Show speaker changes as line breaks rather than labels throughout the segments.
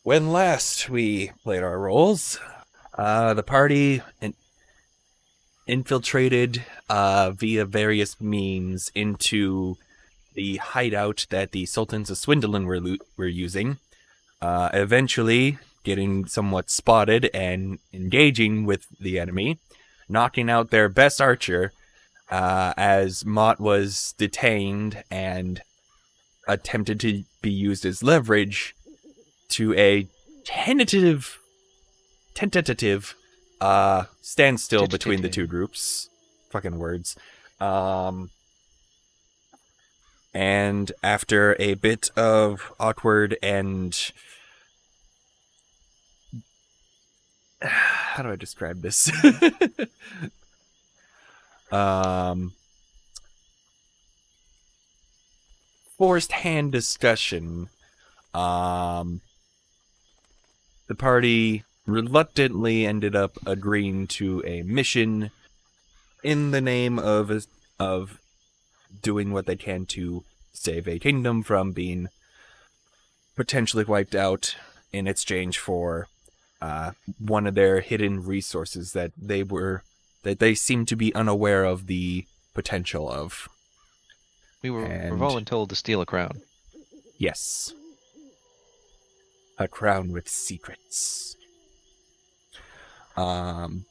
When last we played our roles, the party infiltrated via various means into the hideout that the Sultans of Swindolin were using, eventually getting somewhat spotted and engaging with the enemy, knocking out their best archer as Mott was detained and attempted to be used as leverage to a tentative standstill between the two groups. Fucking words. And after a bit of awkward and how do I describe this? Forced hand discussion. The party reluctantly ended up agreeing to a mission in the name of doing what they can to save a kingdom from being potentially wiped out in exchange for one of their hidden resources that they seem to be unaware of the potential of.
We were voluntold to steal a crown.
Yes. A crown with secrets. And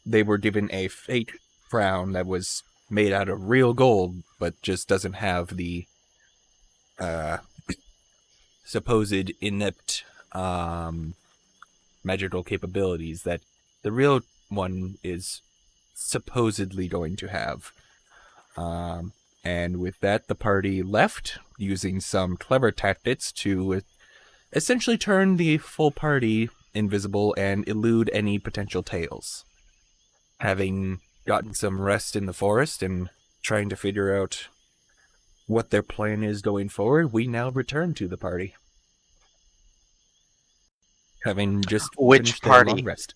they were given a fake crown that was made out of real gold, but just doesn't have the supposed inept magical capabilities that the real one is supposedly going to have. And with that, the party left, using some clever tactics to essentially turn the full party invisible and elude any potential tails. Having gotten some rest in the forest and trying to figure out what their plan is going forward, we now return to the party. Having just
Which party?
Long rest.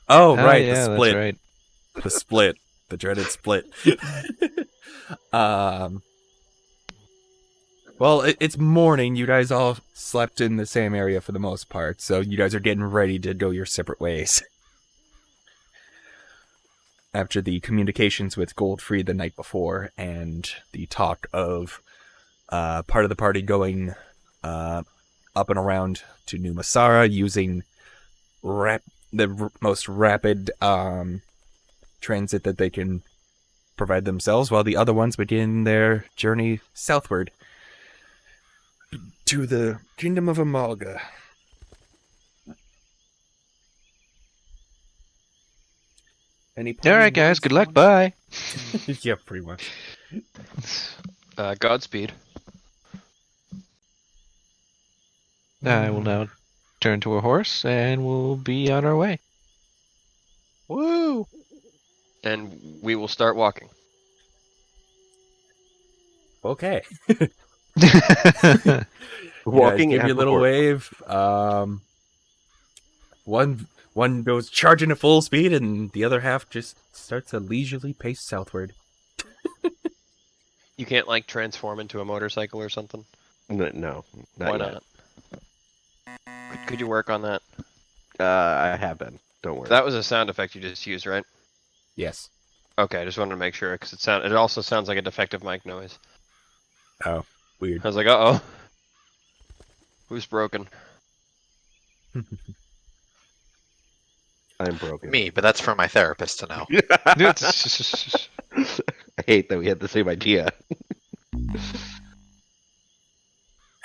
Oh, right,
yeah,
the split.
That's right.
The split. The dreaded split. Well, it's morning. You guys all slept in the same area for the most part, so you guys are getting ready to go your separate ways. After the communications with Goldfree the night before, and the talk of part of the party going up and around to New Masara using the most rapid transit that they can provide themselves, while the other ones begin their journey southward to the Kingdom of Amalga.
Alright, guys, good luck, bye.
Yeah, pretty much.
Godspeed.
I will now turn to a horse, and we'll be on our way.
Woo! And we will start walking.
Okay.
Walking,
give you a little wave. One goes charging at full speed, and the other half just starts a leisurely pace southward.
You can't like transform into a motorcycle or something?
No.
Why not? Could you work on that?
I have been. Don't worry.
That was a sound effect you just used, right?
Yes.
Okay, I just wanted to make sure because it also sounds like a defective mic noise.
Oh, weird.
I was like, uh-oh. Who's broken?
I'm broken.
Me, but that's for my therapist to know.
I hate that we had the same idea.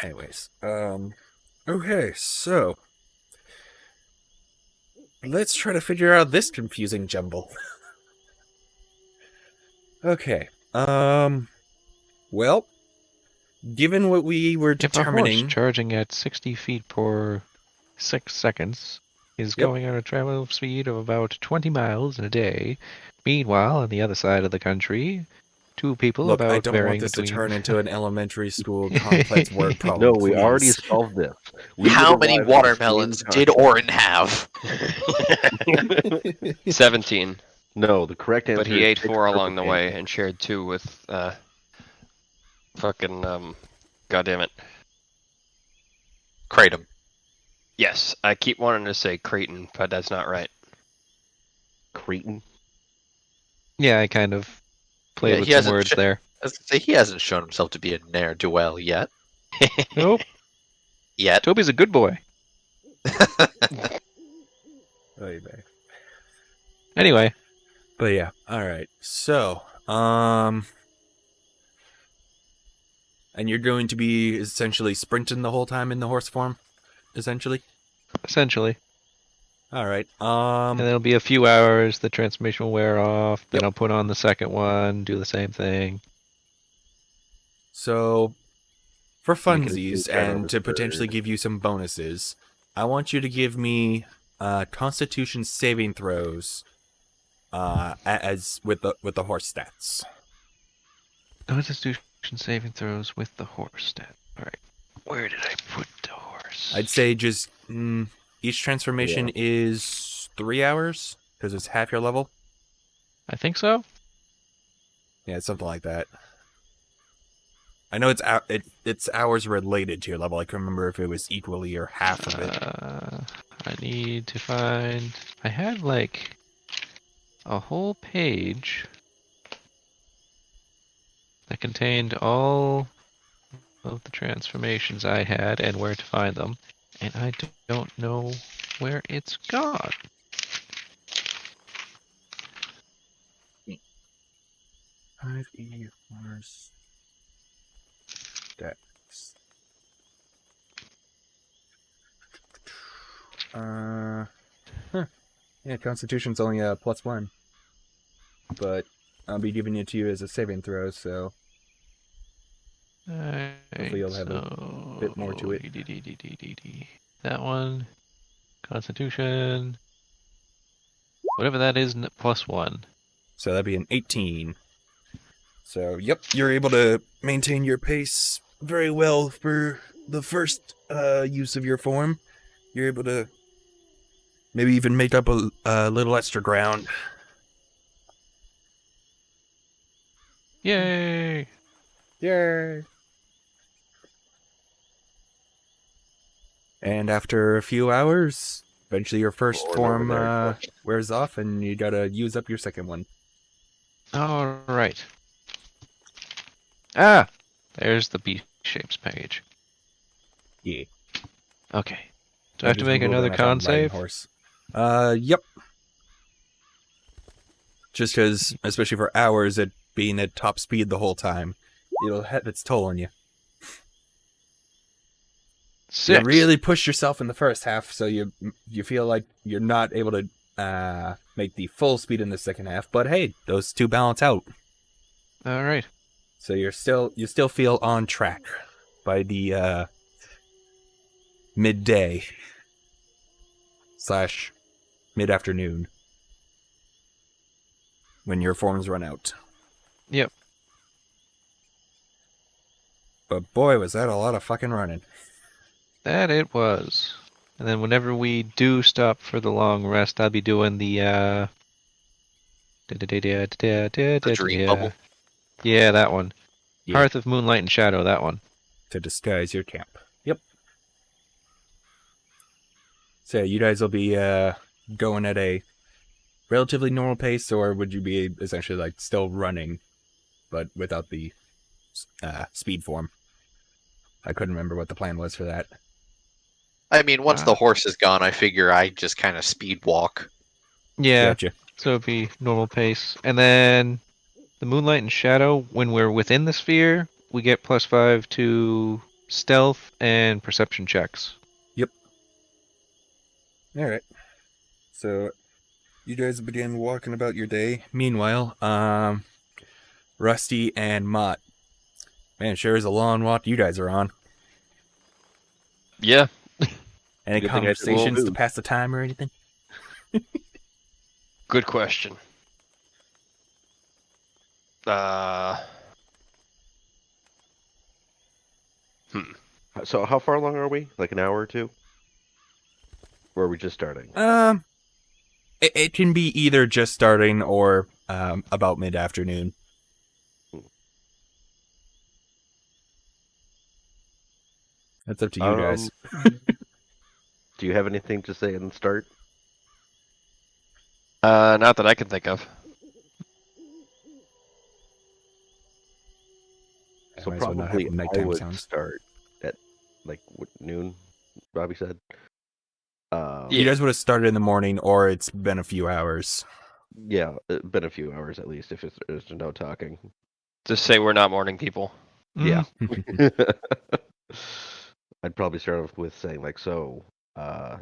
Anyways, okay, so let's try to figure out this confusing jumble. Okay, well, given what we were
If a
determining,
horse charging at 60 feet per 6 seconds is going at a travel speed of about 20 miles in a day, meanwhile, on the other side of the country, two people
look,
about
I don't
varying
want this
between...
to turn into an elementary school complex word problem.
No, we
please.
already solved this.
How many watermelons did Orin have?
17.
No, the correct answer
But he
is
ate
6
4 along the
perfect
way
answers.
and shared 2 with, fucking, goddammit.
Kratom.
Yes, I keep wanting to say Creighton, but that's not right.
Cretin.
Yeah, I kind of played
Yeah,
with
he
some
hasn't
words there.
I was gonna say, he hasn't shown himself to be a ne'er-do-well yet.
Nope.
Yet.
Toby's a good boy.
Oy vey.
Anyway,
But yeah, all right. So, and you're going to be essentially sprinting the whole time in the horse form, essentially.
essentially.
All right.
And then it'll be a few hours, the transformation will wear off, then
Yep.
I'll put on the second one, do the same thing.
So, for
Make it a
funsies
two-turn
and
over
to
third.
potentially give you some bonuses, I want you to give me Constitution saving throws, as with the horse stats.
Constitution saving throws with the horse stat. Alright. Where did I put the horse?
I'd say just each transformation is 3 hours because it's half your level.
I think so.
Yeah, something like that. I know it's hours related to your level. I can remember if it was equally or half of it.
I need to find. I had like a whole page that contained all of the transformations I had and where to find them, and I don't know where it's gone.
5E horse stats. Yeah, Constitution's only a +1, but I'll be giving it to you as a saving throw, so hopefully you'll have a bit more to it.
That one, Constitution, whatever that is, +1.
So that'd be an 18. So, yep, you're able to maintain your pace very well for the first use of your form. You're able to maybe even make up a little extra ground.
Yay!
Yay! And after a few hours, eventually your first
Lord,
form
over there.
wears off, and you gotta use up your second one.
All right. Ah, there's the B shapes page.
Yeah.
Okay. Do I have to make another con save?
Horse. Yep. Just because, especially for hours, it being at top speed the whole time, it'll have its toll on you.
6.
You really push yourself in the first half, so you feel like you're not able to make the full speed in the second half. But hey, those two balance out,
All right.
so you still feel on track by the midday / mid-afternoon when your forms run out.
Yep.
But boy, was that a lot of fucking running.
That it was. And then whenever we do stop for the long rest, I'll be doing the
dream bubble.
Yeah, that one.
Yeah.
Hearth of Moonlight and Shadow, that one.
To disguise your camp. Yep. So you guys will be going at a relatively normal pace, or would you be essentially like still running, but without the speed form? I couldn't remember what the plan was for that.
I mean, once the horse is gone, I figure I just kind of speed walk.
Yeah,
Gotcha.
so it'd be normal pace. And then the Moonlight and Shadow, when we're within the sphere, we get +5 to stealth and perception checks.
All right. So you guys begin walking about your day. Meanwhile, Rusty and Mott. Man, sure is a long walk you guys are on.
Yeah.
Any
Good thing I said, well,
conversations to
who?
pass the time or anything?
Good question.
So how far along are we? Like an hour or two? Or are we just starting?
It can be either just starting or about mid-afternoon. That's up to you guys.
Do you have anything to say in the start?
Not that I can think of.
So
might as well not have
probably I
nighttime
would
sounds.
start at like what, noon. Robbie said.
You guys would have started in the morning, or it's been a few hours.
Yeah, it's been a few hours at least if there's no talking.
Just say we're not morning people.
Yeah.
Mm,
I'd probably start off with saying like, so,
what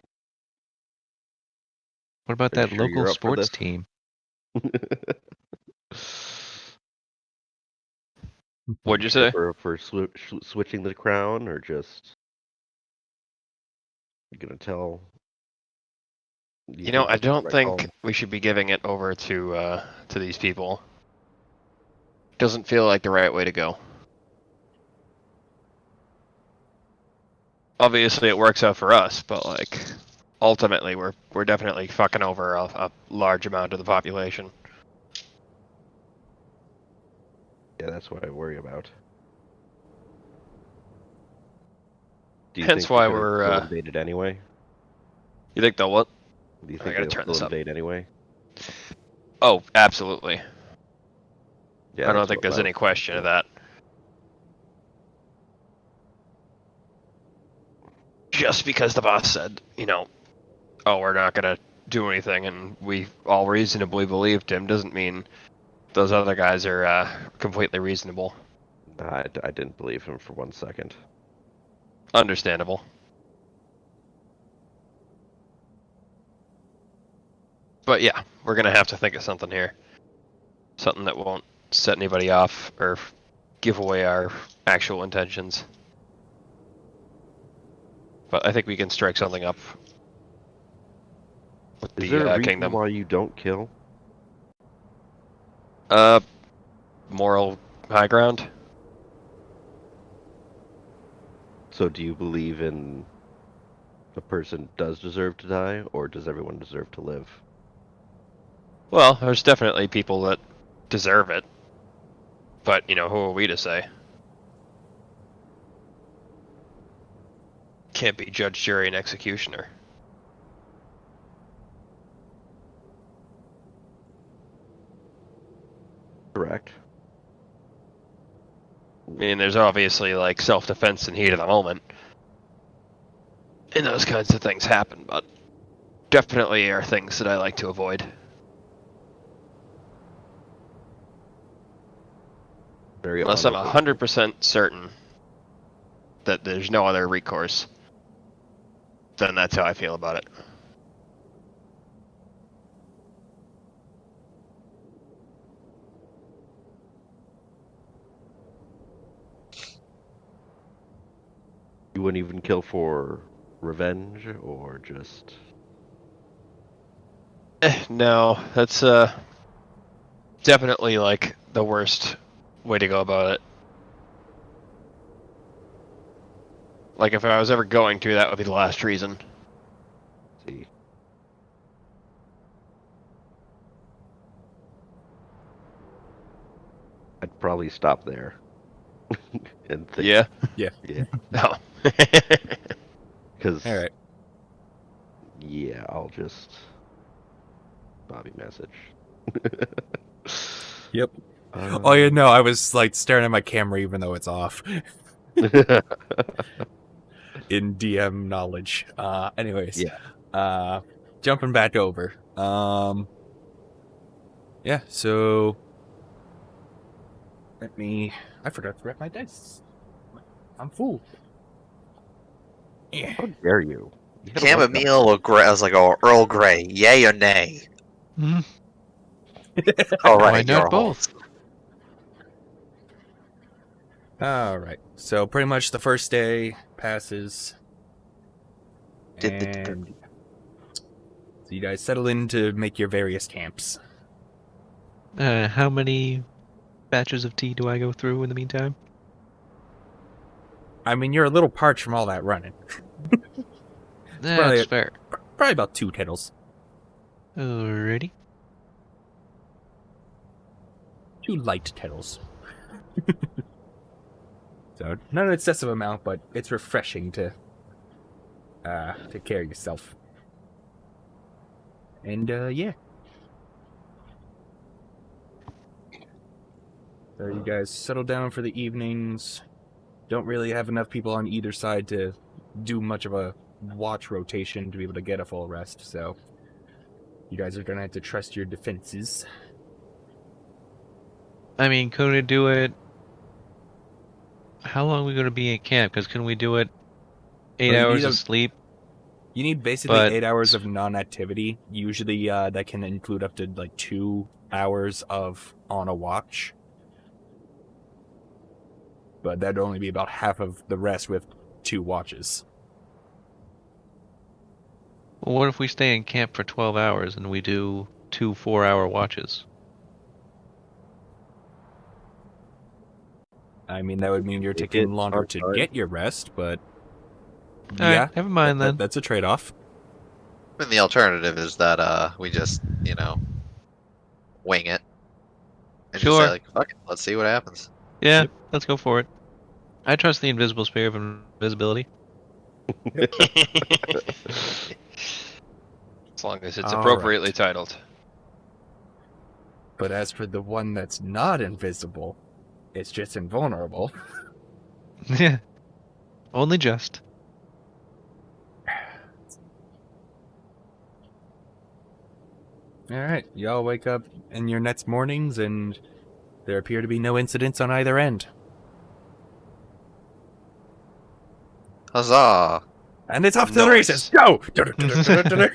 about
are you
that
sure
local
you're up for
sports
this?
team?
What'd you say?
For switching the crown, or just you gonna tell?
You know,
think
I
this is the
don't
right
think
call?
we should be giving it over to these people. Doesn't feel like the right way to go. Obviously, it works out for us, but like, ultimately, we're definitely fucking over a large amount of the population.
Yeah, that's what I worry about. Do you
Hence
think they're
why
gonna
we're.
still invade it anyway?
You think they'll what?
Do you
I
think
gotta
they'll
turn
still
this up.
invade anyway?
Oh, absolutely.
Yeah,
I don't
that's
think
what
there's
I was
any question of
thinking.
that. Just because the boss said, oh, we're not gonna do anything, and we all reasonably believed him, doesn't mean those other guys are completely reasonable.
I didn't believe him for 1 second.
Understandable. But yeah, we're gonna have to think of something here. Something that won't set anybody off or give away our actual intentions. But I think we can strike something up with
Is there a
the
reason
kingdom.
why you don't kill?
Moral high ground.
So do you believe in a person does deserve to die, or does everyone deserve to live?
Well, there's definitely people that deserve it. But, who are we to say? Can't be judge, jury, and executioner.
Correct.
I mean, there's obviously, like, self-defense and heat of the moment. And those kinds of things happen, but definitely are things that I like to avoid.
Very
Unless I'm
honorable.
100% certain that there's no other recourse, then that's how I feel about it.
You wouldn't even kill for revenge, or just...
No, that's definitely, like, the worst way to go about it. Like, if I was ever going to, that would be the last reason.
See. I'd probably stop there. And think.
Yeah?
Yeah.
Yeah.
No.
Because,
All right.
yeah, I'll just... Bobby message.
Yep. Oh yeah, no, I was like staring at my camera even though it's off. In DM knowledge. Anyways.
Yeah.
Jumping back over. Yeah, so I forgot to wrap my dice. I'm fool. Yeah.
How dare you? You had a welcome.
Chamomile or gray? I was like, oh, Earl Grey, yay or nay?
Mm,
All
why
right,
not
your
both?
horse.
All right. So pretty much the first day passes,
Did
and so you guys settle in to make your various camps.
How many batches of tea do I go through in the meantime?
I mean, you're a little parched from all that running.
That's fair.
Probably about 2 kettles.
Alrighty.
2 light kettles. So not an excessive amount, but it's refreshing to take care of yourself. And yeah. So you guys settle down for the evenings. Don't really have enough people on either side to do much of a watch rotation to be able to get a full rest, so you guys are gonna have to trust your defenses.
I mean, could we do it? How long are we going to be in camp? Because can we do it 8
Well, you
hours
need
of sleep?
You need basically
But-
8 hours of non-activity. Usually that can include up to like 2 hours of on a watch. But that'd only be about half of the rest with 2 watches.
Well, what if we stay in camp for 12 hours and we do 2 4-hour watches?
I mean, that would mean you're
Take
taking
it
longer
on
to
time.
get your rest, but
All
yeah,
right, never mind then.
that's a trade-off.
And the alternative is that we just, wing it. And just
Sure.
say, like, fuck it, let's see what happens.
Yeah, let's go for it. I trust the invisible sphere of invisibility.
As long as it's
All
appropriately
right.
titled.
But as for the one that's not invisible, it's just invulnerable.
Yeah. Only just.
All right, y'all wake up in your next mornings, and there appear to be no incidents on either end.
Huzzah!
And it's off to the
Nice.
races. Go!
Da-da-da-da-da-da.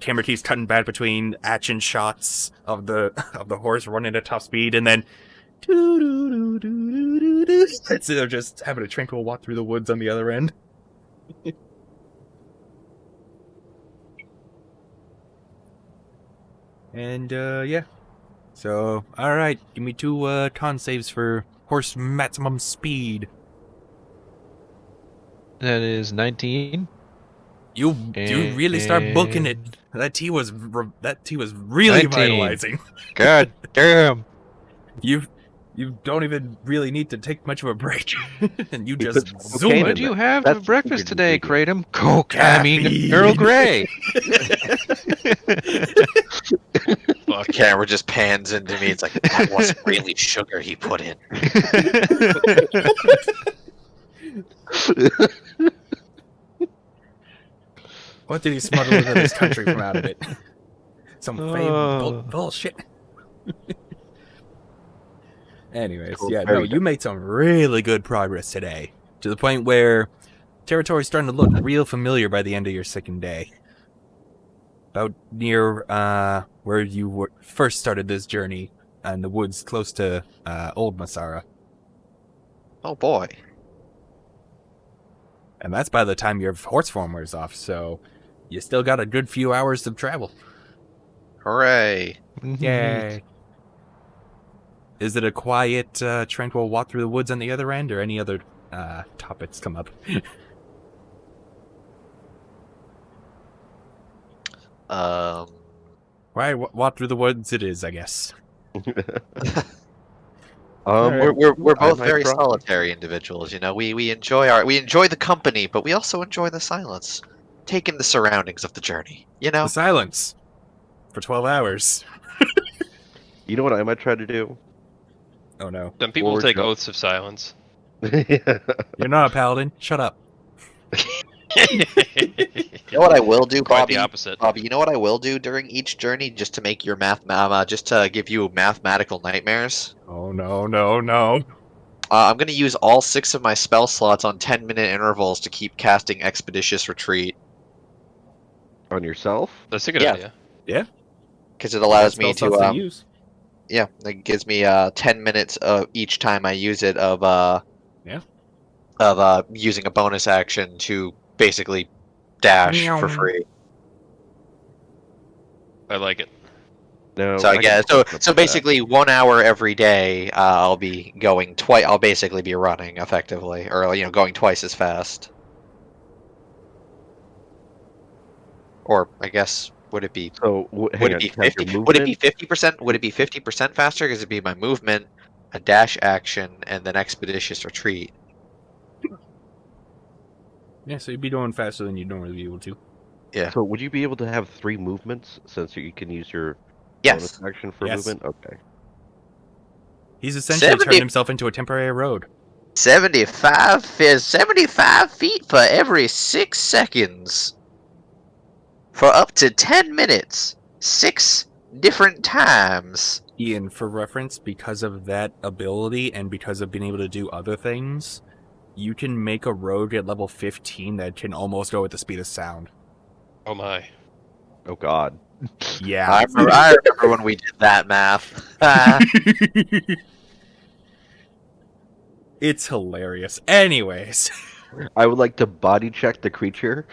Camera keeps cutting back between action shots of the horse running at top speed, and then so they're just having a tranquil walk through the woods on the other end. And yeah. So all right, give me 2 con saves for horse maximum speed.
That is 19.
You really start booking it. That tea was really
19.
vitalizing.
God damn.
You don't even really need to take much of a break, and you
He
just
puts
zoom.
cocaine
What
in
do you
that.
have
That's
for breakfast
super
today,
intriguing.
Kratom? Coke. I mean,
Caffeine.
Earl Grey.
The camera just pans into me. It's like, that wasn't really sugar he put in.
What did he smuggle into this country from out of it? Some
Oh.
bullshit. Anyways,
Cool,
yeah, no,
very
you made some really good progress today, to the point where territory's starting to look real familiar by the end of your second day. About near where you first started this journey, in the woods close to Old Masara.
Oh boy.
And that's by the time your horse form wears off, so you still got a good few hours to travel.
Hooray.
Yay. Is it a quiet, tranquil walk through the woods on the other end, or any other topics come up? Right, walk through the woods it is, I guess.
We're
I
both
might
very
try.
solitary individuals, we enjoy the company, but we also enjoy the silence. Take in the surroundings of the journey,
The silence. For 12 hours.
You know what I might try to do?
Oh no.
Some people
Or
take
jo-
oaths of silence.
You're not a paladin. Shut up.
You know what I will do,
Quite
Bobby?
the opposite.
Bobby, you know what I will do during each journey, just to make your just to give you mathematical nightmares?
Oh no.
I'm gonna use all 6 of my spell slots on 10-minute intervals to keep casting Expeditious Retreat,
On yourself?
That's a good
Yeah.
idea.
because it allows me
Spell slots
to
use.
yeah, it gives me 10 minutes each time I use it of using a bonus action to basically dash for
Meow.
free.
I like it.
No.
So I
can
guess
keep up
so
with that.
basically 1 hour every day I'll be going twice. I'll basically be running effectively, or going twice as fast. Or I guess would it be
So
would it be 50? Would it be 50%? Would it be 50% faster? Because it'd be my movement, a dash action, and then expeditious retreat.
Yeah, so you'd be going faster than you'd normally be able to.
Yeah.
So would you be able to have 3 movements since you can use your
Yes.
bonus action for
Yes.
movement? Okay.
He's essentially
70
turned himself into a temporary road.
75 feet for every 6 seconds. For up to 10 minutes. 6 different times.
Ian, for reference, because of that ability and because of being able to do other things, you can make a rogue at level 15 that can almost go at the speed of sound.
Oh my.
Oh God.
Yeah.
I remember when we did that math.
It's hilarious. Anyways.
I would like to body check the creature.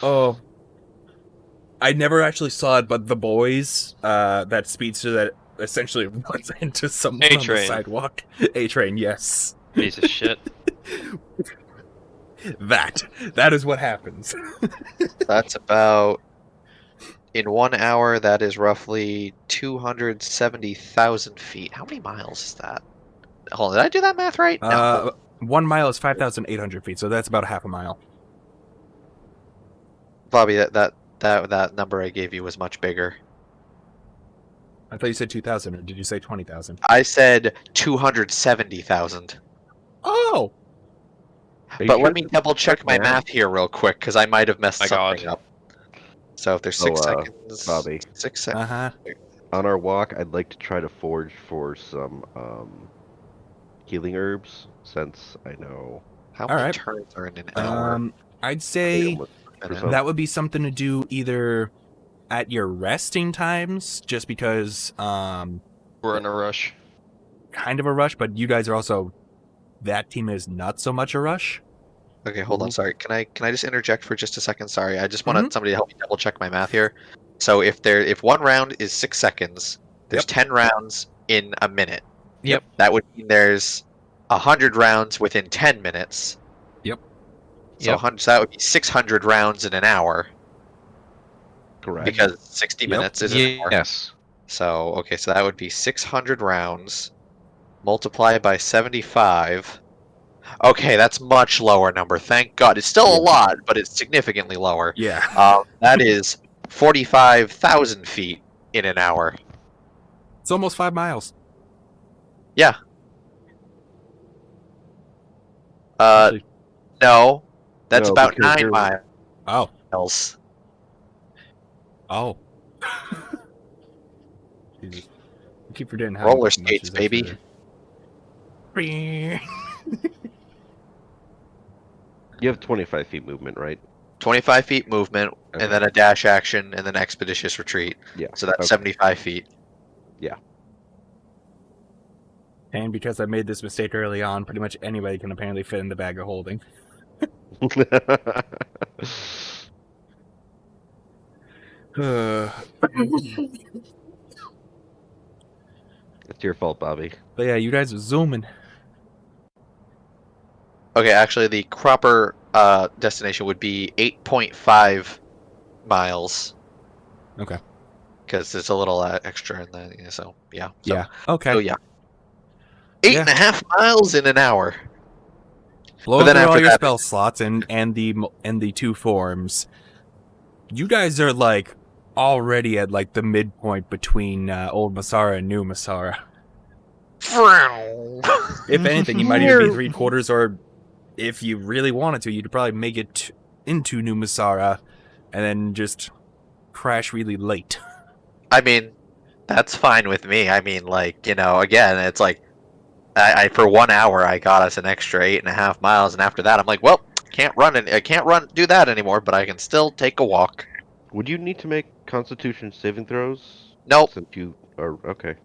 Oh. I never actually saw it, but the boys, that speedster that essentially runs into someone on the
A-Train.
sidewalk. A-Train, yes.
Piece of shit.
That is what happens.
That's about, in 1 hour, that is roughly 270,000 feet. How many miles is that? Hold on, did I do that math right? No.
1 mile is 5,800 feet, so that's about half a mile.
Bobby, that number I gave you was much bigger.
I thought you said 2,000, or did you say 20,000?
I said 270,000.
Oh!
Are you
But
sure
let me
that's
double check my
math?
math here real quick, because I might have messed
My
something
God.
up. So if there's 6
Oh,
seconds...
Bobby.
6 seconds...
Uh-huh.
On our walk, I'd like to try to forage for some healing herbs, since I know.
How many
Alright.
turns are in an hour?
I'd say
And
some.
that would be something to do either at your resting times, just because
We're in a rush.
kind of a rush, but you guys are also, that team is not so much a rush.
Okay, hold on.
Mhm.
Sorry. Can I just interject for just a second? Sorry, I just
Mhm.
wanted somebody to help me double check my math here. So if 1 round is 6 seconds, there's
Yep.
10 rounds in a minute.
Yep.
That would mean there's 100 rounds within 10 minutes.
Yep.
So,
Yep.
so that would be 600 rounds in an hour
Correct.
because 60
Yep.
minutes is an hour.
Yes.
So okay, so that would be 600 rounds multiplied by 75. Okay, that's much lower number. Thank God. It's still a lot, but it's significantly lower.
Yeah.
That is 45,000 feet in an hour.
It's almost 5 miles.
Yeah.
Actually-
No, that's
No,
about
because
9
you're-
Oh.
miles.
Oh. Jesus. I keep forgetting how
Roller
much
skates,
is
baby.
extra.
You have 25 feet movement, right?
25 feet movement,
Okay.
and then a dash action, and then expeditious retreat.
Yeah.
So that's
okay.
75 feet.
And because I made this mistake early on, pretty much anybody can apparently fit in the bag of holding. But
It's your fault, Bobby.
yeah, you guys are zooming.
Okay, actually, the proper destination would be 8.5 miles.
Okay.
Because there's a little extra in that, so yeah. So,
Yeah. Okay.
So yeah. 8.5 miles in an hour.
Blowing
then
through all
after
your
that-
spell slots and the 2 forms. You guys are like already at like the midpoint between Old Masara and New Masara. If anything, you might even be 3/4, or if you really wanted to, you'd probably make it into New Masara and then just crash really late.
I mean, that's fine with me. I mean, like, again, it's like, I for 1 hour, I got us an extra 8.5 miles, and after that, I'm like, well, I can't do that anymore, but I can still take a walk.
Would you need to make Constitution saving throws?
Nope.
Since you are okay.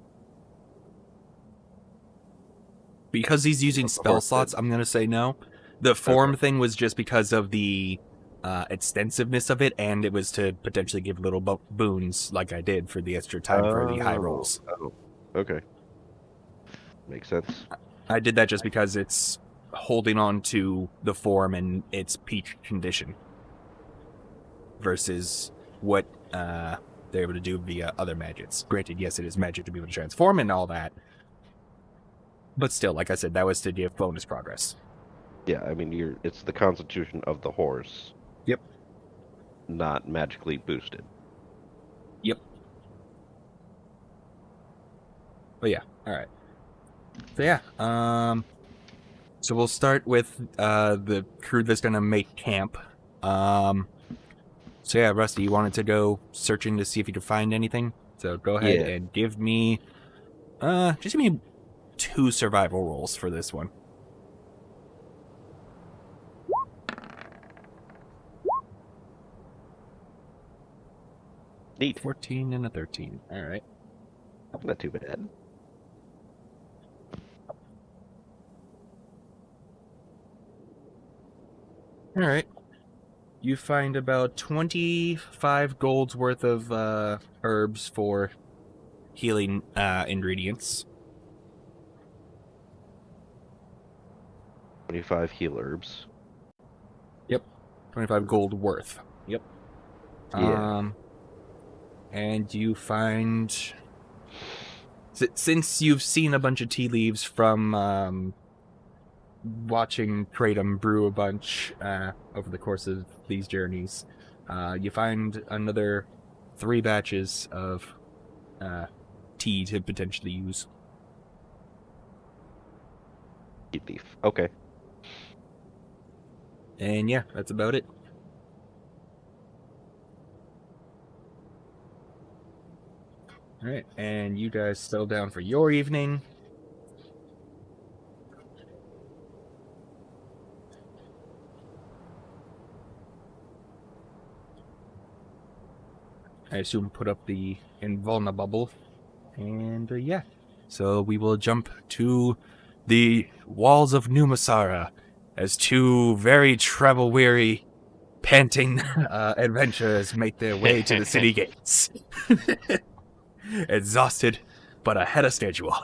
Because he's using spell
course,
slots,
then.
I'm going to say no. The form thing was just because of the extensiveness of it, and it was to potentially give little boons, like I did for the extra time for the high rolls.
Oh, okay. Makes sense.
I did that just because it's holding on to the form and its peak condition versus what they're able to do via other magics. Granted, yes, it is magic to be able to transform and all that, But still, like I said, that was to give bonus progress.
Yeah, I mean, it's the constitution of the horse.
Yep.
Not magically boosted.
Yep. But yeah, all right. So yeah, so we'll start with the crew that's gonna make camp. So yeah, Rusty, you wanted to go searching to see if you could find anything. So go ahead
Yeah.
and give me, just give me 2 survival rolls for this one.
Neat.
14 and a 13. All right.
Not too bad.
All right. You find about 25 gold's worth of herbs for healing ingredients.
25 heal herbs.
25 gold worth. Yep.
Yeah.
And you find, since you've seen a bunch of tea leaves from watching Kratom brew a bunch over the course of these journeys, you find another 3 batches of tea to potentially use.
Tea leaf. Okay.
And yeah, that's about it. Alright, and you guys settle down for your evening. I assume put up the Invulna bubble. And yeah, so we will jump to the walls of Numasara as 2 very travel-weary, panting adventurers make their way to the city gates. Exhausted, but ahead of schedule.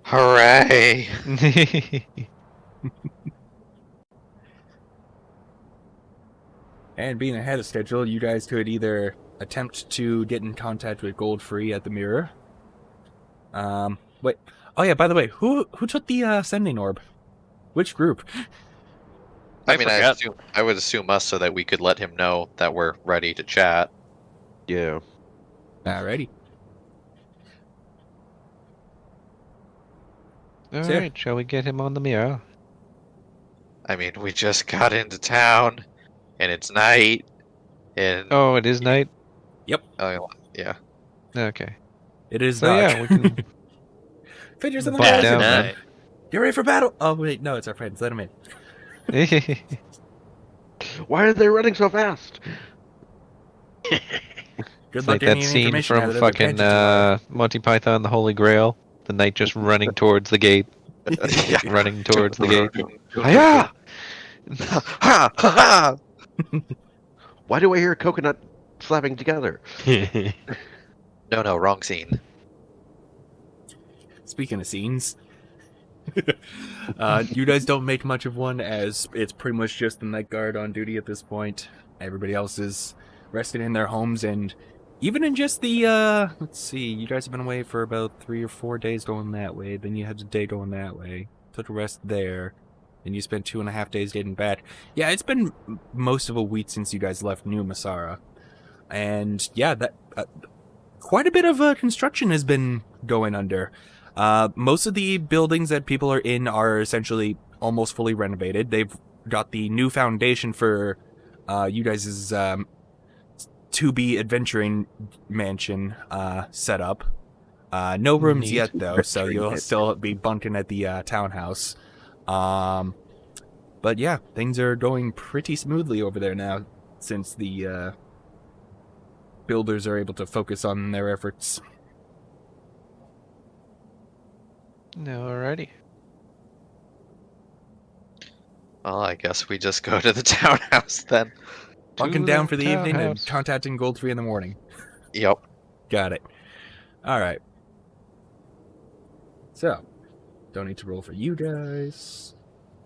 Hooray!
And being ahead of schedule, you guys could either attempt to get in contact with Goldfree at the mirror. Wait. Oh yeah, by the way, who took the sending orb? Which group?
I mean,
forgot.
I would assume us so that we could let him know that we're ready to chat.
Yeah.
Alrighty.
All
Sure.
right, shall we get him on the mirror?
I mean, we just got into town, and it's night, and
Oh, it is night.
oh, yeah.
Okay.
It is
So
dark.
yeah, we can
Figures in the
bump
Yeah,
down.
horizon.
tonight.
Get ready for battle. Oh wait, no, it's our friends. Let them in.
then.
Why are they running so fast?
Good
It's
luck
like that
getting any
scene
information out
from
of them.
fucking Monty Python, The Holy Grail. The knight just running towards the gate,
Yeah.
running towards the gate.
Hiya!
Ha ha!
Why do I hear coconut slapping together?
No, wrong scene.
Speaking of scenes, you guys don't make much of one, as it's pretty much just the night guard on duty at this point. Everybody else is resting in their homes, and even in just the let's see, you guys have been away for about 3 or 4 days going that way. Then you had a day going that way. Took a rest there. And you spent 2.5 days getting back. Yeah, it's been most of a week since you guys left New Masara. And yeah, that quite a bit of construction has been going under. Most of the buildings that people are in are essentially almost fully renovated. They've got the new foundation for you guys' to-be adventuring mansion set up. No rooms
Neat.
yet, though, so
Adventuring
you'll
mansion.
still be bunking at the townhouse. But yeah, things are going pretty smoothly over there now, since the builders are able to focus on their efforts.
Alrighty.
Well, I guess we just go to the townhouse then.
Bunking
To
down
the
for the evening and
townhouse.
contacting Goldfree in the morning.
Yep.
Got it. Alright. So, don't need to roll for you guys.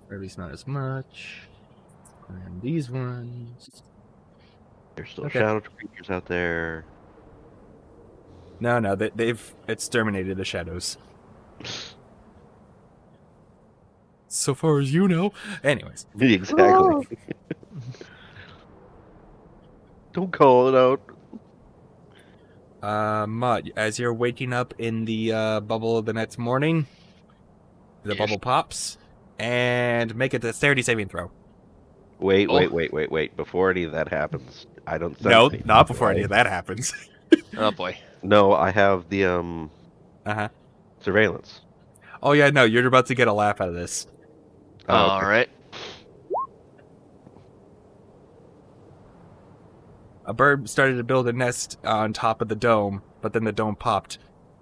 Or at least not as much. And these ones.
There's still
Okay.
shadow creatures out there.
No, they've exterminated the shadows. So far as you know. Anyways.
Exactly. Don't call it out.
Mud, as you're waking up in the bubble the next morning, the
Yes.
bubble pops, and make a dexterity saving throw.
Wait.
Oh.
Before any of that happens, I don't sense
No,
anything,
not before
do
any
I?
of that happens.
Oh boy.
No, I have the
Uh-huh.
surveillance.
Oh yeah, no, you're about to get a laugh out of this.
Oh,
All
okay.
right.
A bird started to build a nest on top of the dome, but then the dome popped,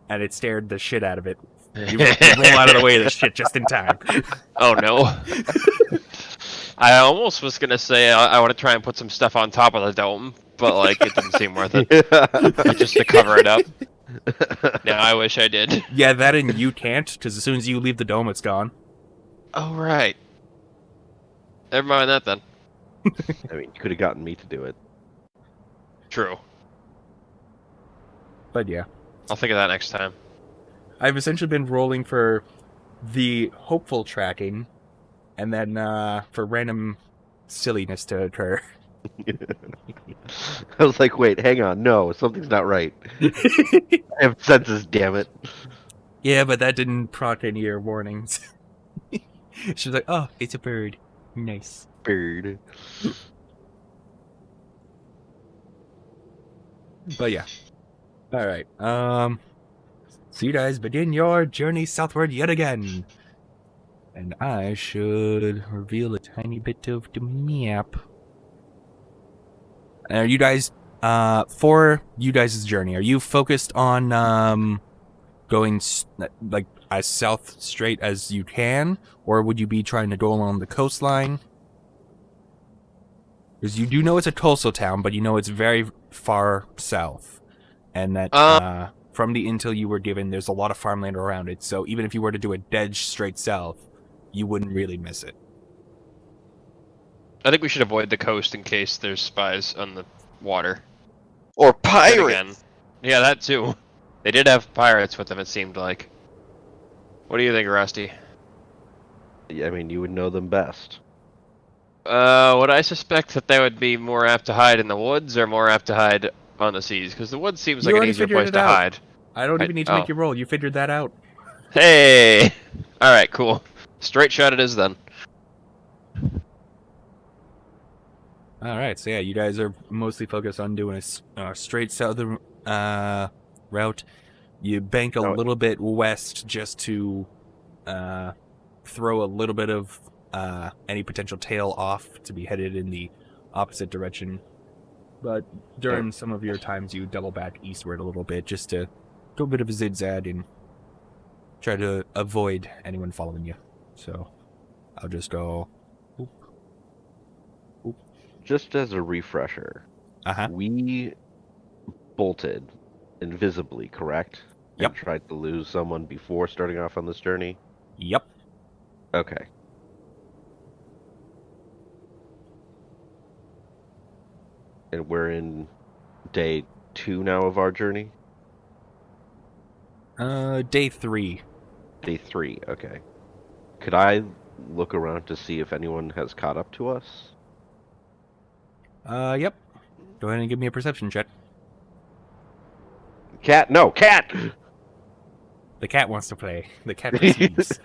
and it stared the shit out of it. You roll out of the way of the shit just in time.
Oh no. I almost was gonna say I want to try and put some stuff on top of the dome, but like it didn't seem worth it. Just to cover it up. Now I wish I did.
Yeah, that and you can't, because as soon as you leave the dome, it's gone.
Oh right. Never mind that then.
I mean, you could have gotten me to do it.
True.
But yeah.
I'll think of that next time.
I've essentially been rolling for the hopeful tracking, and then for random silliness to occur.
I was like, wait, hang on, no, something's not right. I have senses, damn it.
Yeah, but that didn't prompt any of your warnings. She was like, oh, it's a bird. Nice.
Bird.
But yeah. Alright. So you guys begin your journey southward yet again. And I should reveal a tiny bit of the map. Are you guys, for you guys' journey, are you focused on, going, like, as south straight as you can? Or would you be trying to go along the coastline? Because you do know it's a coastal town, but you know it's very far south. And that, from the intel you were given, there's a lot of farmland around it. So even if you were to do a dead straight south, you wouldn't really miss it.
I think we should avoid the coast in case there's spies on the water.
Or
Then
pirate.
again, yeah, that too. They did have pirates with them, it seemed like. What do you think, Rusty?
Yeah, I mean, you would know them best.
Would I suspect that they would be more apt to hide in the woods or more apt to hide on the seas? Because the woods seems
You
like an
already
easier
figured
place
it
to
out.
hide.
I don't even need to
oh.
make you roll. You figured that out.
Hey! Alright, cool. Straight shot it is then.
Alright, so yeah, you guys are mostly focused on doing a straight southern route. You bank a
No.
little bit west just to throw a little bit of any potential tail off to be headed in the opposite direction. But during some of your times, you double back eastward a little bit just to go a bit of a zigzag and try to avoid anyone following you. So I'll just go.
Just as a refresher,
Uh-huh.
we bolted invisibly, correct?
Yep.
And tried to lose someone before starting off on this journey?
Yep.
Okay. And we're in day 2 now of our journey?
Day 3.
Day 3, okay. Could I look around to see if anyone has caught up to us?
Yep. Go ahead and give me a perception check.
Cat! No, cat!
The cat wants to play. The cat perceives.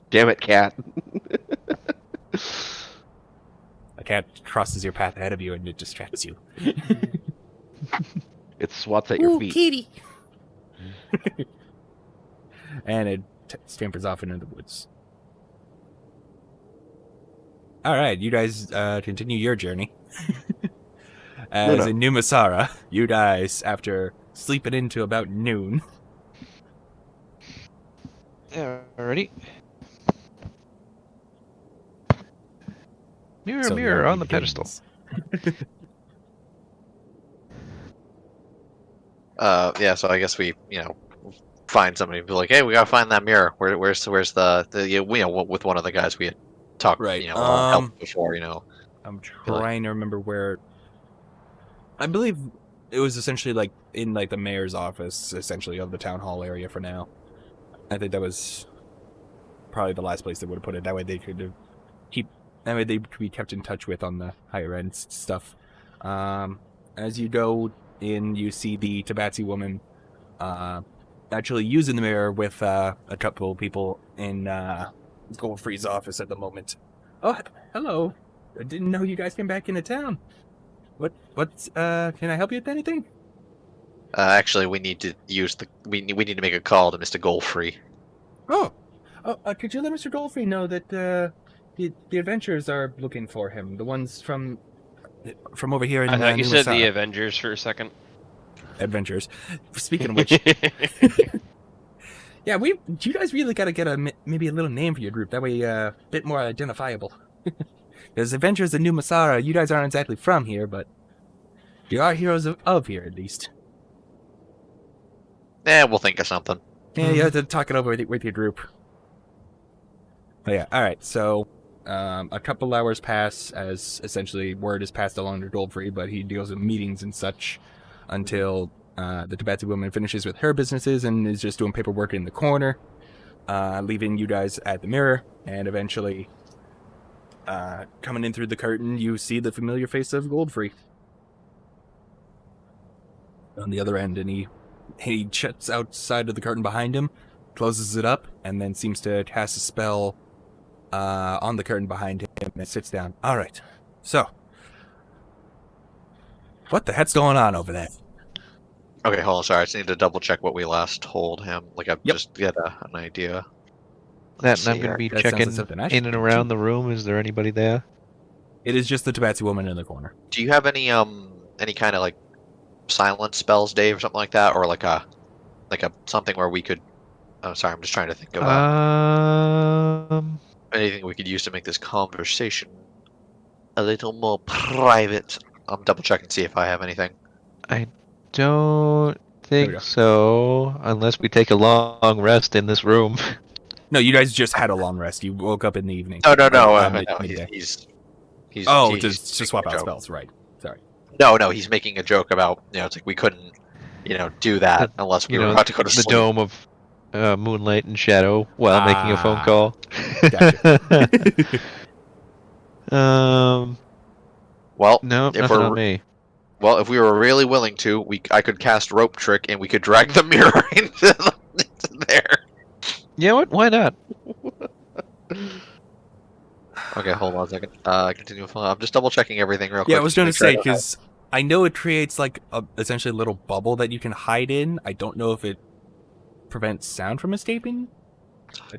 Damn it, cat.
A cat crosses your path ahead of you and it distracts you.
It swats at your feet.
kitty! And it scampers off into the woods. Alright, you guys continue your journey. As
No.
in New Masara, you guys, after sleeping into about noon,
Alrighty. Mirror,
so
mirror
your
on the
begins.
pedestal.
Yeah, so I guess we, find somebody and be like, hey, we gotta find that mirror. Where's the with one of the guys we had talked,
Right,
helped before,
I'm trying to remember where. I believe it was essentially like in like the mayor's office, essentially, of the town hall area for now. I think that was probably the last place they would have put it. That way they could keep. That way they could be kept in touch with on the higher end stuff. As you go in, you see the Tabaxi woman actually using the mirror with a couple of people in Goldfree's office at the moment. Oh, hello. I didn't know you guys came back into town. What's can I help you with anything?
Actually, we need to use the we need to make a call to Mr. Goldfree.
Could you let Mr. Goldfree know that the adventurers are looking for him? The ones from over here in
I thought you
New
said the
Masada.
Avengers for a second.
Adventures. Speaking of which, yeah, you guys really got to get maybe a little name for your group. That way, a bit more identifiable. Because Adventures in New Masada, you guys aren't exactly from here, but you are heroes of here at least.
We'll think of something.
Yeah, you have to talk it over with your group. Oh, yeah, alright, so a couple hours pass as essentially word is passed along to Goldfree, but he deals with meetings and such until the Tabaxi woman finishes with her businesses and is just doing paperwork in the corner, leaving you guys at the mirror, and eventually coming in through the curtain, you see the familiar face of Goldfree on the other end, and he shuts outside of the curtain behind him, closes it up, and then seems to cast a spell on the curtain behind him and sits down. All right, so what the heck's going on over there?
Okay, hold on. Sorry, I just need to double check what we last told him. Like, I just get an idea.
That,
Let's
and I'm
see
going to
here.
be
That sounds like
checking
something I should
in and
do,
around
too.
the room. Is there anybody there?
It is just the Tabaxi woman in the corner.
Do you have any kind of like silence spells, Dave, or something like that, or like a something where we could? Oh, sorry, I'm just trying to think of anything we could use to make this conversation a little more private. I'm double checking to see if I have anything.
I don't
There we go.
think so, unless we take a long rest in this room.
No, you guys just had a long rest. You woke up in the evening.
No,
no,
he's
he's
he's
to
making
swap
a
out
joke.
spells, right? Sorry.
No, he's making a joke about it's like we couldn't do that unless we
You
were
know,
about to go to
the
sleep.
dome of moonlight and shadow while making a phone
Ah,
call.
Gotcha.
Well,
No,
if
nothing
we're
on me.
well, if we were really willing to, I could cast rope trick and we could drag the mirror into there.
Yeah, what? Why not?
Okay, hold on a second. Continue. I'm just double checking everything real quick.
Yeah, I was
just to
going to
make sure I
say,
don't have-
because I know it creates like essentially a little bubble that you can hide in. I don't know if it prevents sound from escaping. I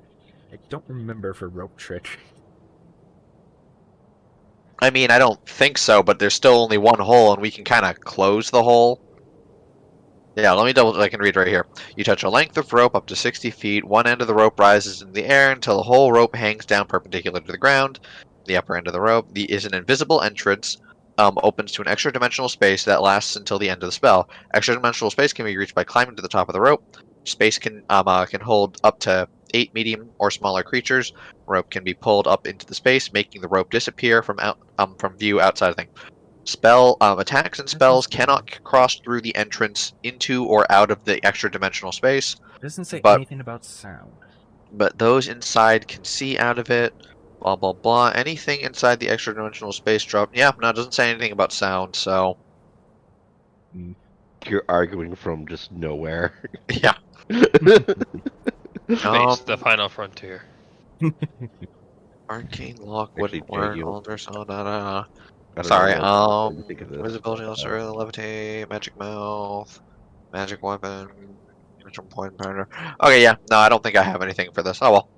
don't remember for rope trick.
I mean, I don't think so, but there's still only one hole, and we can kind of close the hole. Yeah, let me double. I can read right here. You touch a length of rope up to 60 feet. One end of the rope rises in the air until the whole rope hangs down perpendicular to the ground. The upper end of the rope is an invisible entrance. Opens to an extra dimensional space that lasts until the end of the spell. Extra dimensional space can be reached by climbing to the top of the rope. Space can hold up to 8 medium or smaller creatures. Rope can be pulled up into the space, making the rope disappear from view outside of the thing. Spell attacks and spells cannot cross through the entrance into or out of the extra dimensional space.
It doesn't say
But-
anything about sound.
But those inside can see out of it. Blah blah blah. Anything inside the extra dimensional space drop. Yeah, no, it doesn't say anything about sound. So
You're arguing from just nowhere.
yeah.
Space, the final frontier.
Arcane lock
Actually,
wouldn't work.
Jay, you-
Ultrasound.
I don't
Sorry.
know what to think of this.
Visibility, levitate, magic mouth, magic weapon, dimensional point burner. Okay, yeah. No, I don't think I have anything for this. Oh well.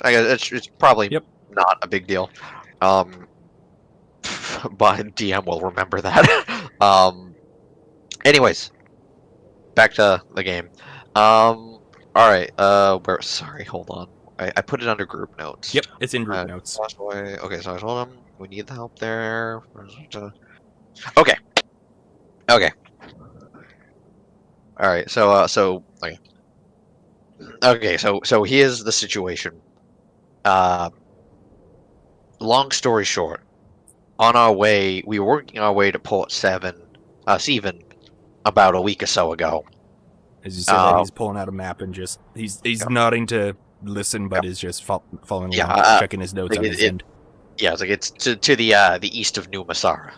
I guess it's probably
Yep.
not a big deal. But DM will remember that. Anyways, back to the game. All right. Sorry, hold on. I put it under group notes.
Yep, it's in group notes.
Last way. Okay, so I told him we need the help there. Okay. Okay. All right. So okay. Okay. So here's the situation. Long story short, on our way, we were working our way to Port Seven, Seven, about a week or so ago.
As you say that, he's pulling out a map and just he's
Yeah.
nodding to listen, but is just following
Yeah,
along, checking his notes
like
on his end.
Yeah, it's like it's to the east of New Masara,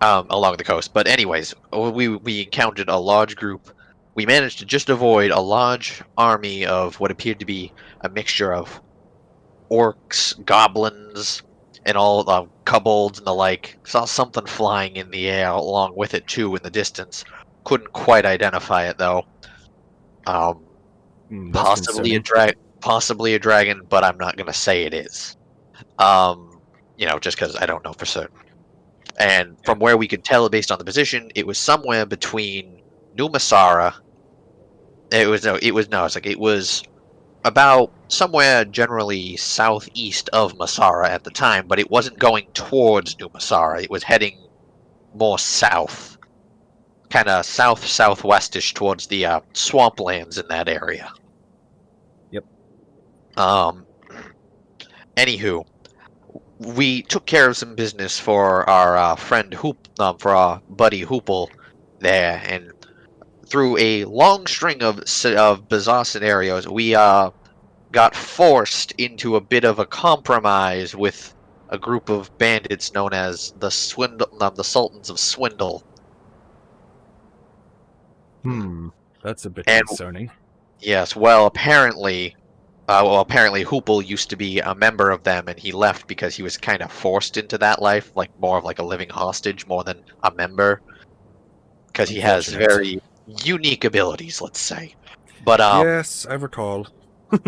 along the coast. But anyways, we encountered a large group. We managed to just avoid a large army of what appeared to be a mixture of orcs, goblins, and all kobolds and the like. Saw something flying in the air along with it too in the distance. Couldn't quite identify it though. Um,
That's concerning.
Possibly a dragon, but I'm not gonna say it is. Just because I don't know for certain. And from where we could tell based on the position, it was somewhere between New Masara. It was about somewhere generally southeast of Masara at the time, but it wasn't going towards New Masara. It was heading more south, kind of southwestish towards the swamplands in that area.
Yep.
Anywho, we took care of some business for our friend for our buddy Hoople there, and through a long string of bizarre scenarios, we got forced into a bit of a compromise with a group of bandits known as the Sultans of Swindle.
That's a bit
And
concerning.
yes, apparently Hoople used to be a member of them, and he left because he was kind of forced into that life, like more of like a living hostage more than a member, because he has
Unfortunate.
very unique abilities, let's say. But
Yes, I recall.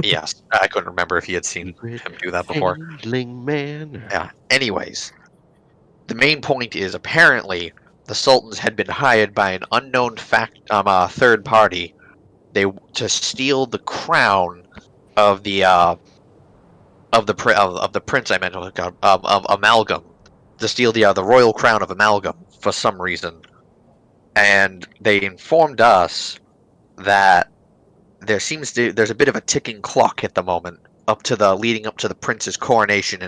yes, I couldn't remember if he had seen
Secret
him do that before.
Handling man.
Yeah. Anyways, the main point is apparently the Sultans had been hired by an unknown third party. To steal the crown of the prince I mentioned, of Amalgam, to steal the royal crown of Amalgam for some reason, and they informed us that there's a bit of a ticking clock at the moment leading up to the prince's coronation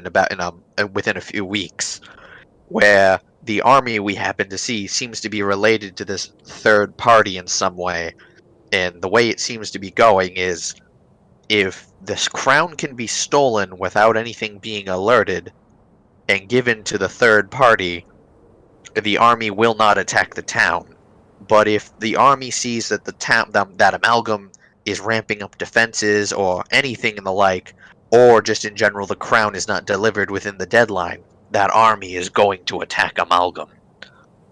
within a few weeks, where the army we happen to see seems to be related to this third party in some way, and the way it seems to be going is if this crown can be stolen without anything being alerted and given to the third party, the army will not attack the town. But if the army sees that that Amalgam is ramping up defenses or anything in the like, or just in general the crown is not delivered within the deadline, that army is going to attack Amalgam.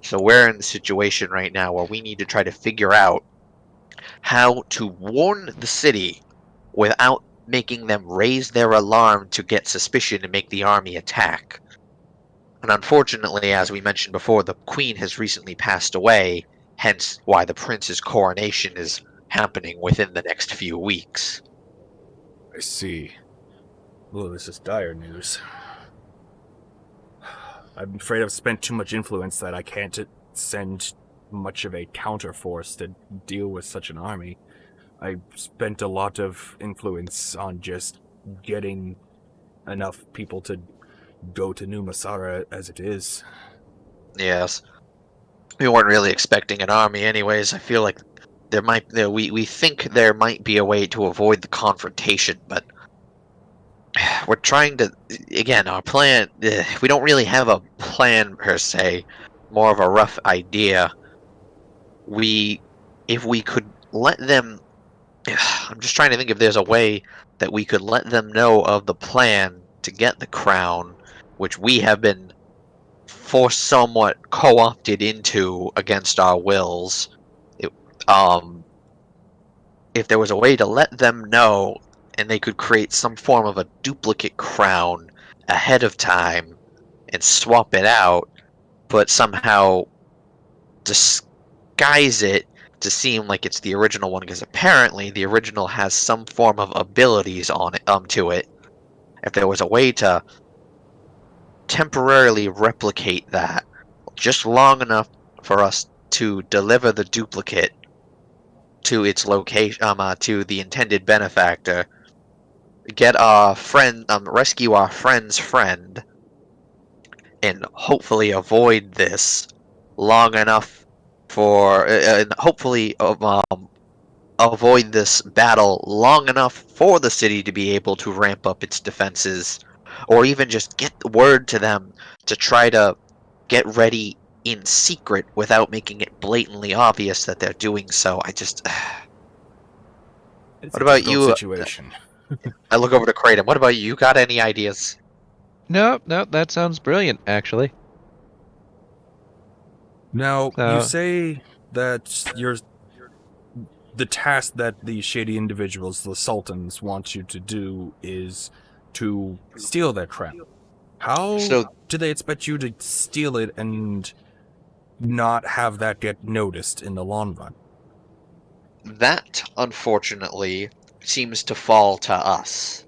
So we're in the situation right now where we need to try to figure out how to warn the city without making them raise their alarm to get suspicion and make the army attack. And unfortunately, as we mentioned before, the queen has recently passed away, hence why the prince's coronation is happening within the next few weeks.
I see. Well, this is dire news. I'm afraid I've spent too much influence that I can't send much of a counterforce to deal with such an army. I spent a lot of influence on just getting enough people to go to New Masara as it is.
Yes. We weren't really expecting an army anyways. I feel like we think there might be a way to avoid the confrontation, but we're trying to, again, our plan, we don't really have a plan per se, more of a rough idea. If we could let them, I'm just trying to think if there's a way that we could let them know of the plan to get the crown, which we have been forced somewhat co-opted into against our wills. If there was a way to let them know and they could create some form of a duplicate crown ahead of time and swap it out, but somehow disguise it to seem like it's the original one, because apparently the original has some form of abilities on it to it. If there was a way to temporarily replicate that just long enough for us to deliver the duplicate to its location, to the intended benefactor, get our friend, rescue our friend's friend, and hopefully avoid this long enough for and hopefully avoid this battle long enough for the city to be able to ramp up its defenses, or even just get the word to them to try to get ready in secret without making it blatantly obvious that they're doing so.
It's
What
a
about
difficult
you?
situation.
I look over to Kratom. What about you? You got any ideas?
No, that sounds brilliant, actually.
Now, you
So,
say that the task that the shady individuals, the sultans, want you to do is to steal their crown. How
So
do they expect you to steal it and not have that get noticed in the long run?
that, unfortunately, seems to fall to us.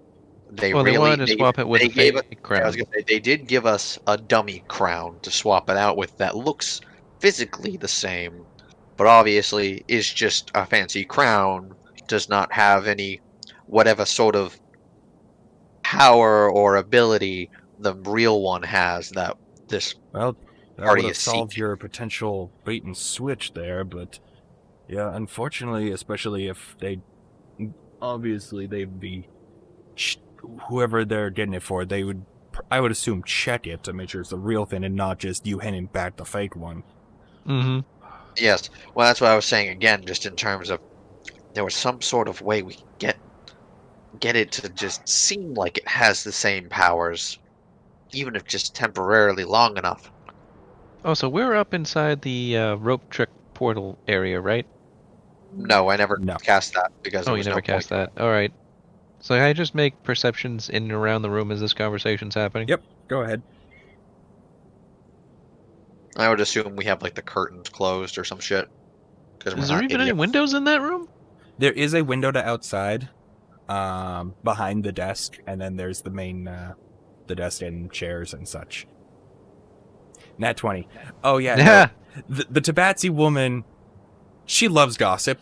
They
well, they
really
wanted to swap it with
they
a
gave us.
fake
I was
crown.
gonna say they did give us a dummy crown to swap it out with that looks physically the same, but obviously is just a fancy crown. Does not have any whatever sort of power or ability the real one has that this
Well, that would
party
have
is
solved
seeking.
your potential bait and switch there, but yeah, unfortunately, especially if obviously they'd be, whoever they're getting it for, I would assume, check it to make sure it's the real thing and not just you handing back the fake one.
Mm-hmm.
Yes, well, that's what I was saying again, just in terms of there was some sort of way we could get it to just seem like it has the same powers, even if just temporarily long enough.
Oh, so we're up inside the rope trick portal area, right?
No, I never
No.
cast that because
Oh,
there
you
was no
never
point.
cast that. All right. So I just make perceptions in and around the room as this conversation's happening.
Yep, go ahead.
I would assume we have like the curtains closed or some shit because we're
Is there
not
even any
idiots.
windows in that room?
There is a window to outside, behind the desk, and then there's the desk and chairs and such. Nat 20. Oh yeah, no. The Tabaxi woman, she loves gossip,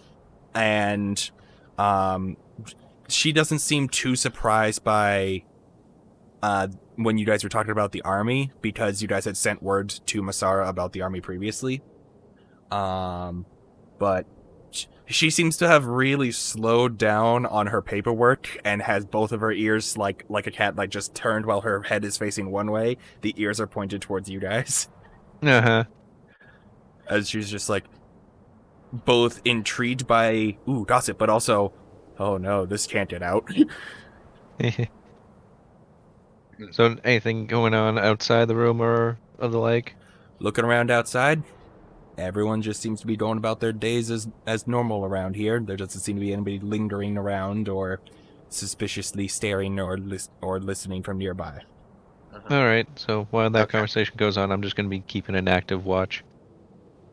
and she doesn't seem too surprised by when you guys were talking about the army, because you guys had sent word to Masara about the army previously. But she seems to have really slowed down on her paperwork and has both of her ears like a cat, like just turned while her head is facing one way. The ears are pointed towards you guys.
Uh-huh.
As she's just like both intrigued by gossip, but also, oh no, this can't get out.
So anything going on outside the room or of the lake?
Looking around outside, everyone just seems to be going about their days as normal around here. There doesn't seem to be anybody lingering around or suspiciously staring or listening from nearby.
All right. So while that
Okay.
conversation goes on, I'm just going to be keeping an active watch.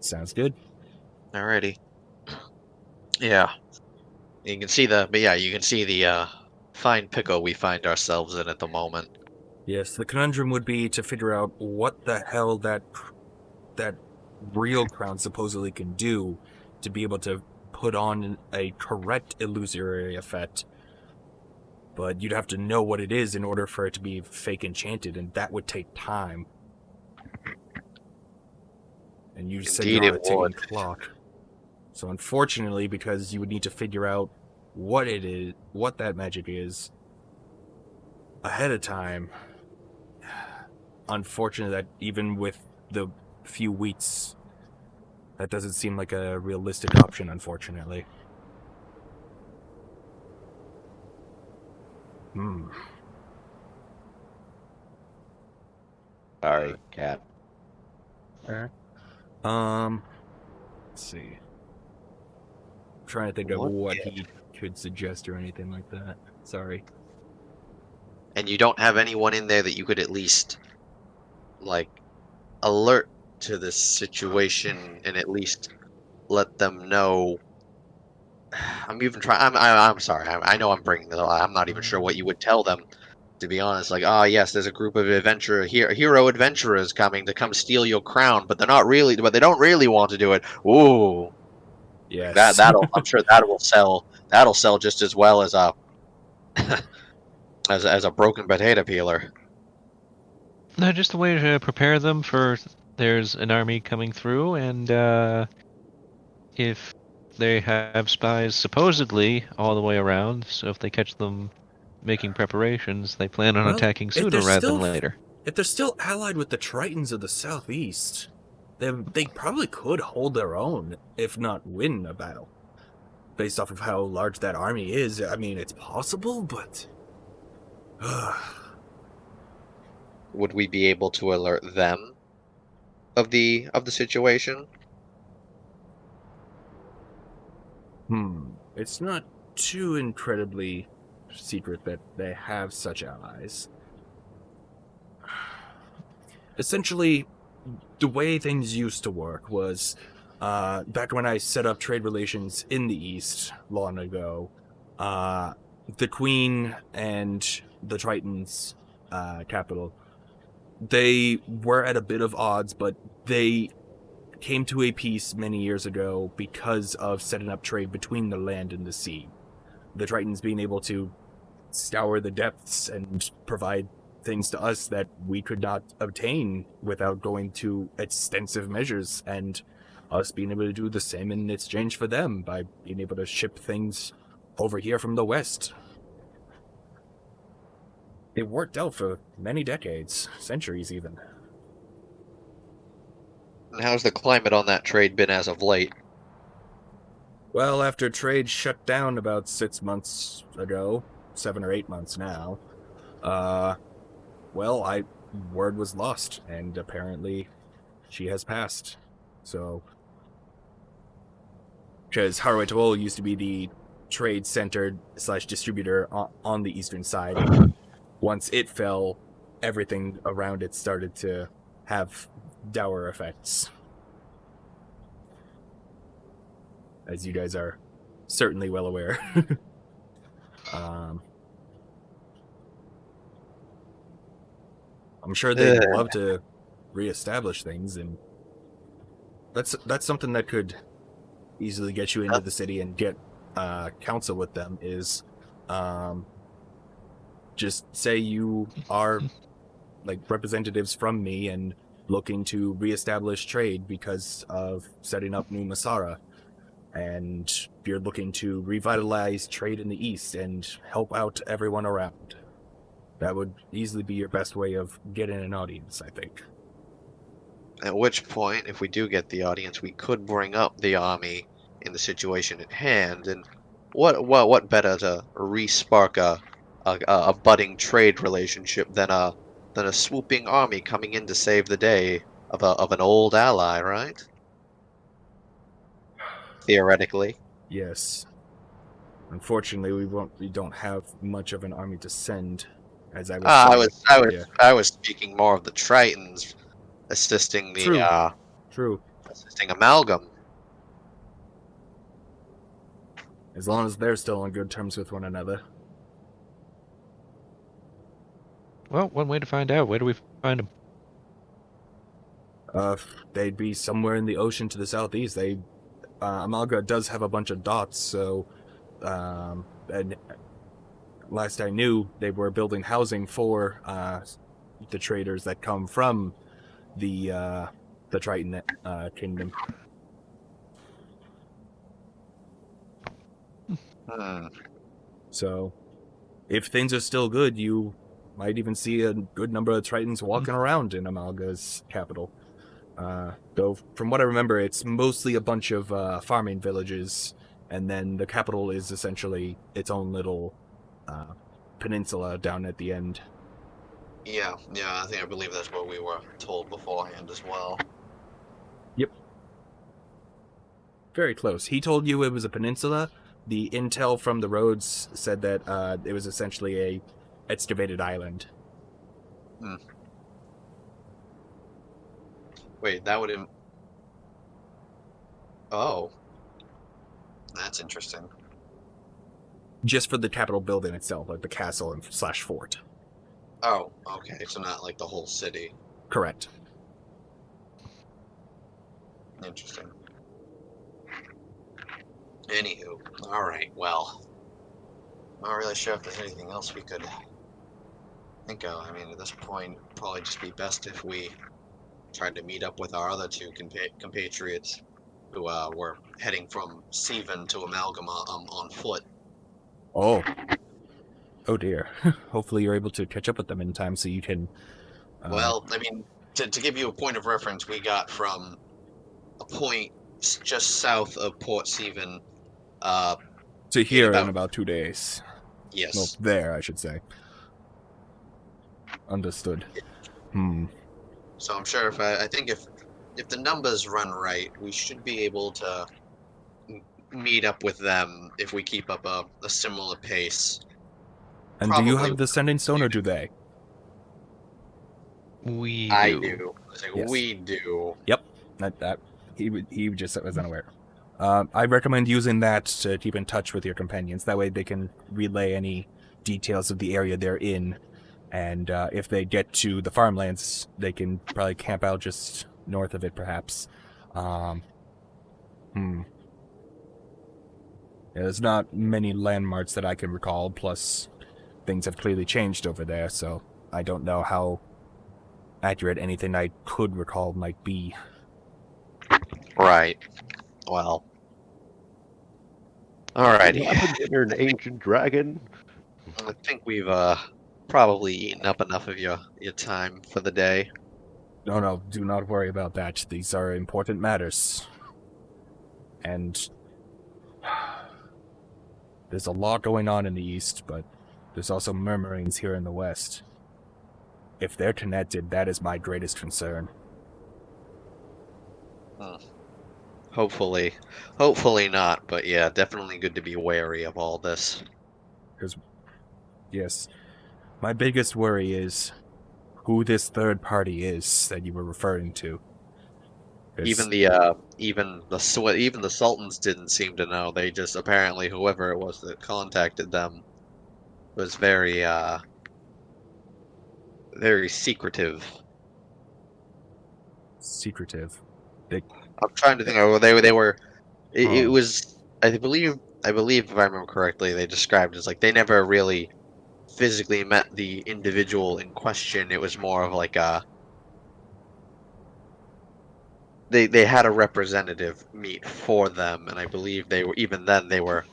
Sounds good.
Alrighty. Yeah. You can see the fine pickle we find ourselves in at the moment.
Yes, the conundrum would be to figure out what the hell that real crown supposedly can do to be able to put on a correct illusory effect. But you'd have to know what it is in order for it to be fake enchanted, and that would take time. And you said
Indeed
you're on a
it
ticking
would.
clock. So unfortunately, because you would need to figure out what it is, what that magic is, ahead of time, unfortunate that even with the few weeks, that doesn't seem like a realistic option, unfortunately.
Sorry, cat.
Let's see. I'm trying to think of
What
what he could suggest or anything like that. Sorry.
And you don't have anyone in there that you could at least like alert to this situation and at least let them know. I'm even trying. I'm sorry. I know I'm bringing this. I'm not even sure what you would tell them. To be honest, like, yes, there's a group of hero adventurers coming to come steal your crown, but they're not really, but they don't really want to do it. Ooh,
Yes.
I'm sure that will sell. That'll sell just as well as a as a broken potato peeler.
No, just a way to prepare them for there's an army coming through, and if they have spies supposedly all the way around, so if they catch them making preparations, they plan on
Well,
attacking
if
sooner
they're
rather
still
than later.
if they're still allied with the Tritons of the southeast, they probably could hold their own, if not win a battle. Based off of how large that army is, I mean, it's possible, but
Would we be able to alert them of the situation?
it's not too incredibly secret that they have such allies. Essentially, the way things used to work was back when I set up trade relations in the East long ago, the Queen and the Tritons capital, they were at a bit of odds, but they came to a peace many years ago because of setting up trade between the land and the sea. The Tritons being able to scour the depths and provide things to us that we could not obtain without going to extensive measures, and us being able to do the same in exchange for them by being able to ship things over here from the west. It worked out for many decades, centuries even.
And how's the climate on that trade been as of late?
Well, after trade shut down about 6 months ago, 7 or 8 months now, word was lost, and apparently she has passed. So, because Haruetool used to be the trade center / distributor on the eastern side, and once it fell, everything around it started to have dour effects. As you guys are certainly well aware. I'm sure they'd love to reestablish things, and that's something that could easily get you into the city and get counsel with them. Is just say you are like representatives from me and looking to reestablish trade because of setting up New Masara, and you're looking to revitalize trade in the east and help out everyone around. That would easily be your best way of getting an audience, I think.
At which point, if we do get the audience, we could bring up the army in the situation at hand. And what better to re-spark a budding trade relationship than a swooping army coming in to save the day of an old ally, right? Theoretically.
Yes. Unfortunately, we don't have much of an army to send, as I was saying.
I was speaking more of the Tritons assisting
True.
assisting Amalgam.
As long as they're still on good terms with one another.
Well, one way to find out. Where do we find them?
They'd be somewhere in the ocean to the southeast. Amalga does have a bunch of dots, so, and last I knew, they were building housing for the traders that come from the Triton kingdom. So, if things are still good, you might even see a good number of Tritons walking around in Amalga's capital. Though, from what I remember, it's mostly a bunch of farming villages, and then the capital is essentially its own little peninsula down at the end.
Yeah, I believe that's what we were told beforehand as well.
Yep. Very close. He told you it was a peninsula. The intel from the roads said that it was essentially a excavated island.
Wait, that would... Oh. That's interesting.
Just for the capital building itself, like the castle and / fort.
Oh, okay, so not like the whole city.
Correct.
Interesting. Anywho, alright, well. Not really sure if there's anything else we could think of. I mean, at this point, it'd probably just be best if we tried to meet up with our other two compatriots
who were heading from Seaven to Amalgama on foot.
Oh. Oh dear. Hopefully you're able to catch up with them in time so you can...
Well, I mean, to give you a point of reference, we got from a point just south of Port Seaven.
to here in
about-
about 2 days.
Yes.
Well, there, I should say. Understood.
So I'm sure I think if the numbers run right, we should be able to meet up with them if we keep up a similar pace.
And do you
Probably-
have the Sending Stone, or do they?
We
I
do.
do. I was like,
Yes.
We do.
That he just was unaware. I recommend using that to keep in touch with your companions. That way they can relay any details of the area they're in. And if they get to the farmlands, they can probably camp out just north of it, perhaps. Yeah, there's not many landmarks that I can recall, plus things have clearly changed over there, so I don't know how accurate anything I could recall might be.
Right. Well. Alrighty.
You're an ancient dragon.
I think we've probably eaten up enough of your time for the day.
No, do not worry about that. These are important matters. And there's a lot going on in the east, but there's also murmurings here in the west. If they're connected, that is my greatest concern.
Hopefully not, but yeah, definitely good to be wary of all this.
Yes, my biggest worry is who this third party is that you were referring to. 'Cause
Even the Sultans didn't seem to know. They just apparently whoever it was that contacted them was very secretive.
secretive.
I'm trying to think. They were. It
Oh.
was. I believe if I remember correctly, they described it as like they never really physically met the individual in question. It was more of like a. They had a representative meet for them, and I believe they were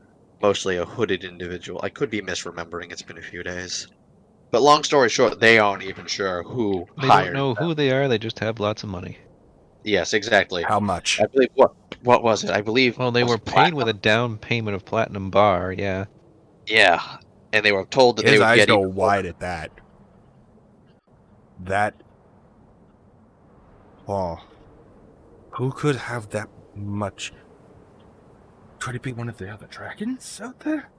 mostly a hooded individual. I could be misremembering. It's been a few days. But long story short, they aren't even sure who
They
hired
don't know
them.
who they are. They just have lots of money.
Yes, exactly.
How much?
I believe what was it? I believe.
Well, they
was
were
it
paid with a
platinum?
down payment of platinum bar. Yeah.
Yeah, and they were told that
His
they would
eyes
get
go
even more.
wide at that. That... Oh. Who could have that much? Could it be one of the other dragons out there?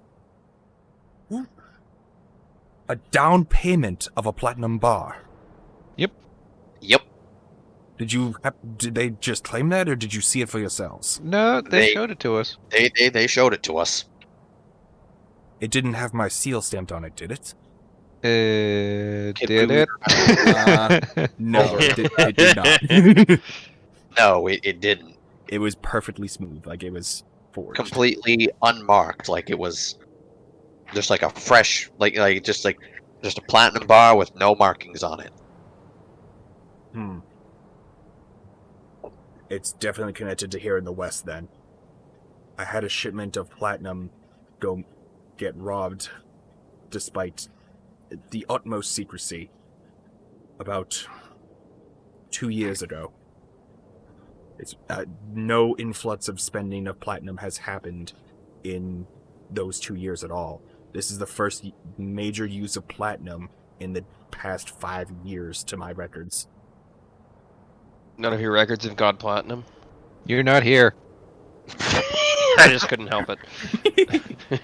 Who? A down payment of a platinum bar.
Yep.
Did they just claim that, or did you see it for yourselves?
No, they
They-
showed it to us.
They showed it to us.
It didn't have my seal stamped on it, did it?
Can
Did
we-
it?
No, it did not.
No, it didn't.
It was perfectly smooth, like it was forged.
Completely unmarked, like it was just like a fresh, like just a platinum bar with no markings on it.
It's definitely connected to here in the west, then. I had a shipment of platinum go get robbed, despite the utmost secrecy, about 2 years ago. It's no influx of spending of platinum has happened in those 2 years at all. This is the first major use of platinum in the past 5 years, to my records.
None of your records have gone platinum.
You're not here.
I just couldn't help it.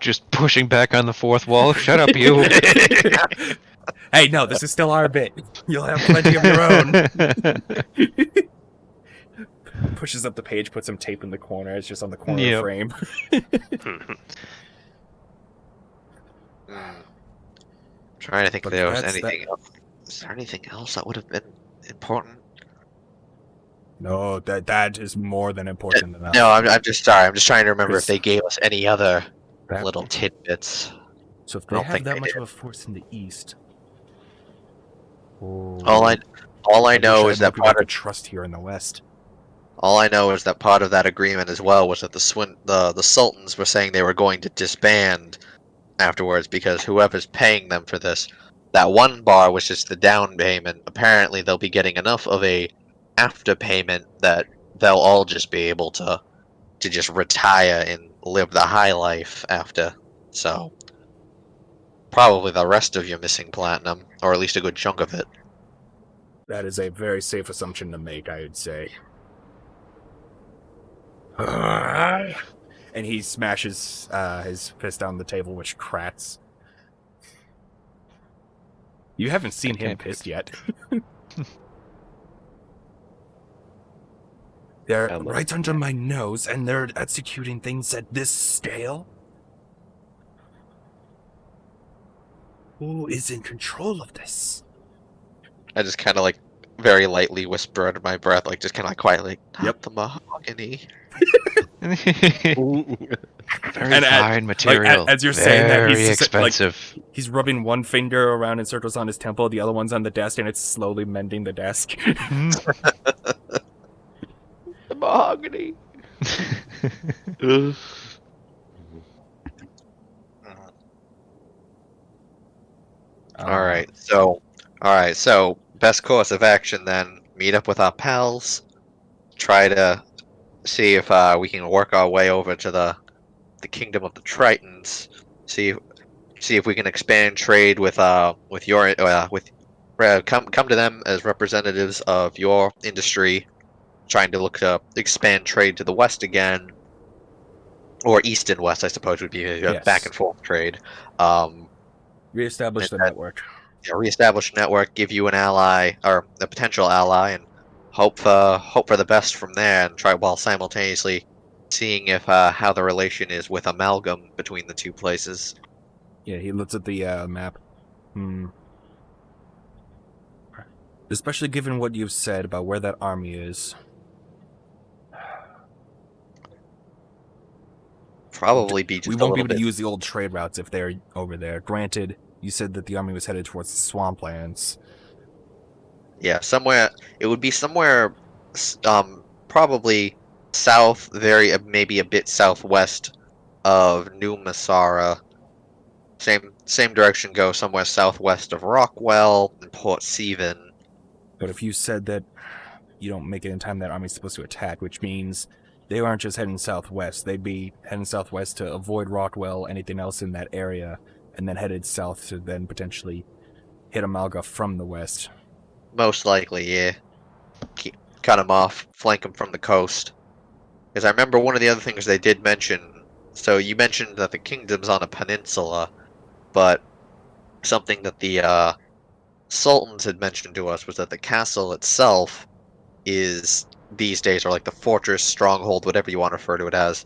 Just pushing back on the fourth wall. Shut up, you.
Hey, no, this is still our bit. You'll have plenty of your own. Pushes up the page, puts some tape in the corner. It's just on the corner
Yep.
frame.
Trying to think
But
if there was
that's
anything else. Is there anything else that would have been important?
No, that is more than important enough.
No, I'm just sorry. I'm just trying to remember if
'Cause
they gave us any other
That-
little tidbits.
So if
I
they
don't
have
think
that
they
much
did.
of a force in the east,
All I know is that
people have
part
to
of
trust here in the west.
All I know is that part of that agreement as well was that the sultans were saying they were going to disband afterwards because whoever's paying them for this, that one bar was just the down payment. Apparently, they'll be getting enough of a after payment that they'll all just be able to just retire and live the high life after. So probably the rest of your missing platinum, or at least a good chunk of it.
That is a very safe assumption to make, I would say. And he smashes his fist on the table, which cracks. You haven't seen him pissed yet. They're right under my nose, and they're executing things at this scale? Who is in control of this?
I just kind of like very lightly whisper under my breath, like just kind of like quietly, not
Yep.
the mahogany.
Very fine material.
As you're saying that,
very
he's just,
expensive.
he's rubbing one finger around in circles on his temple, the other one's on the desk, and it's slowly mending the desk.
The mahogany. All right. So best course of action then: meet up with our pals, try to see if we can work our way over to the kingdom of the Tritons. See if we can expand trade with your come to them as representatives of your industry, trying to look to expand trade to the west again, or east and west, I suppose would be a
Yes.
back and forth trade.
Reestablish the network.
Reestablish network, give you an ally or a potential ally, and hope for the best from there, and try while simultaneously seeing if how the relation is with amalgam between the two places.
Yeah, he looks at the map. Especially given what you've said about where that army is.
Probably be just
we
a
won't be
little
able to
bit.
use the old trade routes if they're over there. Granted, you said that the army was headed towards the swamplands.
Yeah, somewhere it would be somewhere, probably south, maybe a bit southwest of New Masara. Same direction, go somewhere southwest of Rockwell and Port Seaven.
But if you said that you don't make it in time, that army's supposed to attack, which means they aren't just heading southwest. They'd be heading southwest to avoid Rockwell, anything else in that area, and then headed south to then potentially hit Amalga from the west.
Most likely, yeah. Cut them off, flank them from the coast. Because I remember one of the other things they did mention. So you mentioned that the kingdom's on a peninsula, but something that the sultans had mentioned to us was that the castle itself is these days, or like the fortress, stronghold, whatever you want to refer to it as,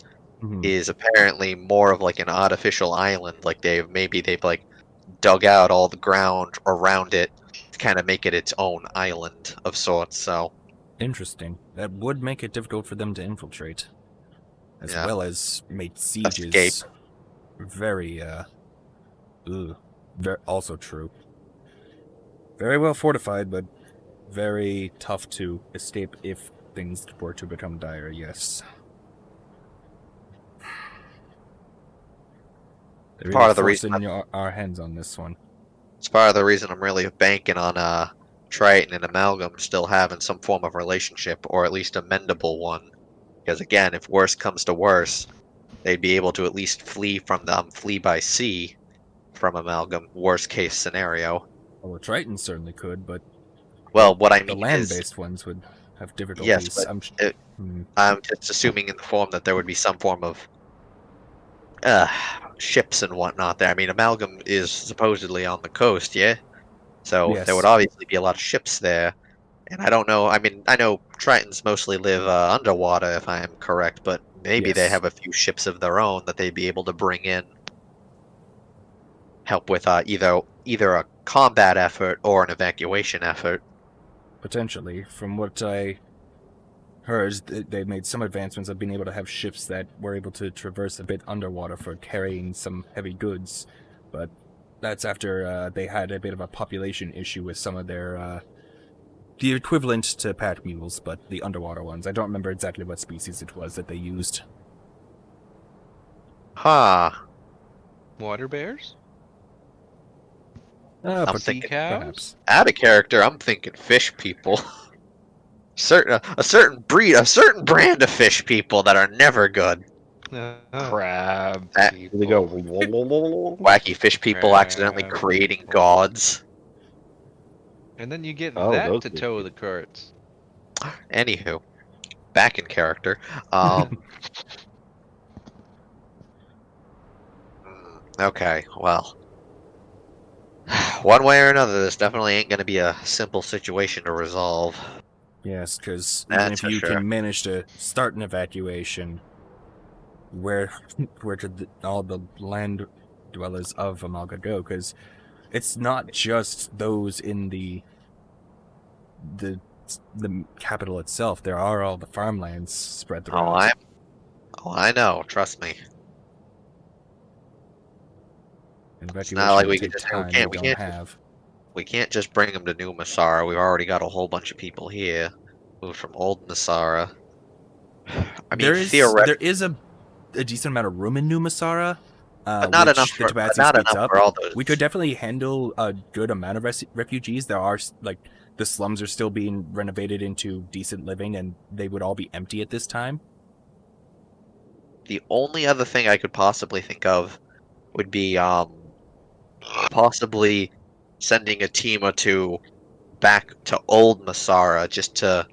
is apparently more of like an artificial island. Like they've like dug out all the ground around it to kind of make it its own island of sorts. So
interesting. That would make it difficult for them to infiltrate, as
Yeah.
well as make sieges.
Escape.
Very also true. Very well fortified, but very tough to escape if things were to become dire, yes. They're
Part
really
of the reason
forcing our hands on this one.
it's part of the reason I'm really banking on Triton and Amalgam still having some form of relationship, or at least a mendable one. Because again, if worse comes to worse, they'd be able to at least flee by sea from Amalgam. Worst case scenario.
Well, the Tritons certainly could, but
Well, what I
the
mean
land-based ones would have difficulties.
Yes, but I'm just assuming in the form that there would be some form of ships and whatnot there. I mean, Amalgam is supposedly on the coast, yeah? So
Yes.
there would obviously be a lot of ships there. And I don't know, I mean, I know Tritons mostly live underwater, if I am correct, but maybe they
Yes.
have a few ships of their own that they'd be able to bring in. Help with either a combat effort or an evacuation effort.
Potentially. From what I heard, they made some advancements of being able to have ships that were able to traverse a bit underwater for carrying some heavy goods, but that's after they had a bit of a population issue with some of their the equivalent to pack mules, but the underwater ones. I don't remember exactly what species it was that they used.
Huh.
Water bears?
I'm
But
Sea
thinking
cows?
perhaps.
out of character. I'm thinking fish people. A certain breed, a certain brand of fish people that are never good.
Crab
That-
people.
They go.
Wacky fish people accidentally
Crab
creating
people.
gods.
And then you get
Oh,
that
those
to
fish
tow
people.
the carts.
Anywho, back in character. Hmm, okay, well, one way or another, this definitely ain't gonna be a simple situation to resolve.
Yes, because even
That's
if
for
you
sure.
can manage to start an evacuation, where did all the land dwellers of Amalga go? Because it's not just those in the capital itself. There are all the farmlands spread
Oh,
throughout.
I know. Trust me. It's not
Evacuation
like
would
we can
take
just
time we don't have.
we can't just bring them to New Masara. We've already got a whole bunch of people here, moved from Old Masara. I mean,
There
theoretically,
is a decent amount of room in New Masara,
but not enough
which the
for
Tabaxi speaks up.
all those.
We could definitely handle a good amount of refugees. There are, like, the slums are still being renovated into decent living, and they would all be empty at this time.
The only other thing I could possibly think of would be possibly sending a team or two back to Old Masara just to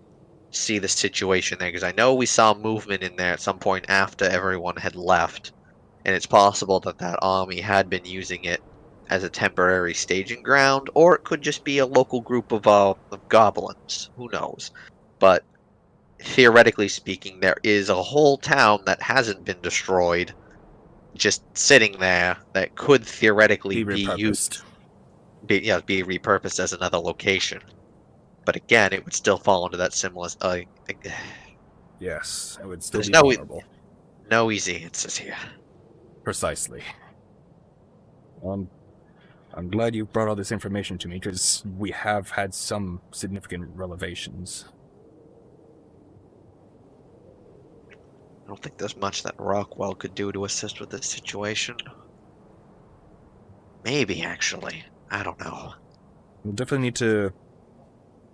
see the situation there, because I know we saw movement in there at some point after everyone had left, and it's possible that that army had been using it as a temporary staging ground, or it could just be a local group of goblins. Who knows? But theoretically speaking, there is a whole town that hasn't been destroyed, just sitting there that could theoretically
Be
be used,
repurposed.
be repurposed as another location. But again, it would still fall into that similar.
Yes, it would still
There's
be
no
vulnerable.
no easy answers here.
Precisely. I'm glad you brought all this information to me, because we have had some significant revelations.
I don't think there's much that Rockwell could do to assist with this situation. Maybe, actually. I don't know.
We'll definitely need to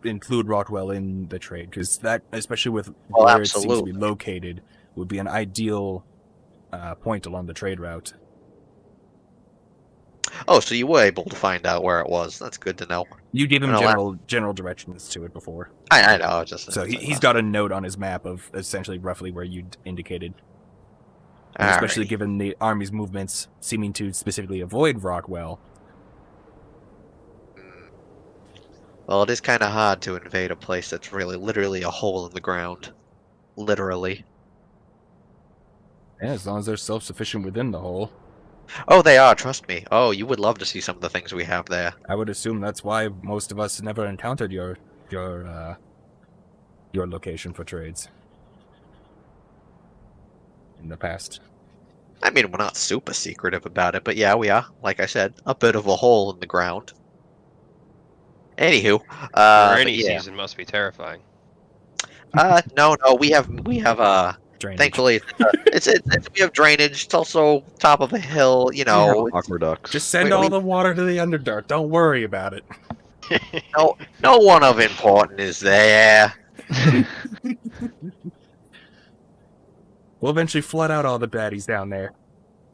include Rockwell in the trade, because that, especially with
Oh,
where it seems to be
absolutely.
located, would be an ideal point along the trade route.
Oh, so you were able to find out where it was. That's good to know.
You gave him
No,
general directions to it before,
I know, just
so he's got a note on his map of essentially roughly where you indicated. And especially
Alrighty.
given the army's movements seeming to specifically avoid Rockwell.
Well, it is kind of hard to invade a place that's really literally a hole in the ground. Literally.
Yeah, as long as they're self-sufficient within the hole.
Oh, they are, trust me. Oh, you would love to see some of the things we have there.
I would assume that's why most of us never encountered your location for trades in the past.
I mean, we're not super secretive about it, but yeah, we are, like I said, a bit of a hole in the ground. Anywho,
Your
but
rainy
yeah.
season must be terrifying.
No, we have,
Drainage.
thankfully, we have drainage. It's also top of a hill, you know.
Aqueducts.
Just send
We-
all
we-
the water to the Underdark. Don't worry about it.
No one of important is there.
We'll eventually flood out all the baddies down there.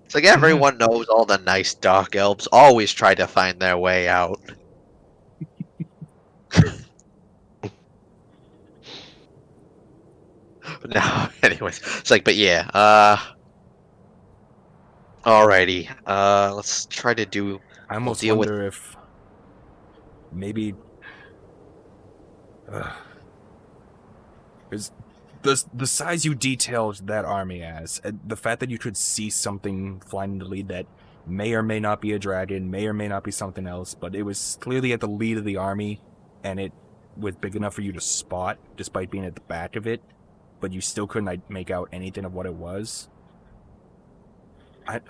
It's like everyone knows all the nice dark elves always try to find their way out. No, anyways, it's like, but yeah, alrighty, let's try to do.
I almost
deal with-
wonder if maybe is the size you detailed that army as, the fact that you could see something flying in the lead that may or may not be a dragon, may or may not be something else, but it was clearly at the lead of the army, and it was big enough for you to spot, despite being at the back of it, but you still couldn't make out anything of what it was. A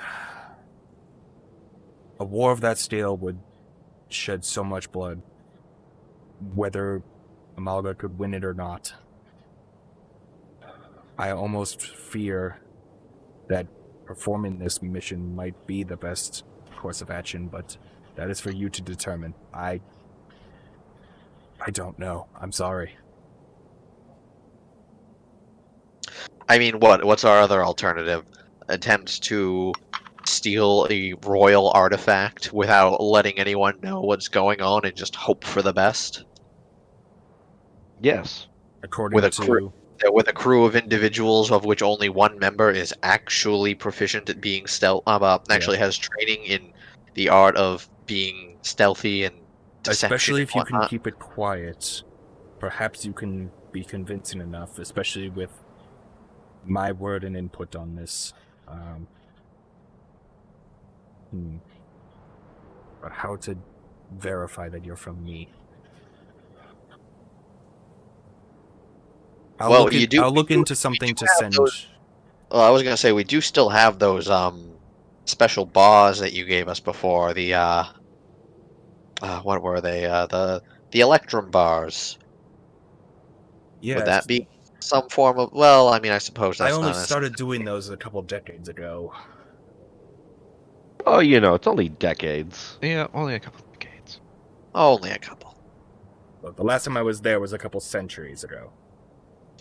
war of that scale would shed so much blood, whether Amalga could win it or not. I almost fear that performing this mission might be the best course of action, but that is for you to determine. I don't know. I'm sorry.
I mean, what's our other alternative? Attempt to steal a royal artifact without letting anyone know what's going on and just hope for the best?
Yes.
According
With a
to
With a crew of individuals of which only one member is actually proficient at being stealth, actually has training in the art of being stealthy and deception
especially
and
if you can
whatnot.
keep it quiet, perhaps you can be convincing enough, especially with my word and input on this. But how to verify that you're from me? I'll look into something to send.
Well, I was gonna say we do still have those special bars that you gave us before. The what were they? The Electrum bars.
Yes.
Would that be some form of? Well, I mean, I suppose that's
I only
not
started doing those a couple decades ago.
Oh, you know, it's only decades.
Yeah, only a couple of decades.
only a couple.
But the last time I was there was a couple centuries ago.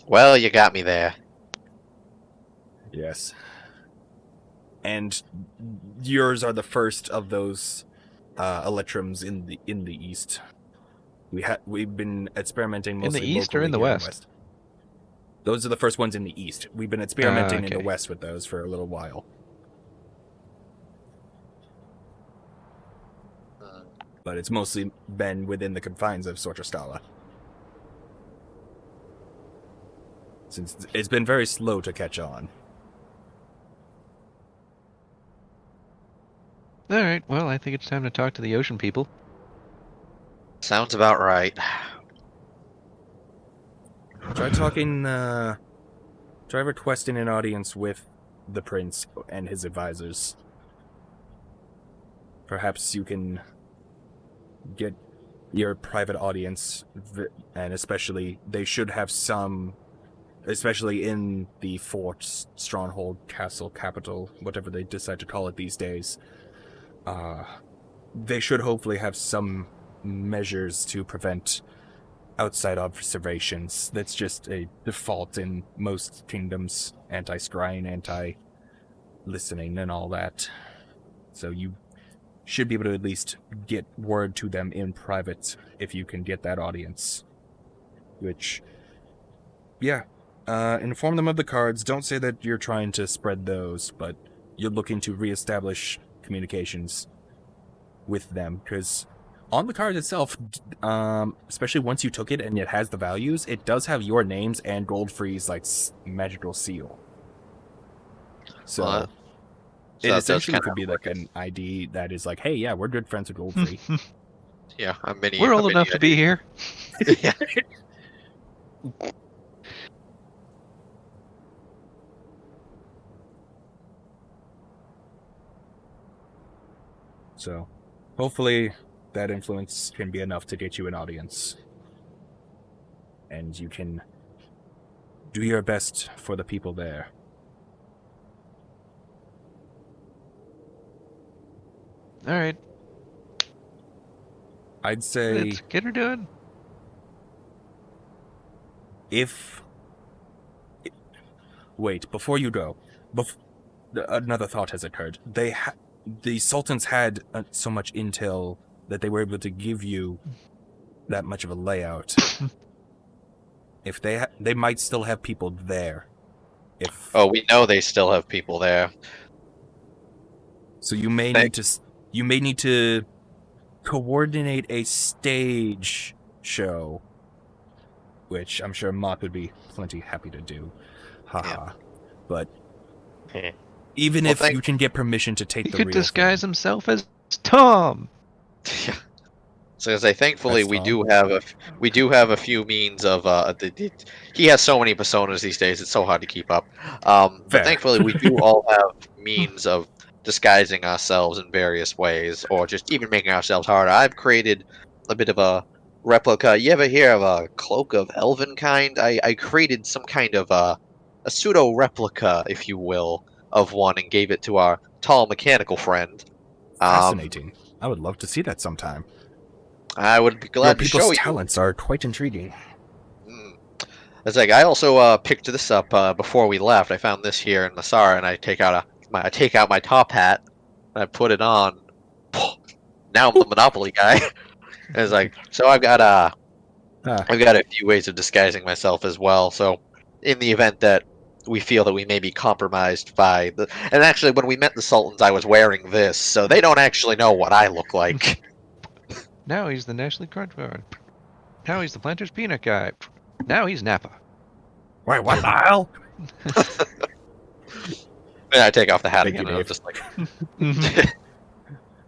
Well, you got me there.
Yes. And yours are the first of those Electrums in the East. We've been experimenting mostly
In the East or
locally
in the
here
West?
Those are the first ones in the East. We've been experimenting in the
okay.
West with those for a little while. But it's mostly been within the confines of Sortrastala. Since it's been very slow to catch on.
Alright, well, I think it's time to talk to the ocean people.
Sounds about right.
Try requesting an audience with the prince and his advisors. Perhaps you can get your private audience, and especially they should have some, especially in the fort, stronghold, castle, capital, whatever they decide to call it these days. They should hopefully have some measures to prevent outside observations. That's just a default in most kingdoms, anti-scrying, anti-listening, and all that. So you should be able to at least get word to them in private if you can get that audience. Which, yeah, inform them of the cards. Don't say that you're trying to spread those, but you're looking to reestablish communications with them, because on the card itself, especially once you took it and it has the values, it does have your names and Goldfree's like magical seal. So it essentially could be like an ID that is like, hey, yeah, we're good friends with Goldfree.
Yeah,
we're old enough to be here.
Yeah.
So hopefully that influence can be enough to get you an audience. And you can do your best for the people there.
Alright,
I'd say
let's get her done.
Wait, before you go, another thought has occurred. The Sultans had so much intel that they were able to give you that much of a layout. If they might still have people there.
We know they still have people there.
So you may need to coordinate a stage show, which I'm sure Mock would be plenty happy to do. Haha.
Yeah.
But even if you can get permission to take
He
the
could
real
disguise
thing.
himself as Tom.
Yeah. So as I thankfully
That's
we
Tom.
do have a few means of he has so many personas these days it's so hard to keep up. But
Fair.
thankfully we do all have means of disguising ourselves in various ways, or just even making ourselves harder. I've created a bit of a replica. You ever hear of a cloak of elven kind? I created some kind of a pseudo replica, if you will, of one and gave it to our tall mechanical friend.
Fascinating. I would love to see that sometime.
I would be
Your
glad to
people's
show you.
talents are quite intriguing.
Mm. It's like I also picked this up before we left. I found this here in Masara, and I take out my top hat and I put it on. Now I'm the Monopoly guy. And it's like, so I've got a few ways of disguising myself as well. So in the event that we feel that we may be compromised by the, and actually when we met the Sultans, I was wearing this, so they don't actually know what I look like.
Now he's the Nestle Crunch Bar. Now he's the Planters Peanut guy. Now he's Napa.
Wait, what the hell?
And I take off the hat
Thank
again.
you,
And I'm
Dave.
just like,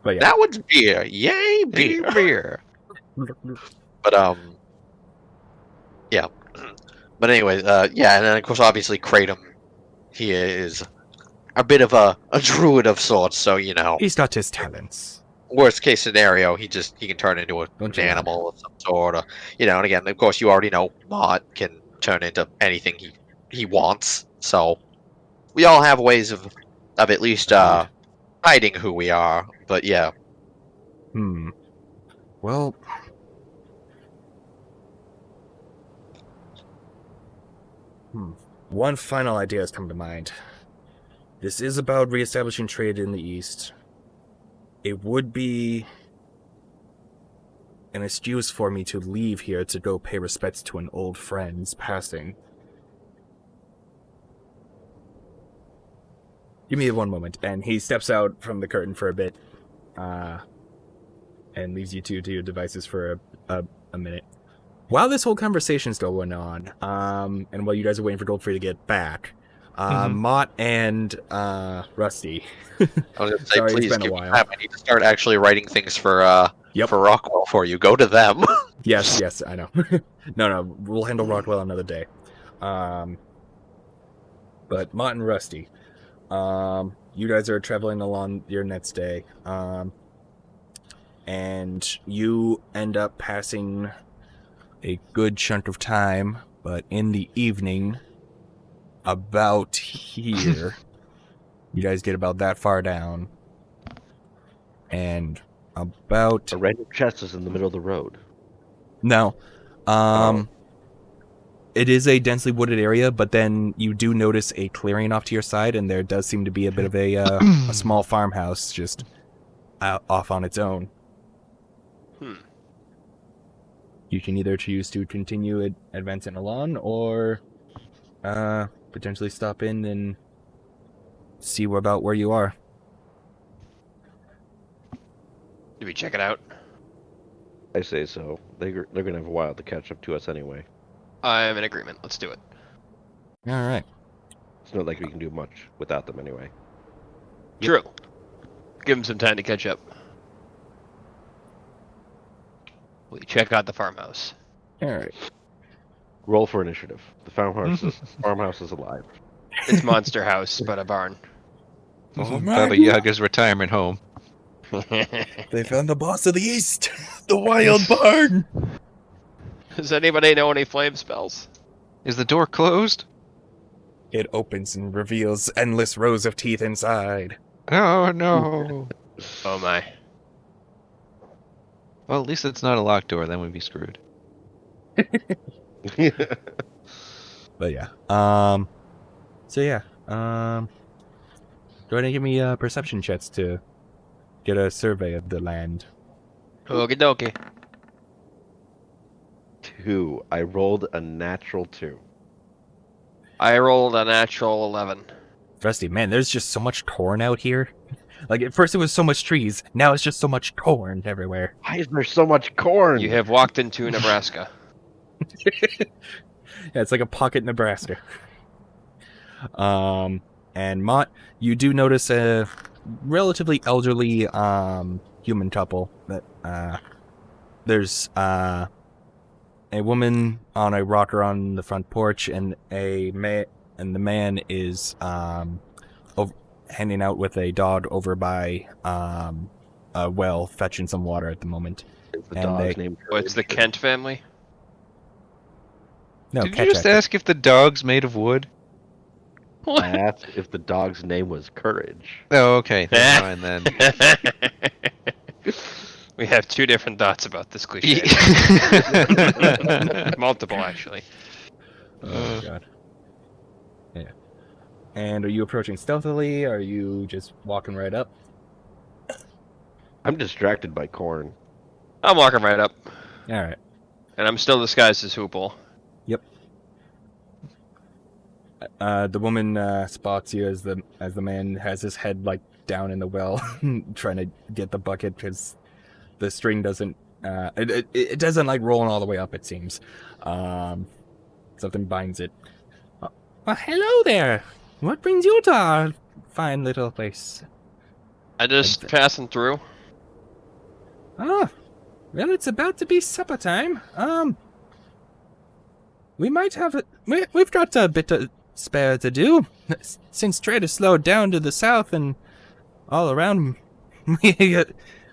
But yeah.
that one's beer, yay beer.
Beer.
But yeah. But anyways, yeah, and then of course obviously Kratom, he is a bit of a druid of sorts, so you know,
He's got his talents.
worst case scenario, he can turn into an
Don't you lie.
animal of some sort, or you know, and again, of course, you already know Mott can turn into anything he wants. So we all have ways of at least
Agreed.
hiding who we are. But yeah,
Well, one final idea has come to mind. This is about reestablishing trade in the East. It would be an excuse for me to leave here to go pay respects to an old friend's passing. Give me one moment. And he steps out from the curtain for a bit, and leaves you two to your devices for a minute. While this whole conversation's still going on, and while you guys are waiting for Goldfree to get back, Mott and Rusty.
I was gonna say,
Sorry, it's
please
been a
give me
while.
time. I need to start actually writing things for
Yep.
for Rockwell for you. Go to them.
Yes, I know. No, we'll handle Rockwell another day. But Mott and Rusty, you guys are traveling along your next day, and you end up passing a good chunk of time, but in the evening, about here, you guys get about that far down, and about...
A random chest is in the middle of the road.
No. It is a densely wooded area, but then you do notice a clearing off to your side, and there does seem to be a bit of a small farmhouse just off on its own. You can either choose to continue advancing along, or potentially stop in and see about where you are.
Do we check it out?
I say so. They're gonna have a while to catch up to us anyway.
I'm in agreement. Let's do it.
All right.
It's not like we can do much without them anyway.
True. Give him some time to catch up. We check out the farmhouse.
All right.
Roll for initiative. The farmhouse is alive.
It's Monster House, but a barn.
Baba Yaga's retirement home.
They found the boss of the East, the Wild Barn.
Does anybody know any flame spells?
Is the door closed?
It opens and reveals endless rows of teeth inside.
Oh no.
Oh my.
Well, at least it's not a locked door, then we'd be screwed.
But yeah. So yeah. Go ahead and give me perception checks to get a survey of the land.
Okie dokie.
2. I rolled a natural 2.
I rolled a natural 11.
Rusty, man, there's just so much corn out here. Like, at first it was so much trees, now it's just so much corn everywhere.
Why is there so much corn?
You have walked into Nebraska.
Yeah, it's like a pocket Nebraska. And Mott, you do notice a relatively elderly human couple. That there's a woman on a rocker on the front porch, and the man is hanging out with a dog over by a well, fetching some water at the moment.
The
And
dog's
they-
name.
Oh, it's the
Courage.
Kent family.
No,
Did you
catch
just
it.
ask if the dog's made of wood?
I asked if the dog's name was Courage.
Oh, okay. That's fine then.
We have two different thoughts about this cliche. Multiple, actually.
Oh god. Yeah. And are you approaching stealthily? Or are you just walking right up?
I'm distracted by corn.
I'm walking right up,
All right.
and I'm still disguised as Hoople.
The woman spots you as the man has his head like down in the well, trying to get the bucket because the string doesn't it doesn't like rolling all the way up. It seems something binds it. Well, hello there. What brings you to our fine little place?
I just passing through.
Ah, well, it's about to be supper time. We might have we've got a bit of spare to do since trade has slowed down to the south and all around.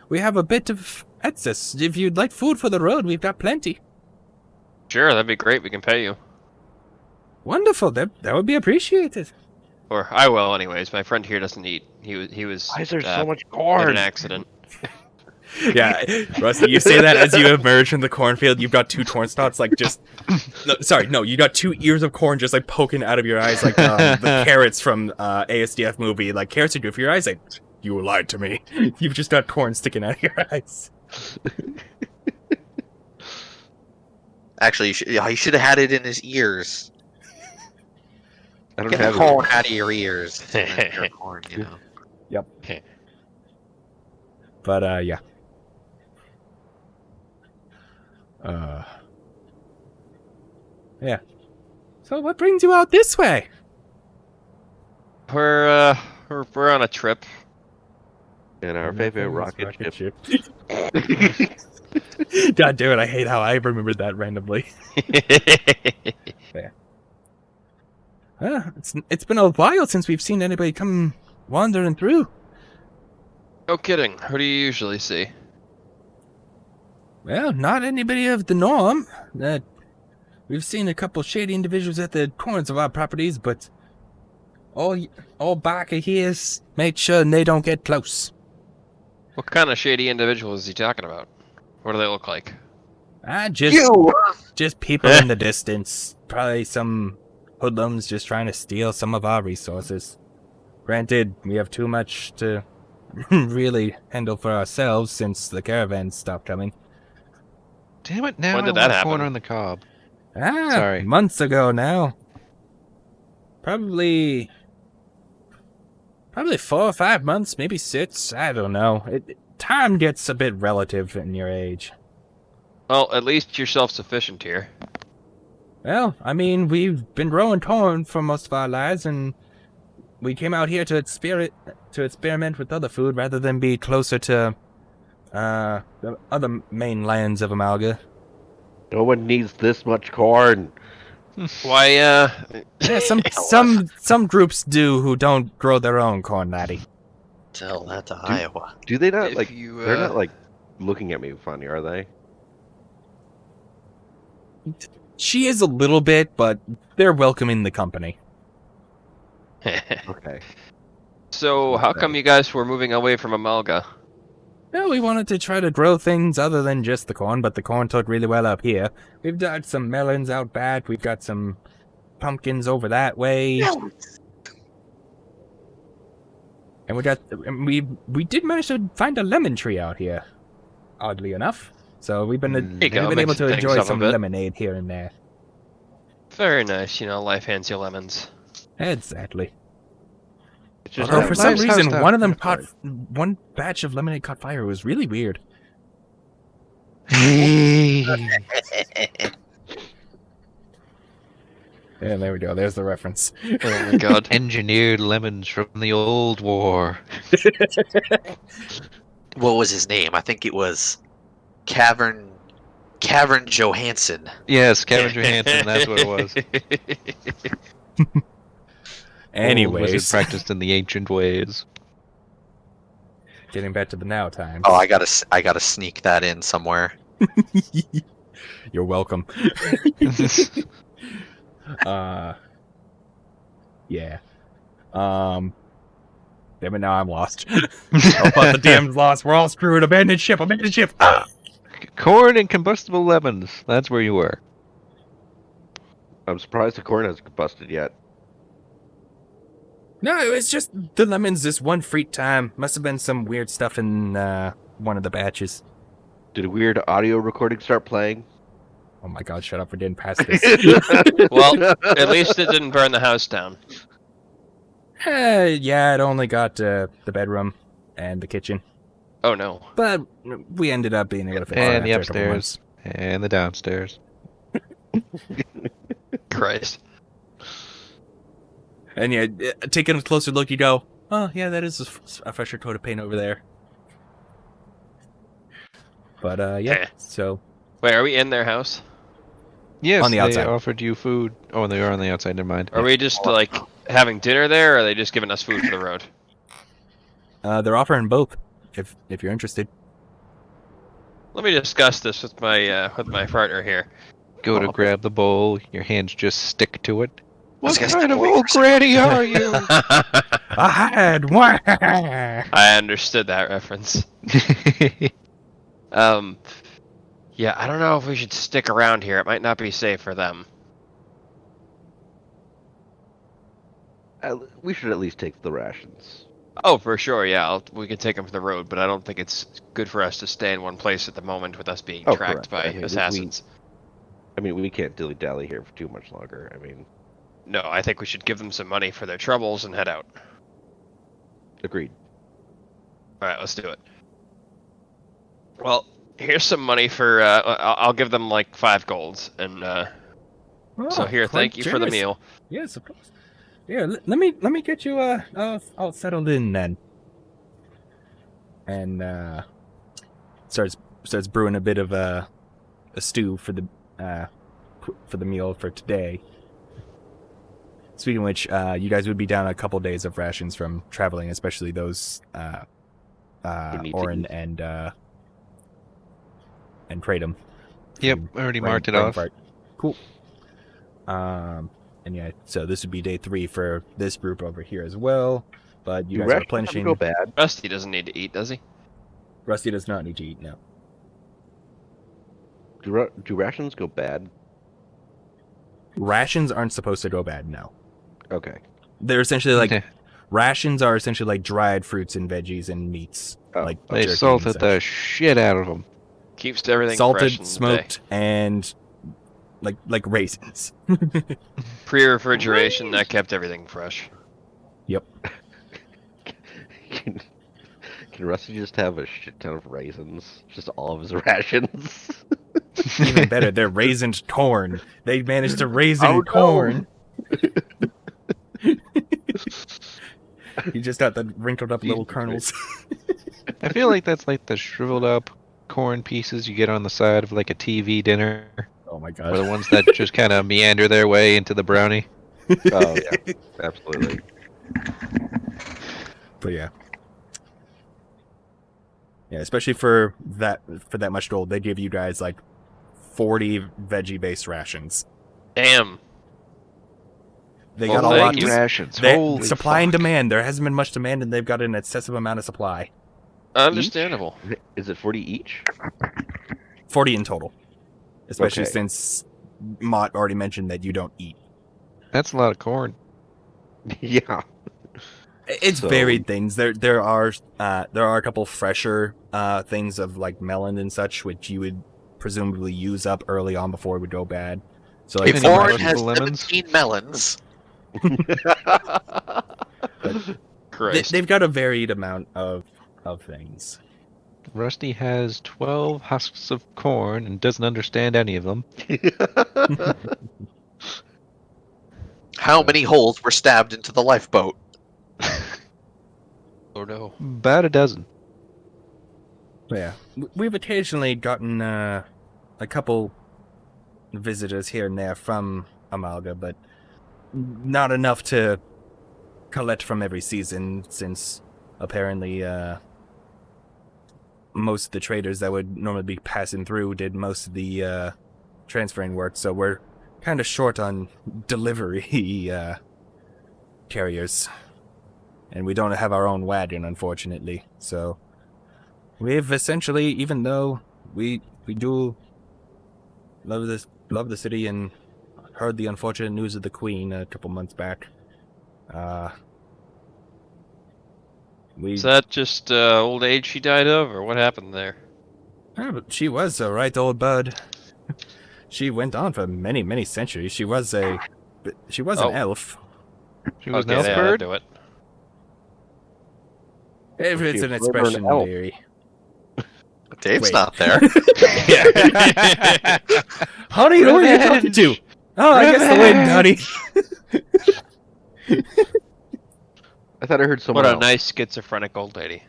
We have a bit of excess. If you'd like food for the road, we've got plenty.
Sure, that'd be great. We can pay you.
Wonderful. That would be appreciated.
Or I will, anyways. My friend here doesn't eat. He was.
Why is there
uh,
so much
in
corn?
an accident.
Yeah, Rusty, you say that as you emerge from the cornfield. You've got two corn stalks, like just. No, you got two ears of corn just like poking out of your eyes, like the carrots from ASDF movie. Like carrots are good for your eyes. Like you lied to me. You've just got corn sticking out of your eyes.
Actually, you should have had it in his ears.
I don't
Get the
have
corn out of your ears. And then your corn, you know.
But yeah. Yeah. So what brings you out this way?
We're on a trip.
in our favorite rocket ship.
God damn it! I hate how I remembered that randomly. It's been a while since we've seen anybody come wandering through.
No kidding. Who do you usually see?
Well, not anybody of the norm. We've seen a couple shady individuals at the corners of our properties, but all Barker here's made sure they don't get close.
What kind of shady individual is he talking about? What do they look like?
Just people in the distance. Probably some hoodlums just trying to steal some of our resources. Granted, we have too much to really handle for ourselves since the caravans stopped coming.
Damn it! Now
When
I
did
want
that
corn
happen?
on the cob.
Sorry. Months ago now. Probably 4 or 5 months, maybe 6. I don't know. Time gets a bit relative in your age.
Well, at least you're self-sufficient here.
Well, I mean, we've been growing corn for most of our lives, and we came out here to experiment with other food rather than be closer to the other main lands of Amalga.
No one needs this much corn.
Why,
Yeah, some groups do who don't grow their own corn, laddie.
Tell that to Iowa.
Do they not
If
like?
you,
They're not like looking at me funny, are they?
She is a little bit, but they're welcoming the company.
Okay.
So, how come you guys were moving away from Amalga?
Well, we wanted to try to grow things other than just the corn, but the corn took really well up here. We've got some melons out back. We've got some pumpkins over that way. And we did manage to find a lemon tree out here, oddly enough. So we've been,
There you go,
able
mixing
to
things
enjoy
up a
some
bit.
lemonade here and there.
Very nice, life hands you lemons.
Exactly.
It's just
Although
that
for some
nice
reason,
house
one of them
down.
one batch of lemonade caught fire. It was really weird. Yeah, there we go. There's the reference.
Oh my god.
Engineered lemons from the old war.
What was his name? I think it was Cavern Johansson.
Yes, Kevin Johansson. That's what it was. Old wizard
Anyways,
practiced in the ancient ways.
getting back to the now times.
Oh, I gotta sneak that in somewhere.
You're welcome. Yeah. Damn it, now I'm lost. Oh, but the DM's lost. We're all screwed. Abandoned ship. Abandoned ship. Ah!
Corn and combustible lemons. That's where you were.
I'm surprised the corn hasn't combusted yet.
No, it was just the lemons this one freak time. Must have been some weird stuff in one of the batches.
Did a weird audio recording start playing?
Oh my god, shut up. We didn't pass this.
Well, at least it didn't burn the house down.
Yeah, it only got the bedroom and the kitchen.
Oh no.
But we ended up being able to fix it
And the
after a couple months.
upstairs. And the downstairs.
Christ.
And yeah, taking a closer look, you go, oh yeah, that is a fresher coat of paint over there. But yeah,
Eh.
so
Wait, are we in their house?
Yes,
On the
they
outside.
offered you food. Oh, they are on the outside. Never mind.
Are we just like having dinner there, or are they just giving us food for the road?
they're offering both, if you're interested.
Let me discuss this with my partner here.
Go to grab the bowl. Your hands just stick to it.
was
What
gonna
kind
say,
of
wait
old
for a
granny are you?
I had one.
I understood that reference. Yeah, I don't know if we should stick around here. It might not be safe for them.
We should at least take the rations.
Oh, for sure, yeah. We can take them for the road, but I don't think it's good for us to stay in one place at the moment with us being
Oh,
tracked
correct.
by
I mean,
assassins.
we can't dilly-dally here for too much longer. I mean,
No, I think we should give them some money for their troubles and head out.
agreed.
Alright, let's do it. Well, here's some money for, I'll give them like 5 golds, and so here, thank you for the meal.
Yes, of course. Yeah, let me get you all settled in then. And starts brewing a bit of a stew for the meal for today. Speaking of which, you guys would be down a couple days of rations from traveling, especially those
need to
Orin
eat.
and Kratom.
Yep,
from
already
Rain-
marked it off.
Rainfart. Cool. And yeah, so this would be day 3 for this group over here as well. But you
Do
guys are
rations ever
replenishing.
go bad?
Rusty doesn't need to eat, does he?
Rusty does not need to eat now.
Do rations go bad?
Rations aren't supposed to go bad, no.
Okay.
They're essentially like
Okay.
rations are essentially like dried fruits and veggies and meats.
Oh,
Like
They
jerky
salted
and
the
such.
shit out of them.
Keeps everything fresh
salted,
in the day.
smoked, and like raisins.
Pre-refrigeration, that kept everything fresh.
Yep.
Can Rusty just have a shit ton of raisins? Just all of his rations?
Even better, they're raisined corn. They managed to raisin
Oh, no.
corn. You just got the wrinkled up little kernels.
I feel like that's like the shriveled up corn pieces you get on the side of like a TV dinner,
Oh my
or
god.
the ones that just kind of meander their way into the brownie.
Oh, yeah. Absolutely.
But yeah. Yeah, especially for that much gold, they give you guys like 40 veggie based rations.
Damn.
They
Well,
got a
thank
lot
you.
to
rations.
they-
Holy
supply and
fuck.
demand. There hasn't been much demand, and they've got an excessive amount of supply.
Understandable.
Is it 40 each?
40 in total. Especially
Okay.
since Mott already mentioned that you don't eat.
That's a lot of corn.
Yeah.
It's
So-
varied things. There are a couple fresher things of like melon and such, which you would presumably use up early on before it would go bad. So like
Even
some
more
Orin
rations-
has
lemons?
17 melons.
Christ.
they've got a varied amount of things.
Rusty has 12 husks of corn and doesn't understand any of them.
How many holes were stabbed into the lifeboat?
Oh no.
About a dozen.
But yeah, we've occasionally gotten a couple visitors here and there from Amalga, but not enough to collect from every season, since apparently most of the traders that would normally be passing through did most of the transferring work, so we're kind of short on delivery carriers. And we don't have our own wagon, unfortunately. So we've essentially, even though we do love the city and heard the unfortunate news of the Queen a couple months back,
Is that just old age she died of, or what happened there?
But she was a right old bird. She went on for many, many centuries. She was an elf.
She was
Okay,
an elf
yeah,
bird?
that'll do it.
If
Was
it's
she
an
a bird or an
expression,
elf?
Leary.
Dave's
Wait.
not there.
Honey, who are you talking to? Oh, I guess the wind, honey.
I thought I heard someone
What a
else.
nice schizophrenic old lady.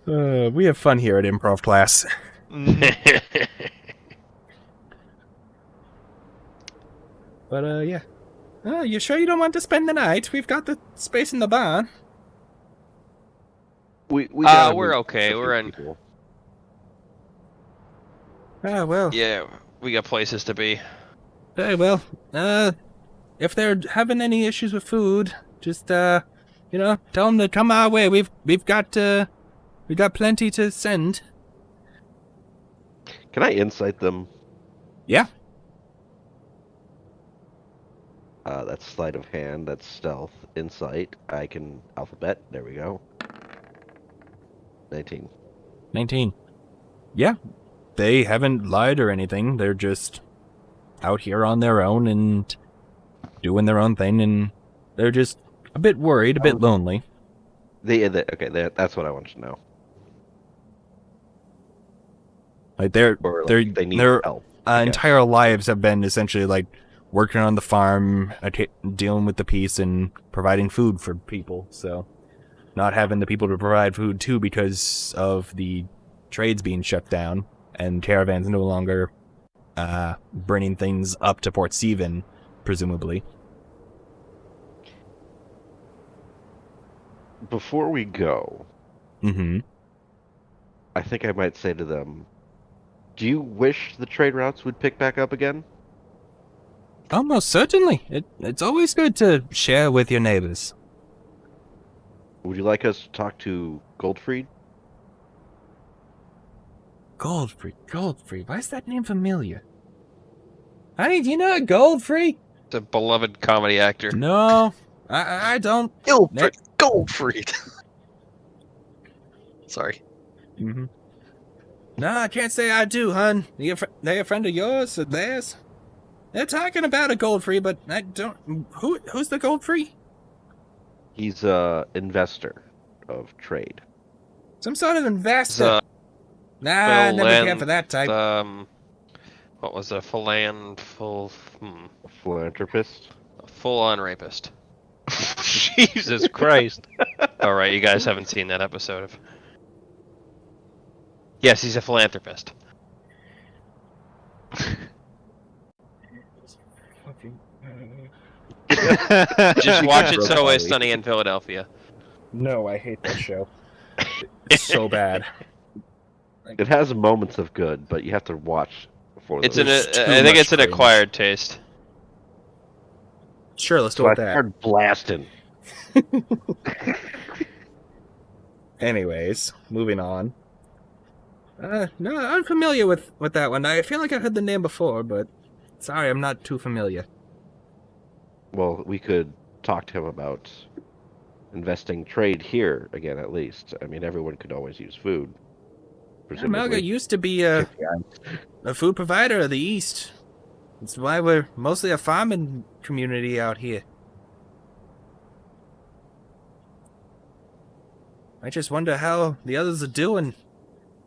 We have fun here at improv class. But, yeah. Oh, you sure you don't want to spend the night? We've got the space in the barn.
We gotta
we're
meet
okay.
a few
We're in.
people.
Ah, well.
Yeah, we got places to be.
Very well. If they're having any issues with food, just, tell them to come our way. We've got plenty to send.
Can I insight them?
Yeah.
That's sleight of hand. That's stealth. Insight. I can alphabet. There we go. 19.
19. Yeah. They haven't lied or anything. They're just out here on their own and doing their own thing, and they're just a bit worried, a bit lonely.
That's what I wanted to know.
Like they're
Or
they're
like, they need
their
help. I guess.
entire lives have been essentially like working on the farm, dealing with the peace, and providing food for people. So, not having the people to provide food to because of the trades being shut down and caravans no longer bringing things up to Port Stephen, presumably.
Before we go,
Mm-hmm.
I think I might say to them, do you wish the trade routes would pick back up again?
Almost certainly. It's always good to share with your neighbors.
Would you like us to talk to Goldfried?
Goldfrey. Why is that name familiar? Hey, do you know Goldfrey?
The beloved comedy actor.
No, I don't.
Goldfried. Sorry.
Mm-hmm. No, I can't say I do, hun. They a friend of yours or theirs? They're talking about a Goldfrey, but I don't. Who's the Goldfrey?
He's a investor of trade.
Some sort of investor.
The
Nah, never care for that type.
what was a
Philanthropist.
full-on rapist.
Jesus Christ.
All right, you guys haven't seen that episode of. Yes, he's a philanthropist. Just watch It's Always Sunny in Philadelphia.
No, I hate that show. It's so bad.
It has moments of good, but you have to watch for
It's
those.
I think it's an acquired taste.
Sure, let's
So
go
I
with that.
started blasting.
Anyways, moving on. No, I'm familiar with that one. I feel like I've heard the name before, but sorry, I'm not too familiar.
Well, we could talk to him about investing trade here again, at least. I mean, everyone could always use food.
Melga used to be a food provider of the East. That's why we're mostly a farming community out here. I just wonder how the others are doing.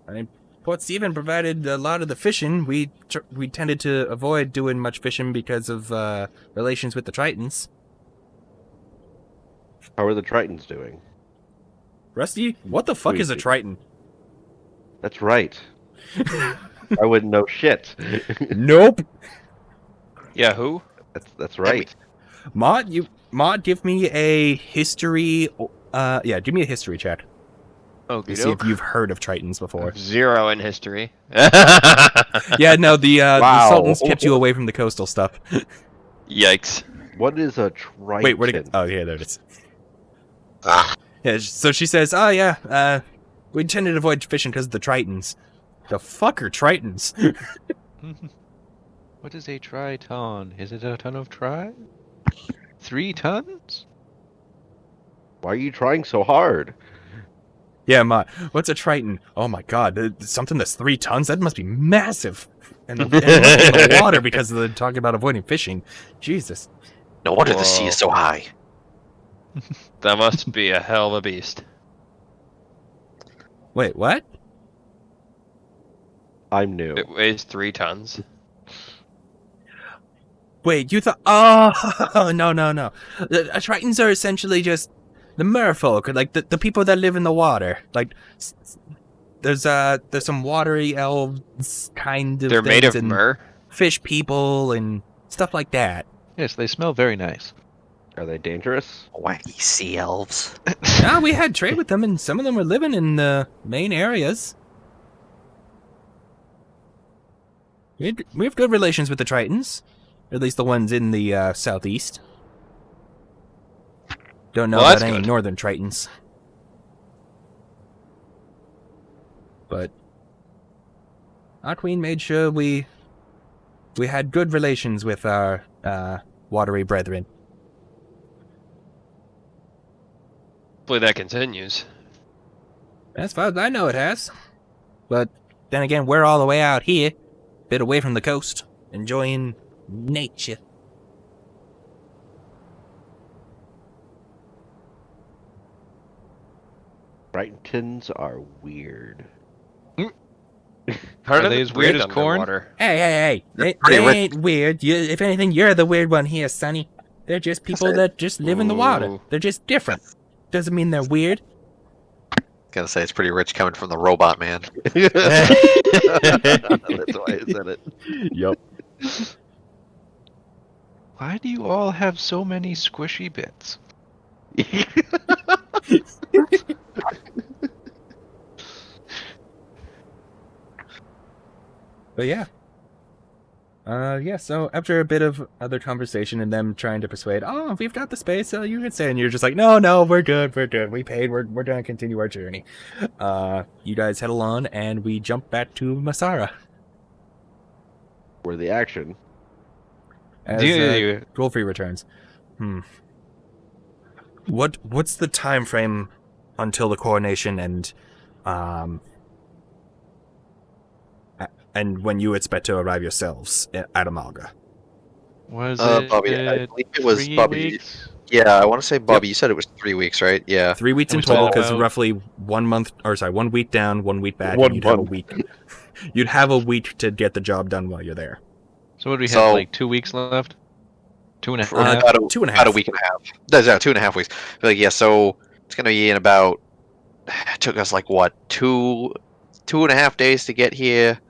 I mean, Port Stephen provided a lot of the fishing. We tended to avoid doing much fishing because of relations with the Tritons.
How are the Tritons doing?
Rusty, what the fuck is a Triton?
That's right. I wouldn't know shit.
Nope.
Yeah, who?
That's right.
Maud, give me a history Yeah, give me a history check
Okay,
to see if you've heard of Tritons before.
0 in history.
Yeah, no, the
Wow.
Sultans kept you away from the coastal stuff.
Yikes.
What is a Triton?
Wait, where'd it go? Oh, yeah, there it is.
Ah,
Yeah, so she says, oh, yeah, we tended to avoid fishing because of the Tritons. The fuck are Tritons?
What is a triton? Is it a ton of tri? 3 tons?
Why are you trying so hard?
Yeah, what's a Triton? Oh my god, something that's 3 tons? That must be massive. And it must be in the water because they're talking about avoiding fishing. Jesus.
No wonder the sea is so high.
That must be a hell of a beast.
Wait, what?
I'm new.
It weighs 3 tons.
Wait, you thought... Oh, no. Tritons are essentially just the merfolk, like the people that live in the water. Like, there's some watery elves kind of
They're made
things
of
and
myrrh.
fish people and stuff like that.
Yes, they smell very nice.
Are they dangerous?
Wacky sea elves.
Yeah, we had trade with them, and some of them were living in the main areas. We have good relations with the Tritons. At least the ones in the southeast. Don't know
Well,
about
that's
any
good.
northern Tritons. But our queen made sure we had good relations with our watery brethren.
Hopefully that continues.
As far as I know, it has. But then again, we're all the way out here, bit away from the coast, enjoying nature.
Tritons are weird.
How
Are
do
they as weird as corn?
underwater?
Hey! They
pretty rich.
ain't weird. If anything, you're the weird one here, Sonny. They're just people that just live in the water.
Ooh.
They're just different. Doesn't mean they're weird.
Gotta say, it's pretty rich coming from the robot man.
That's why I said it.
Yup.
Why do you all have so many squishy bits?
But yeah. So after a bit of other conversation and them trying to persuade, oh, we've got the space, so you can stay, and you're just like, no, we're good, we paid, we're gonna continue our journey. You guys head along, and we jump back to Masara.
Where the action.
As Golfrey returns. What's the time frame until the coronation and when you expect to arrive yourselves at Amalga?
Was
Bobby, I
it
believe it was
3
Bobby.
weeks?
Yeah, I want to say Bobby. You said it was 3 weeks, right? Yeah.
3 weeks in
And we
total,
talked
because
about-
roughly 1 week down, 1 week back,
One
and you'd have a
month.
week. You'd have a week to get the job done while you're there.
So what do we have,
So-
like 2 weeks left? 2.5?
About a,
2.5.
about a week and a half. That's 2.5 weeks. Like, yeah, so it's gonna be in about. It took us like what 2.5 days to get here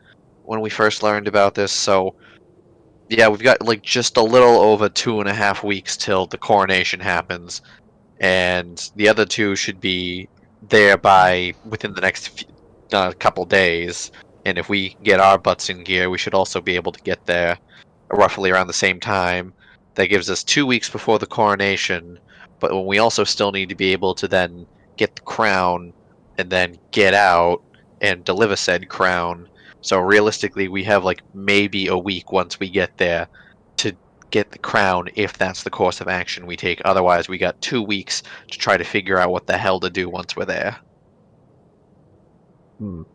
when we first learned about this. So yeah, we've got like just a little over 2.5 weeks till the coronation happens, and the other two should be there by within the next couple days. And if we get our butts in gear, we should also be able to get there roughly around the same time. That gives us 2 weeks before the coronation, but when we also still need to be able to then get the crown and then get out and deliver said crown. So realistically, we have like maybe a week once we get there to get the crown if that's the course of action we take. Otherwise, we got 2 weeks to try to figure out what the hell to do once we're there. I mean,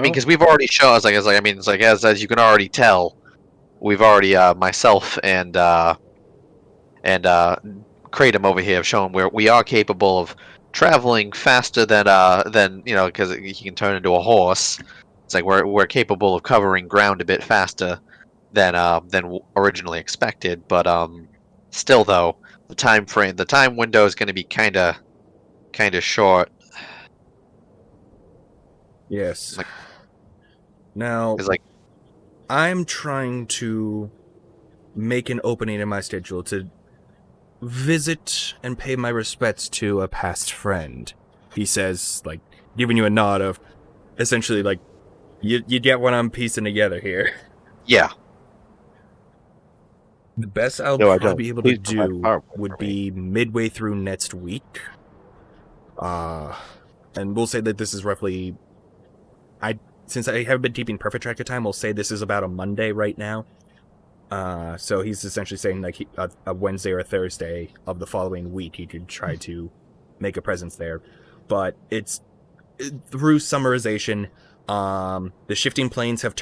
because we've already shown, as you can already tell, we've already myself and Kratom over here have shown where we are capable of traveling faster than because he can turn into a horse. It's like we're capable of covering ground a bit faster than originally expected. But still though, the time window is going to be kind of short.
Yes.
Like-
Now,
It's like
I'm trying to make an opening in my schedule to visit and pay my respects to a past friend. He says, like, giving you a nod of, essentially, like, you get what I'm piecing together here.
Yeah.
The best I'll
No, I
probably
don't.
be able
Please
to
provide
do
PowerPoint
would
for me.
be midway through next week. And we'll say that this is roughly... Since I haven't been keeping perfect track of time, we'll say this is about a Monday right now. So he's essentially saying like a Wednesday or a Thursday of the following week he could try to make a presence there. But it's through summarization, the shifting planes have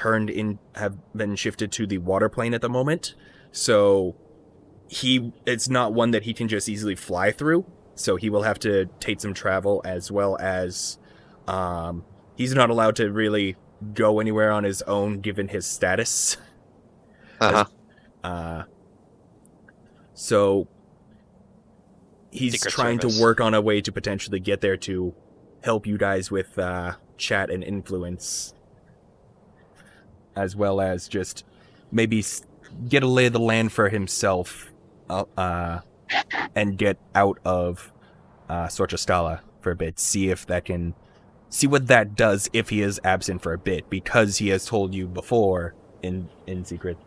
been shifted to the water plane at the moment. So it's not one that he can just easily fly through. So he will have to take some travel, as well as he's not allowed to really go anywhere on his own given his status. So he's
Secret
trying
Service.
to work on a way to potentially get there to help you guys with chat and influence, as well as just maybe get a lay of the land for himself, and get out of Sorchastala for a bit. See what that does if he is absent for a bit, because he has told you before in secret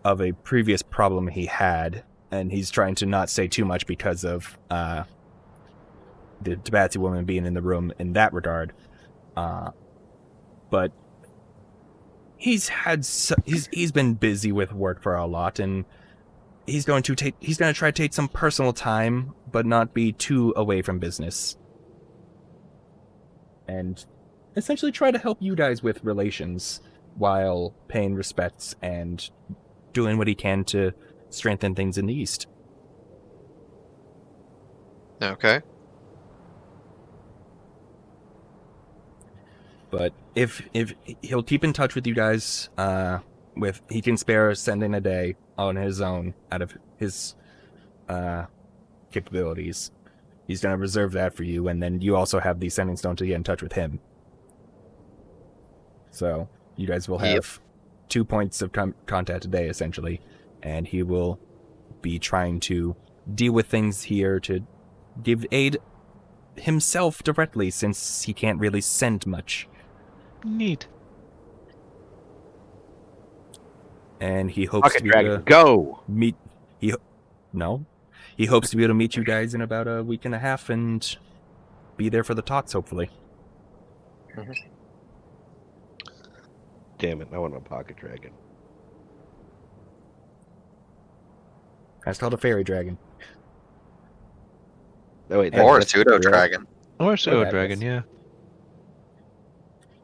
of a previous problem he had, and he's trying to not say too much because of the Tabaxi woman being in the room in that regard. But he's been busy with work for a lot, and he's going to try to take some personal time, but not be too away from business, and essentially try to help you guys with relations while paying respects and doing what he can to strengthen things in the East.
Okay.
But if he'll keep in touch with you guys, he can spare sending a day on his own out of his capabilities. He's gonna reserve that for you, and then you also have the sending stone to get in touch with him. So you guys will have 2 points of contact a day, essentially, and he will be trying to deal with things here to give aid himself directly, since he can't really send much.
Neat.
And he hopes
Pocket
to be
Dragon,
able to
go!
meet. He hopes to be able to meet you guys in about a week and a half and be there for the talks, hopefully.
Damn it, I want a Pocket Dragon.
That's called a fairy dragon.
Oh, wait,
Or a
that's
pseudo
real?
dragon.
Or pseudo
that
dragon,
is.
yeah.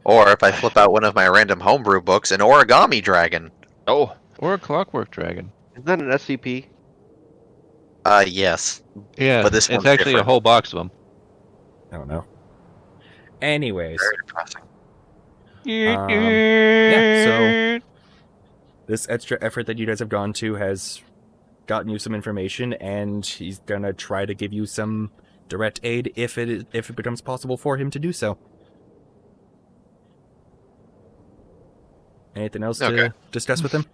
Or if I flip out one of my random homebrew books, an origami dragon.
Oh,
Or a clockwork dragon.
Isn't that an SCP?
Yes.
Yeah,
But this
it's
one's
actually a
different.
whole box of them.
I don't know. Anyways,
Very depressing.
yeah, so this extra effort that you guys have gone to has gotten you some information, and he's gonna try to give you some direct aid if it becomes possible for him to do so. Anything else
Okay.
to discuss with him?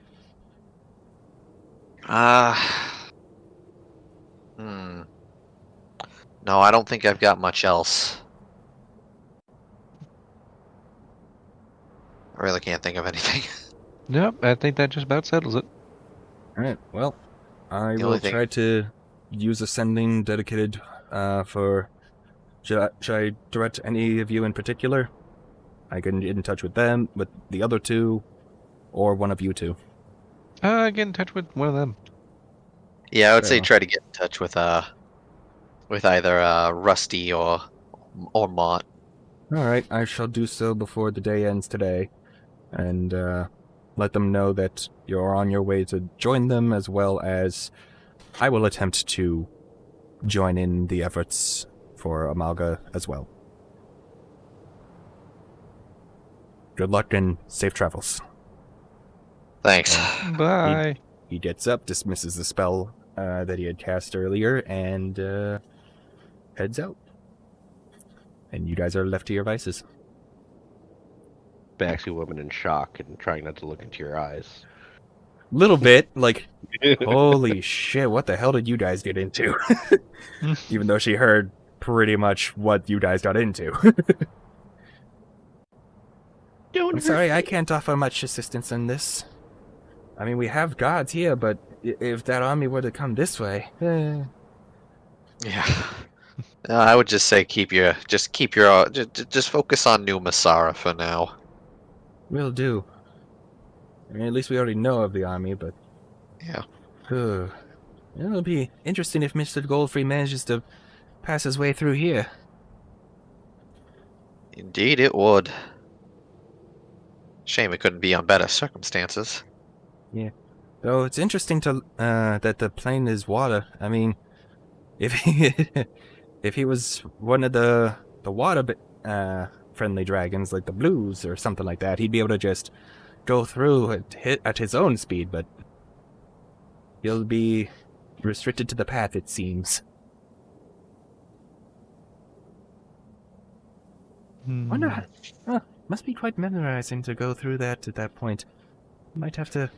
No, I don't think I've got much else. I really can't think of anything.
Nope, I think that just about settles it.
Alright, well, I
The
will
only thing-
try to use a sending dedicated for... Should I direct any of you in particular? I can get in touch with them, with the other two, or one of you two.
Get in touch with one of them.
Yeah, I would
Fair
say
enough.
try to get in touch with either Rusty or Mott.
Alright, I shall do so before the day ends today, and let them know that you're on your way to join them, as well as I will attempt to join in the efforts for Amalga as well. Good luck and safe travels.
Thanks.
Bye.
He gets up, dismisses the spell that he had cast earlier, and heads out. And you guys are left to your vices.
Baxi woman in shock and trying not to look into your eyes.
Little bit, like, holy shit, what the hell did you guys get into? Even though she heard pretty much what you guys got into. I'm sorry, I can't offer much assistance in this. I mean, we have guards here, but if that army were to come this way,
Yeah. I would just say just focus on New Masara for now.
will do. I mean, at least we already know of the army, but...
Yeah.
It'll be interesting if Mr. Goldfree manages to pass his way through here.
Indeed, it would. Shame it couldn't be on better circumstances.
Though it's interesting to that the plane is water. I mean, if he if he was one of the water friendly dragons like the blues or something like that, he'd be able to just go through at his own speed. But he'll be restricted to the path, it seems. Wonder. Must be quite memorizing to go through that at that point. Might have to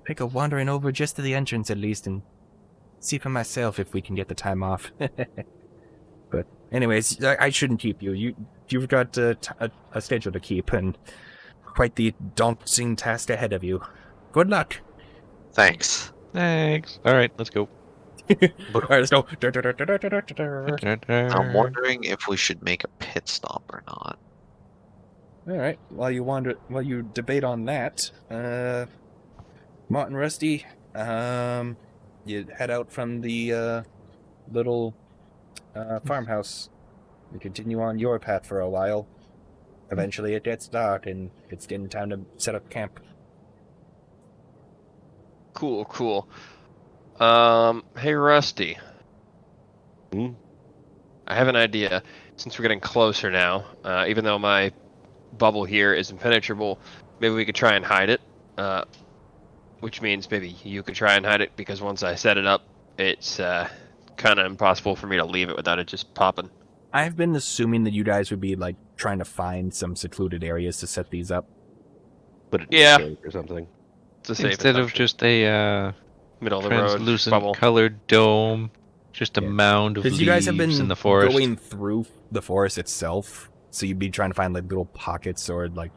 take a wandering over just to the entrance at least and see for myself if we can get the time off. But anyways, I shouldn't keep you. You've got a schedule to keep and quite the daunting task ahead of you. Good luck.
Thanks.
Thanks. All right, let's go.
All right, let's go.
I'm wondering if we should make a pit stop or not.
All right. While you debate on that, Martin Rusty, you head out from the little farmhouse and continue on your path for a while. Eventually, it gets dark and it's getting time to set up camp.
Cool. Hey Rusty.
Hmm?
I have an idea. Since we're getting closer now, even though my bubble here is impenetrable, maybe we could try and hide it. Which means maybe you could try and hide it, because once I set it up, it's kind of impossible for me to leave it without it just popping.
I've been assuming that you guys would be like trying to find some secluded areas to set these up.
Put it in
Yeah.
a cave or something.
It's a safe
Instead of
assumption.
just a
Middle of the road
translucent
bubble.
colored dome, just a
Yeah.
mound of
Because
leaves
you guys have been
in the forest.
going through the forest itself, so you'd be trying to find like little pockets or like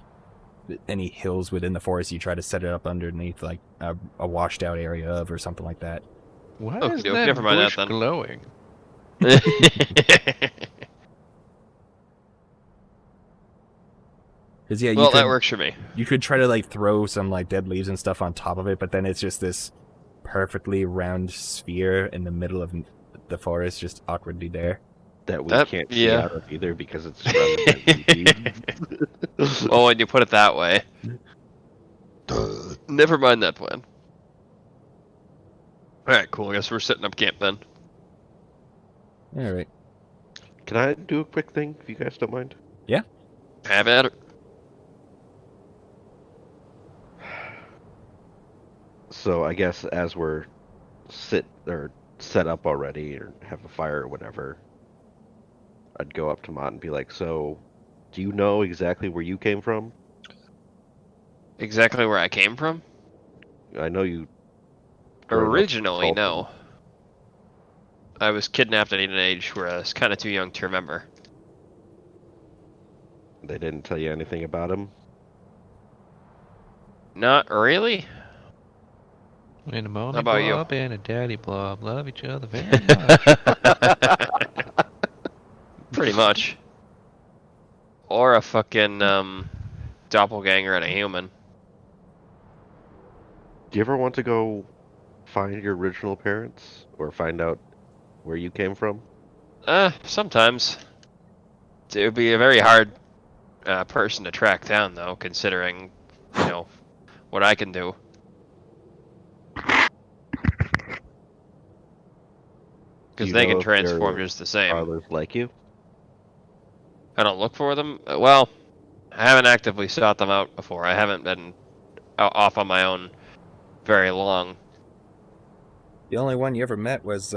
any hills within the forest. You try to set it up underneath like a washed out area of or something like that.
Why
Okey
is
doke,
that
never mind that
bush
then.
glowing?
Because yeah,
Well, that works for me.
You could try to like throw some like dead leaves and stuff on top of it, but then it's just this perfectly round sphere in the middle of the forest, just awkwardly there.
That we
That-
can't see
yeah.
out of either because it's surrounded by weeds.
Oh, when you put it that way. Never mind that plan. Alright, cool. I guess we're setting up camp then.
All right.
Can I do a quick thing, if you guys don't mind?
Have at it.
So I guess as we're set up already or have a fire or whatever, I'd go up to Mott and be like, "So, do you know exactly where you came from?
Exactly where I came from?
I know you growing up
Originally,
in
no. I was kidnapped at an age where I was kind of too young to remember.
They didn't tell you anything about him?
Not really?
And a mommy
How about you?
blob and a daddy blob love each other very much.
Pretty much. Or a fucking doppelganger and a human.
Do you ever want to go find your original parents or find out where you came from?
Sometimes. It would be a very hard person to track down, though, considering, you know, what I can do. Because
Do
they
you know
can
if
transform
their
just the same.
fathers like you?
I don't look for them. Well, I haven't actively sought them out before. I haven't been off on my own very long.
The only one you ever met was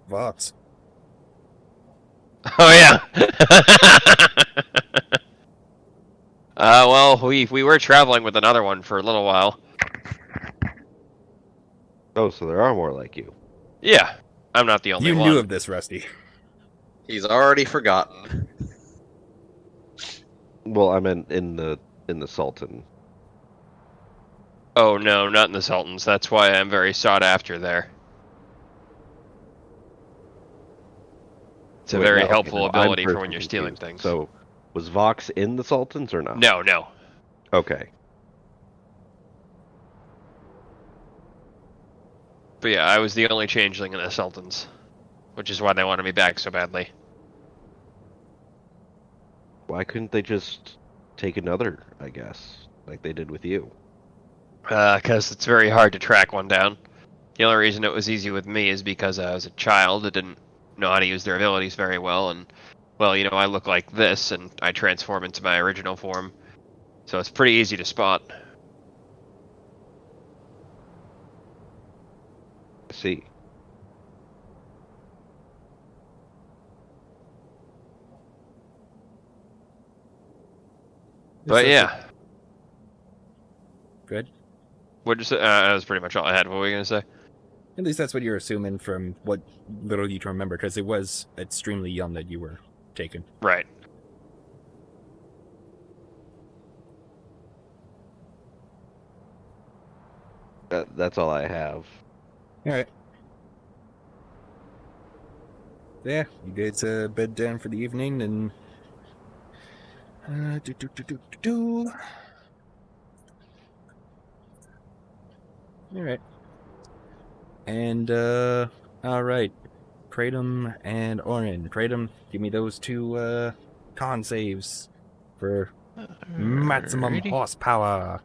Vox.
Oh yeah. Well, we were traveling with another one for a little while.
Oh, so there are more like you.
Yeah, I'm not the only
You
one.
knew of this, Rusty.
He's already forgotten.
Well, I meant in the Sultan.
Oh no, not in the Sultans. That's why I'm very sought after there. It's a
Wait,
very
now, okay,
helpful
now I'm
ability for when
personally
you're stealing
confused.
things.
So, was Vox in the Sultans or not?
No, no.
Okay.
But yeah, I was the only changeling in the Sultans, which is why they wanted me back so badly.
Why couldn't they just take another, I guess, like they did with you?
Because it's very hard to track one down. The only reason it was easy with me is because I was a child that didn't know how to use their abilities very well, and, well, you know, I look like this, and I transform into my original form, so it's pretty easy to spot.
I see.
But yeah,
Good.
what just that was pretty much all I had. What were we gonna say?
At least that's what you're assuming from what little you can remember, because it was extremely young that you were taken.
Right.
That's all I have.
All right. Yeah, you guys bed down for the evening, and All right. And all right, Kratom and Orin. Kratom, give me those two con saves for maximum
Alrighty.
horsepower.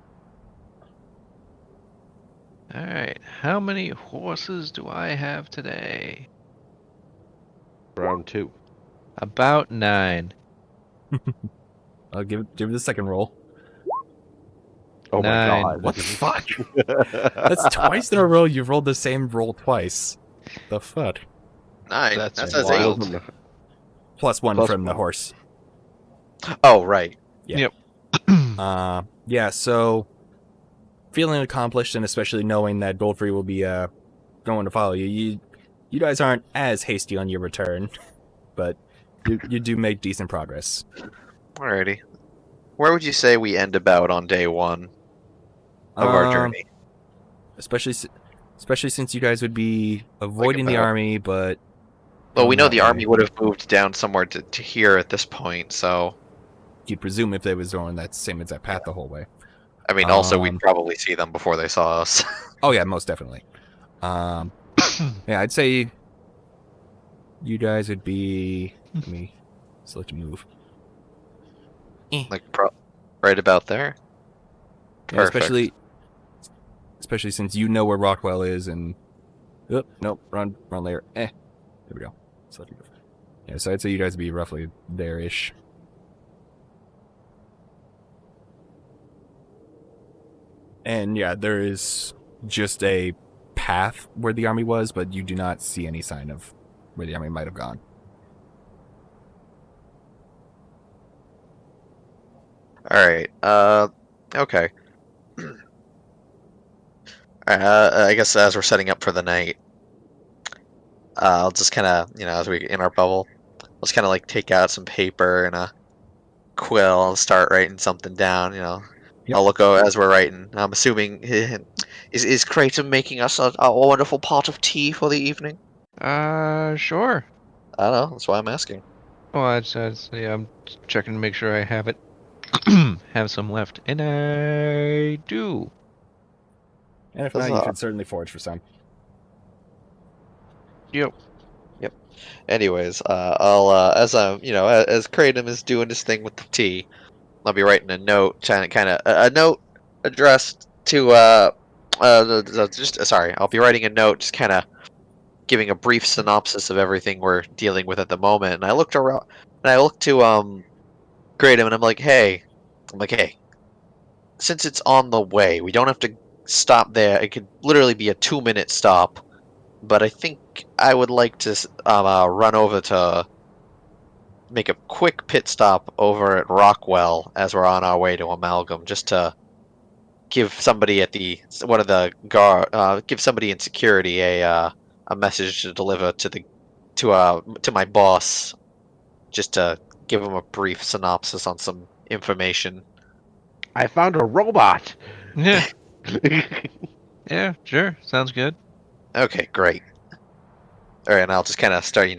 Alright, how many horses do I have today?
Round 2.
About 9.
I'll give it the second roll.
Oh my
9.
god.
What the fuck? That's twice in a row you've rolled the same roll twice. The fuck?
9.
That's
That says
wild.
8.
Plus one
Plus
from the
one.
horse.
Oh, right.
Yeah, so feeling accomplished, and especially knowing that Goldfree will be going to follow you, you guys aren't as hasty on your return, but you do make decent progress.
Alrighty. Where would you say we end about on day 1 of our journey?
Especially since you guys would be avoiding the
about-
army, but
Well, we
going
know
that
the
way.
army would have moved down somewhere to here at this point, so...
You'd presume if they was going that same exact path the whole way.
I mean, also,
Um,
we'd probably see them before they saw us.
Oh yeah, most definitely. Yeah, I'd say you guys would be. Let me select a move.
Like, right about there?
Yeah,
Perfect.
especially since you know where Rockwell is, and nope, wrong layer. There we go. Select a move. Yeah, so I'd say you guys would be roughly there-ish. And yeah, there is just a path where the army was, but you do not see any sign of where the army might have gone.
Alright, okay. I guess as we're setting up for the night, I'll just kind of, as we in our bubble, let's kind of like take out some paper and a quill and start writing something down.
Yep.
I'll look as we're writing. I'm assuming is Kratom making us a wonderful pot of tea for the evening?
Sure.
I don't know. That's why I'm asking.
Well, yeah, I'm checking to make sure I have it. Have some left, and I do.
And if not, you
Huzzah.
could certainly forage for some.
Yep.
Anyways, I'll as as Kratom is doing his thing with the tea, I'll be writing a note, a note addressed to I'll be writing a note, just kind of giving a brief synopsis of everything we're dealing with at the moment. And I looked around, and I looked to Kratom, and I'm like, hey, since it's on the way, we don't have to stop there. It could literally be a 2-minute stop. But I think I would like to run over to make a quick pit stop over at Rockwell as we're on our way to Amalgam, just to give somebody at give somebody in security a message to deliver to my boss, just to give him a brief synopsis on some information.
I found a robot.
Yeah. Yeah. Sure. Sounds good.
Okay, great. All right, and I'll just kind of start,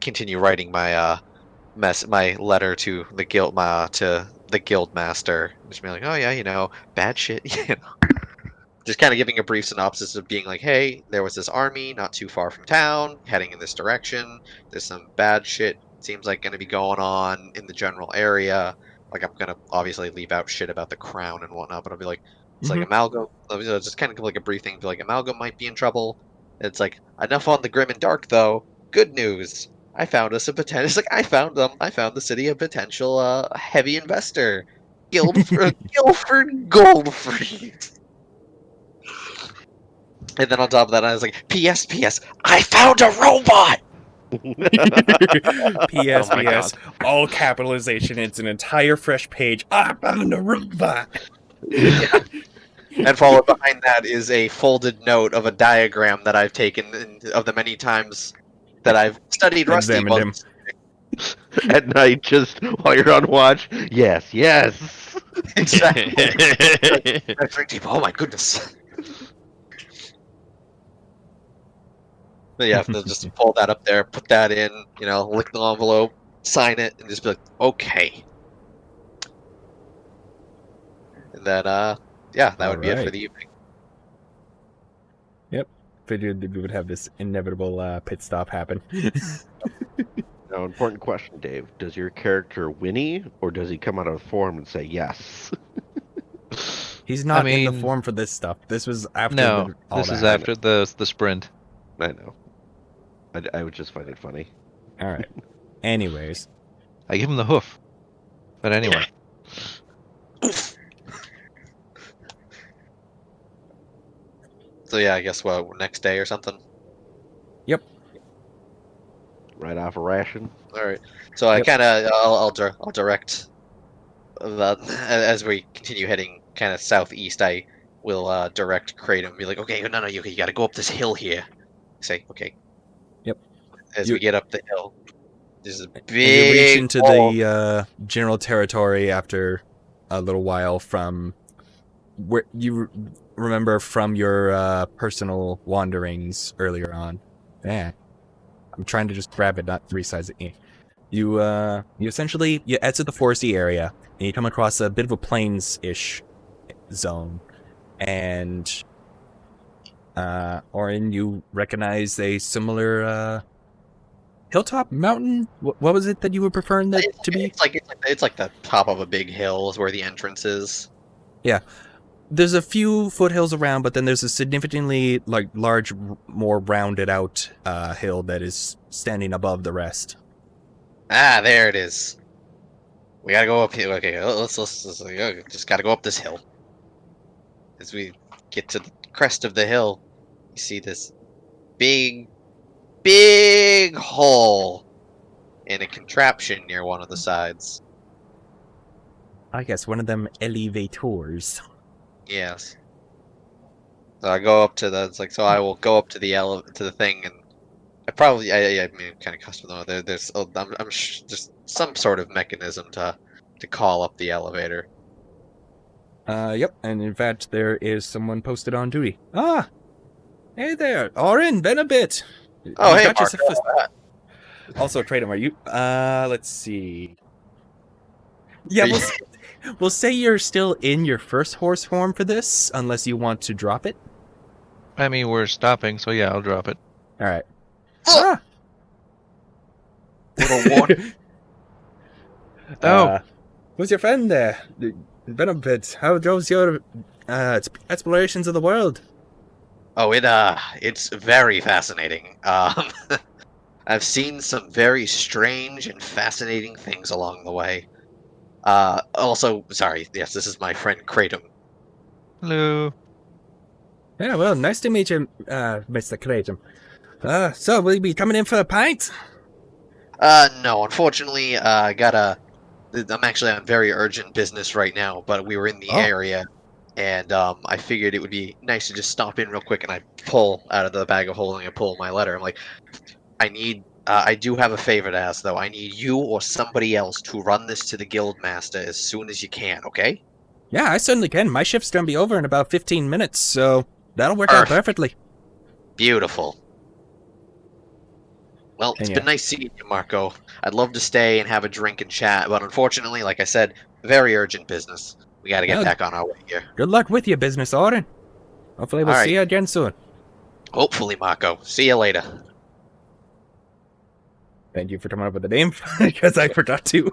continue writing my my letter to the guild master. Just be like, oh yeah, bad shit. Just kind of giving a brief synopsis of being like, hey, there was this army not too far from town, heading in this direction. There's some bad shit seems like going to be going on in the general area. Like, I'm going to obviously leave out shit about the crown and whatnot, but I'll be like, it's like Amalgam. Just kind of like a brief thing. Be like, Amalgam might be in trouble. It's like, enough on the grim and dark, though. Good news. I found us a potential. It's like, I found the city a potential heavy investor. Guildford Goldfried. And then on top of that, I was like, P.S. I found a robot!
P.S.
Oh my
P.S.
God.
All capitalization. It's an entire fresh page. I found a robot.
And followed behind that is a folded note of a diagram that I've taken of the many times that I've studied Rusty.
Examined him.
At night, just while you're on watch. Yes.
Exactly. Oh my goodness. But yeah, they'll just pull that up there, put that in, lick the envelope, sign it, and just be like, okay. And then, that would be it for the evening.
Figured that we would have this inevitable pit stop happen.
Now, important question, Dave. Does your character whinny, or does he come out of form and say yes?
He's not in the
mean-
form for this stuff. This was after
No,
all
this
that
is
happened.
after the sprint.
I know. I would just find it funny.
All right. Anyways,
I give him the hoof. But anyway.
So yeah, I guess next day or something.
Right off a ration.
All right. So I
Yep.
kind of I'll direct as we continue heading kind of southeast. I will direct Kratom and be like, okay, no, you got to go up this hill here. Say, okay.
Yep.
As
You-
we get up the hill, there's a
you
big
reach into
wall.
the general territory after a little while from where you remember from your personal wanderings earlier on. Yeah. I'm trying to just grab it, not resize it. You essentially you exit the foresty area and you come across a bit of a plains-ish zone, and Orin, you recognize a similar hilltop mountain. What was it that you were preferring that to be?
It's like the top of a big hill is where the entrance is.
There's a few foothills around, but then there's a significantly large, more rounded out hill that is standing above the rest.
Ah, there it is. We gotta go up here. Okay, let's just gotta go up this hill. As we get to the crest of the hill, you see this big hole in a contraption near one of the sides.
I guess one of them elevators.
Yes. So I go up to I will go up to the thing, and I mean, kind of custom though. There's just some sort of mechanism to call up the elevator.
Yep, and in fact, there is someone posted on duty. Ah! Hey there, Orin, been a bit.
Oh,
You
hey,
got
Mark.
yourself Also, Kratom, are you? Let's see. Yeah, we'll say you're still in your first horse form for this, unless you want to drop it.
I mean, we're stopping, so yeah, I'll drop it.
All right. Ah!
Little water.
Oh.
Who's your friend there? Been a bit. How goes your explorations of the world?
Oh, it's very fascinating. I've seen some very strange and fascinating things along the way. Also, sorry, yes, this is my friend Kratom.
Hello.
Yeah, well, nice to meet you, Mr. Kratom. So will you be coming in for a pint?
No, unfortunately, I'm actually on very urgent business right now, but we were in the
Oh.
area and I figured it would be nice to just stop in real quick, and I pull out of the bag of holding, I pull my letter. I'm like, I do have a favor to ask, though. I need you or somebody else to run this to the guild master as soon as you can, okay?
Yeah, I certainly can. My shift's gonna be over in about 15 minutes, so that'll work out
Perfect.
perfectly.
Beautiful. Well,
And
it's
yeah.
been nice seeing you, Marco. I'd love to stay and have a drink and chat, but unfortunately, like I said, very urgent business. We gotta get
Well,
back on our way here.
Good luck with your business, Orin. Hopefully we'll
All right.
see you again soon.
Hopefully, Marco. See you later.
Thank you for coming up with the name, because I forgot to.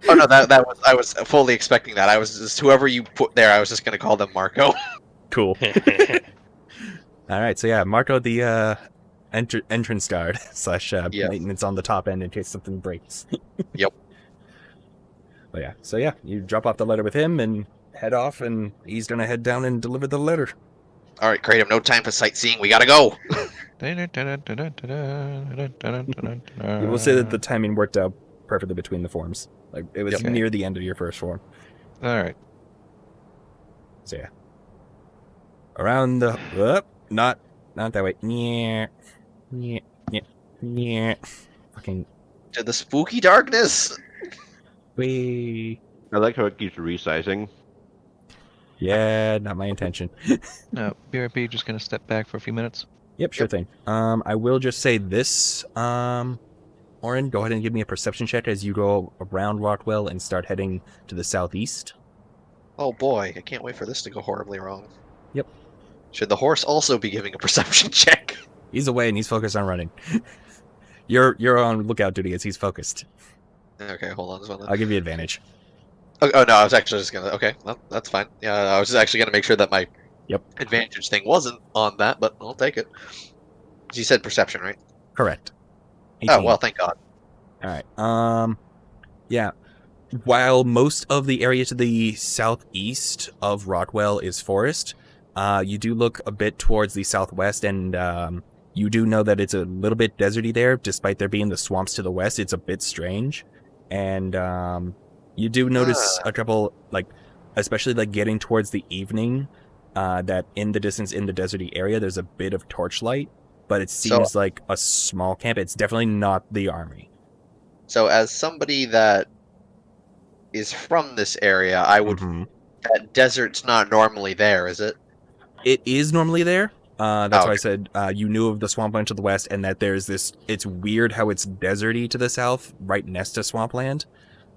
Oh no, that was I was fully expecting that. I was just whoever you put there. I was just gonna call them Marco.
Cool. All right, so yeah, Marco the entrance guard slash
Yes.
maintenance on the top end in case something breaks.
Yep.
But yeah, so yeah, you drop off the letter with him and head off, and he's gonna head down and deliver the letter.
All right, Kratom. No time for sightseeing. We gotta go.
You will say that the timing worked out perfectly between the forms. Like it was
Yep.
near the end of your first form.
All right.
So yeah, around the not that way. Yeah. Fucking
To the spooky darkness.
way.
I like how it keeps resizing.
Yeah, not my intention.
No, BRB just gonna step back for a few minutes.
Yep, sure thing. I will just say this. Oren, go ahead and give me a perception check as you go around Rockwell and start heading to the southeast.
Oh boy, I can't wait for this to go horribly wrong.
Yep.
Should the horse also be giving a perception check?
He's away and he's focused on running. You're on lookout duty as he's focused.
Okay, hold on. This one.
I'll give you advantage.
Oh no, I was actually just gonna. Okay, well, that's fine. Yeah, I was just actually gonna make sure that my
Yep.
advantage thing wasn't on that, but I'll take it. You said perception, right?
Correct.
Oh
18.
well, thank God.
All right. Yeah. While most of the area to the southeast of Rockwell is forest, you do look a bit towards the southwest, and you do know that it's a little bit deserty there, despite there being the swamps to the west. It's a bit strange, and you do notice a couple, like, especially like getting towards the evening, that in the distance in the deserty area, there's a bit of torchlight, but it seems like a small camp. It's definitely not the army.
So, as somebody that is from this area, I would.
Mhm.
That desert's not normally there, is it?
It is normally there. That's why I
okay.
said you knew of the swampland to the west, and that there's this. It's weird how it's deserty to the south, right next to swampland.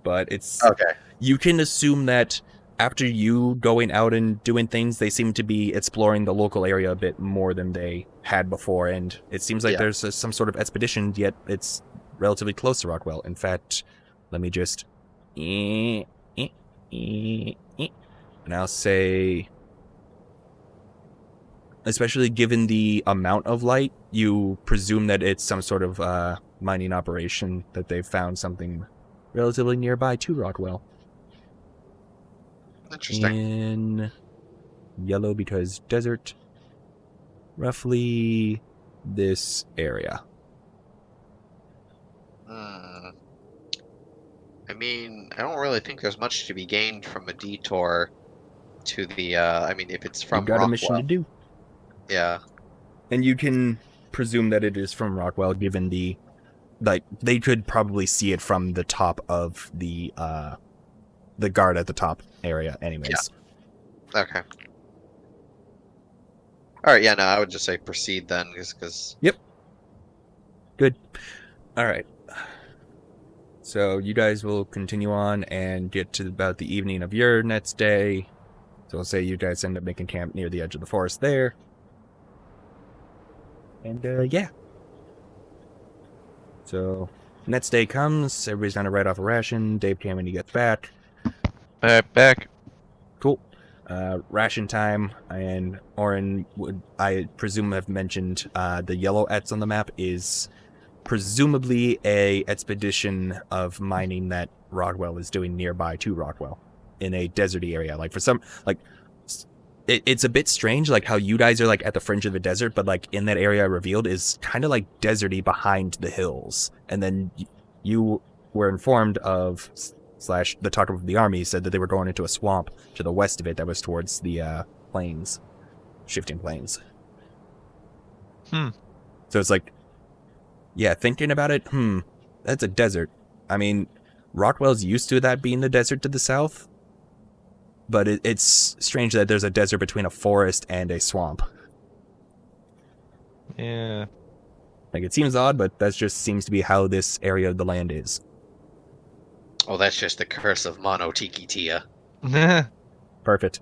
But it's
Okay.
you can assume that after you going out and doing things, they seem to be exploring the local area a bit more than they had before, and it seems like
Yeah.
there's some sort of expedition. Yet it's relatively close to Rockwell. In fact, let me just. And I'll say, especially given the amount of light, you presume that it's some sort of mining operation, that they've found something relatively nearby to Rockwell.
Interesting.
In yellow because desert, roughly this area.
I mean, I don't really think there's much to be gained from a detour to the. I mean, if it's from
You've got
Rockwell,
a mission to do.
yeah.
And you can presume that it is from Rockwell, given the, like, they could probably see it from the top of the guard at the top area anyways.
Okay. All right. Yeah. No, I would just say proceed then, because.
Good. All right. So you guys will continue on and get to about the evening of your next day. So we'll say you guys end up making camp near the edge of the forest there. And yeah. So next day comes, everybody's gonna write off a ration. Dave came when he gets back.
Back.
Cool. Ration time, and Oren would, I presume, have mentioned the yellow X on the map is presumably a expedition of mining that Rockwell is doing nearby to Rockwell in a deserty area. Like for some, like it's a bit strange, like how you guys are like at the fringe of the desert, but like in that area revealed is kind of like deserty behind the hills. And then you were informed of slash the talker of the army said that they were going into a swamp to the west of it that was towards the plains, shifting plains.
Hmm.
So it's like, yeah, thinking about it, that's a desert. I mean, Rockwell's used to that being the desert to the south, but it's strange that there's a desert between a forest and a swamp.
Yeah.
Like, it seems odd, but that just seems to be how this area of the land is.
Oh, that's just the curse of Mono Tiki Tia.
Been
Perfect.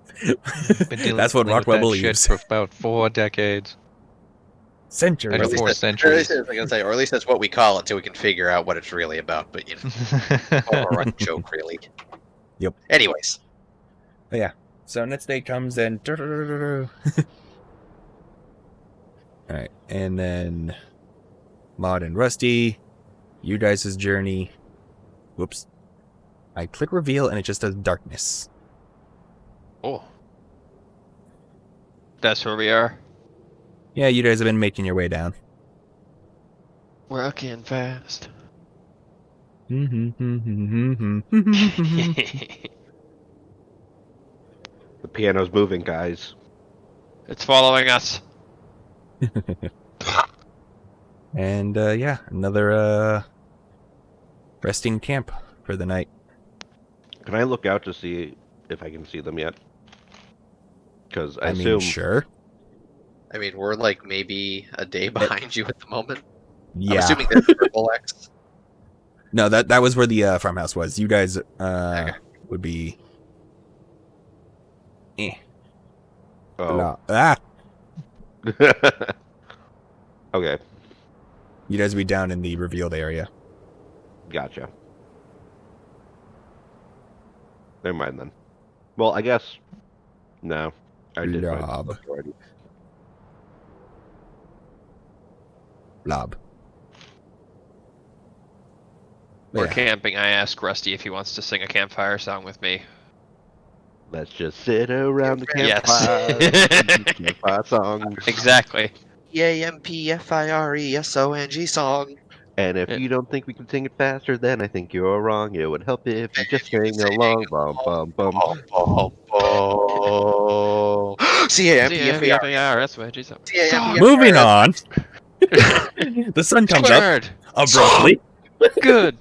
dealing
That's what
with
Rockwell
that shit
believes.
for about 4 decades.
Centuries.
Or at least 4
Or at
centuries.
least, I was gonna say, or at least that's what we call it, till we can figure out what it's really about. But you know, more a running joke, really.
Yep.
Anyways,
But yeah. So next day comes and alright, and then Maud and Rusty, you guys' journey. Whoops. I click reveal and it just does darkness.
Oh. That's where we are.
Yeah, you guys have been making your way down.
Rockin' fast.
It's
The piano's moving, guys.
It's following us.
And yeah, another resting camp for the night.
Can I look out to see if I can see them yet? Because I
I
assume
mean, sure.
I mean, we're like maybe a day behind you at the moment.
Yeah.
I'm assuming that's Triple X.
No, that was where the farmhouse was. You guys
Okay.
would be.
Oh.
Ah,
Okay,
you guys would be down in the revealed area.
gotcha. Never mind then. Well, I guess no. I did find
Blob.
stuff already.
Blob.
We're
Yeah.
camping. I asked Rusty if he wants to sing a campfire song with me.
Let's just sit around the
Yes.
campfire. and sing campfire songs.
Exactly.
EAMPFIRESONG song.
And if
Yeah.
you don't think we can sing it faster, then I think you're wrong. It would help if you just
If you
sing along. Bum bum bum.
CAMPFIR.
That's what Jesus.
Moving on. The sun comes up
Word.
abruptly.
Good.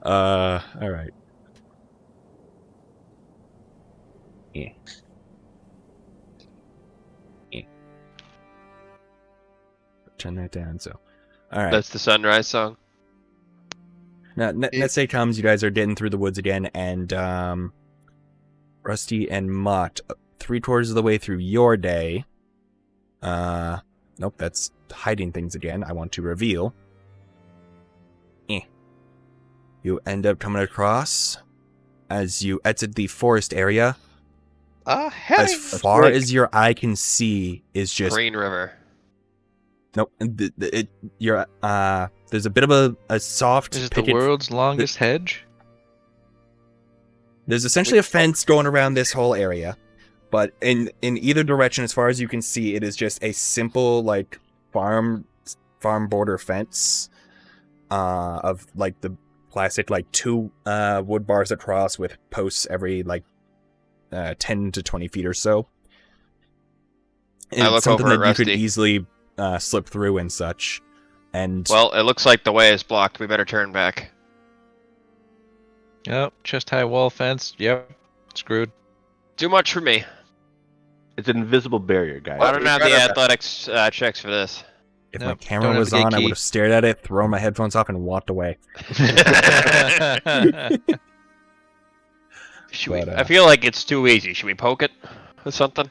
All right. Yeah. Yeah. Turn that down. So, all right.
That's the sunrise song.
Now, next day comes. You guys are getting through the woods again, and Rusty and Mott, 3/4 of the way through your day. Nope, that's hiding things again. I want to reveal. You end up coming across as you exit the forest area. As far
quick.
as your eye can see is just
Green River.
nope. There's a bit of a soft
Is it the
picket.
world's longest hedge?
There's essentially a fence going around this whole area, but in either direction, as far as you can see, it is just a simple like farm border fence, of like the classic like 2 wood bars across with posts every like 10 to 20 feet or so. And
I
it's
look
something
over
that
at
you could
Rusty.
easily slip through and such. And
Well, it looks like the way is blocked. We better turn back.
Yep, chest high wall fence. Yep, screwed.
Too much for me.
It's an invisible barrier, guys.
I don't have the
Right up.
athletics checks for this.
if my
Nope,
camera
don't have
was
the gate
on, I
key.
would have stared at it, thrown my headphones off, and walked away.
Should we?
But,
I feel like it's too easy. Should we poke it with something?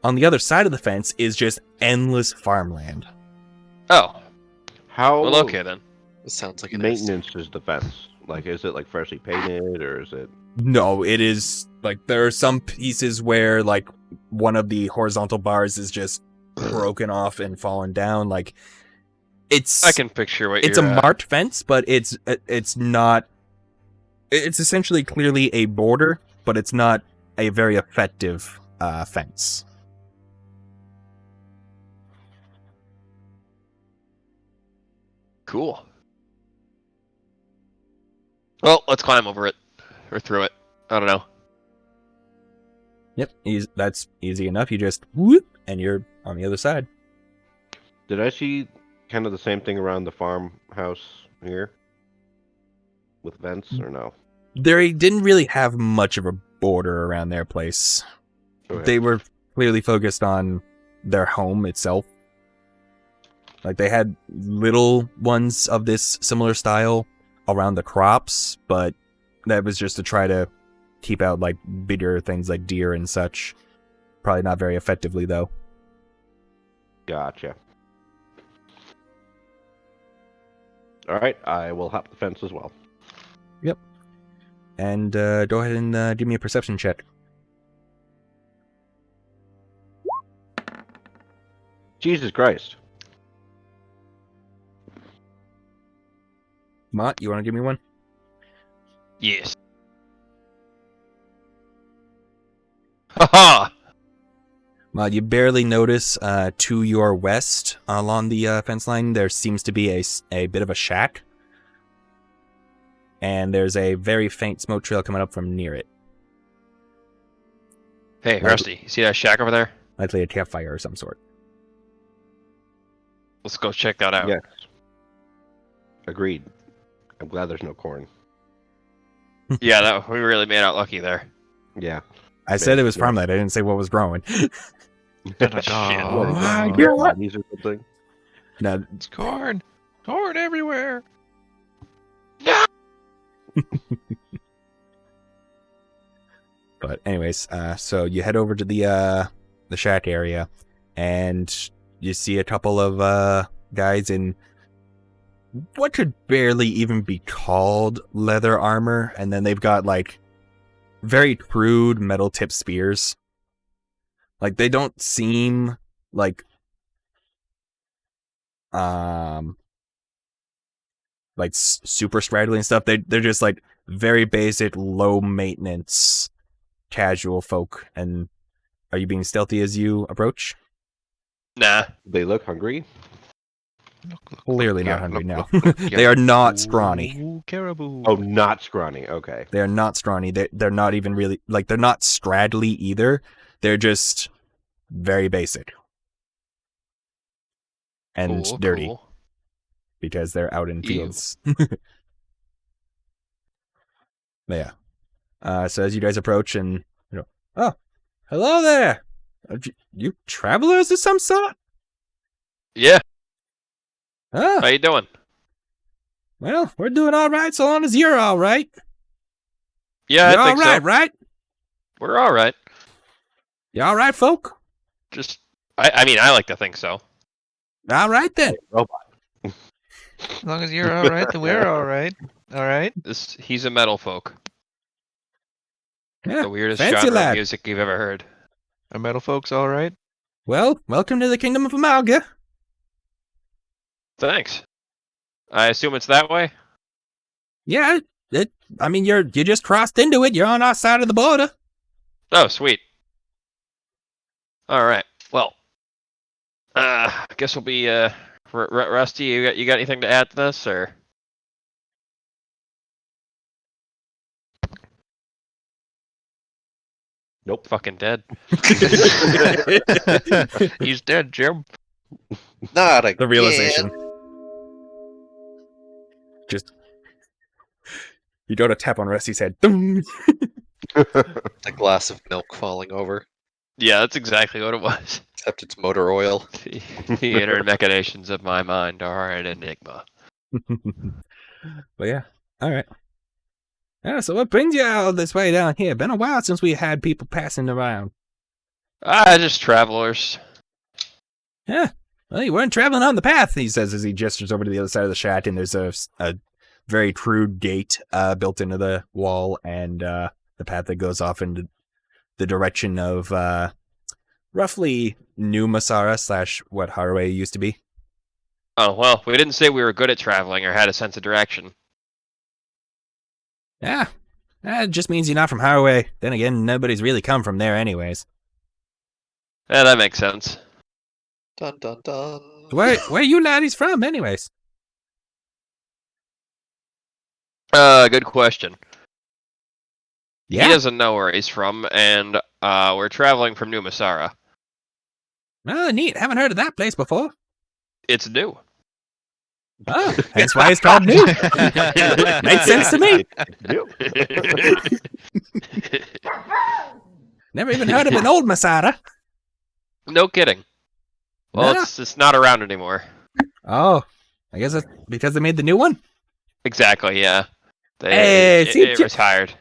On the other side of the fence is just endless farmland.
Oh,
How
well, okay then.
This sounds like an
maintenance is the fence? Like, is it like freshly painted, or is it?
No, it is like there are some pieces where like one of the horizontal bars is just broken off and fallen down. Like it's
I can picture what
it's a
you're.
marked fence, but it's not. It's essentially clearly a border, but it's not a very effective fence.
Cool. Well, let's climb over it. Or through it. I don't know.
Yep, that's easy enough. You just whoop, and you're on the other side.
Did I see kind of the same thing around the farmhouse here? With vents, or no?
They didn't really have much of a border around their place.
Okay.
They were clearly focused on their home itself. Like, they had little ones of this similar style around the crops, but that was just to try to keep out, like, bigger things like deer and such. Probably not very effectively, though.
Gotcha. Alright, I will hop the fence as well.
And go ahead and give me a perception check.
Jesus Christ.
Mott, you want to give me one?
Yes. Haha!
Mott, you barely notice to your west along the fence line, there seems to be a bit of a shack. And there's a very faint smoke trail coming up from near it.
Hey, Rusty, you see that shack over there?
Likely a campfire of some sort.
Let's go check that out.
Yes. Agreed. I'm glad there's no corn.
Yeah, we really made out lucky there.
Yeah.
I said it was
Yeah.
farmland. I didn't say what was growing.
Shit.
Oh,
my
God.
God.
These or something.
No,
It's corn. Corn everywhere.
but anyways, so you head over to the shack area, and you see a couple of guys in what could barely even be called leather armor, and then they've got like very crude metal tipped spears. Like, they don't seem like super straggly and stuff. They're just like very basic, low maintenance, casual folk. And are you being stealthy as you approach?
Nah.
They look hungry.
Clearly not
yeah,
hungry now.
look,
They are not scrawny.
Ooh, caribou.
Oh, not scrawny. Okay.
They are not scrawny. They're not even really like, they're not straggly either. They're just very basic and
Cool,
dirty
cool.
because they're out in
Ew.
fields. But yeah. So as you guys approach and oh, hello there. Are you travelers of some sort?
Yeah,
Oh,
how you doing?
well, we're doing all right so long as you're all right.
Yeah,
You're
I
all
think
right,
so.
right?
We're all right.
You all right, folk?
Just, I mean, I like to think so.
All right then.
As long as you're all right, then we're all right. All right.
He's a metal folk.
Yeah,
The weirdest
fancy
genre
lad.
of music you've ever heard.
Are metal folks all right?
Well, welcome to the kingdom of Amalga.
Thanks. I assume it's that way?
Yeah, I mean, you just crossed into it. You're on our side of the border.
Oh, sweet. All right. Well, I guess we'll be Rusty. You got anything to add to this, or?
Nope.
Fucking dead.
He's dead, Jim.
Not again.
The realization. Just you go to tap on Rusty's head. Ding!
A glass of milk falling over,
Yeah, that's exactly what it was.
except it's motor oil.
The inner machinations of my mind are an enigma.
But yeah, all right. Yeah, so what brings you all this way down here? Been a while since we had people passing around.
Just travelers.
Yeah, well, you weren't traveling on the path, he says as he gestures over to the other side of the shack, and there's a very crude gate built into the wall, and the path that goes off into the direction of roughly New Masara / what Haraway used to be.
Oh, well, we didn't say we were good at traveling or had a sense of direction.
Yeah, that just means you're not from Haraway. Then again, nobody's really come from there anyways.
Yeah, that makes sense.
Dun dun dun.
Where you laddies from anyways?
Good question. He doesn't know where he's from, and we're traveling from New Masara.
Oh, neat. Haven't heard of that place before.
It's new.
Oh, that's why it's called New. Makes sense to me. Never even heard of an old Masada.
No kidding. Well,
No.
it's not around anymore.
Oh, I guess it's because they made the new one.
Exactly, yeah.
Hey, see,
It retired.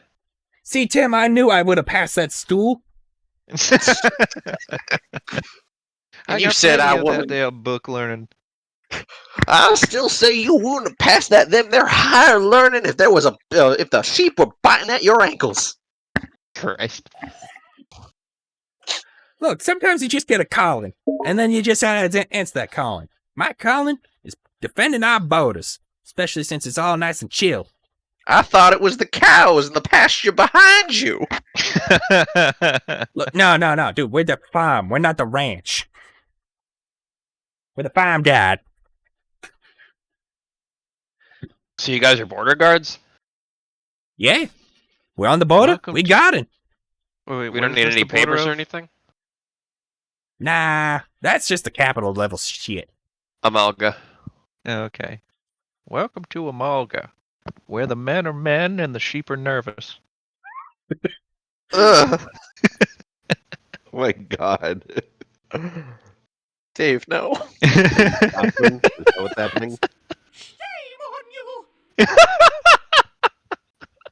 See, Tim, I knew I would have passed that stool.
And you said I
that
wouldn't.
damn book learning.
I still say you wouldn't have passed that. They're higher learning if there was if the sheep were biting at your ankles.
Christ.
Look, sometimes you just get a calling, and then you just answer that calling. My calling is defending our borders, especially since it's all nice and chill.
I thought it was the cows in the pasture behind you.
Look, no, dude, we're the farm. We're not the ranch. We're the farm dad.
So you guys are border guards?
Yeah, we're on the border.
Welcome
We
to-
got it.
Wait,
We don't need any papers or anything?
Nah, that's just the capital level shit.
Amalga.
Okay. Welcome to Amalga, where the men are men and the sheep are nervous.
Ugh. Oh my god.
Dave, no.
Happening? Is that what's happening?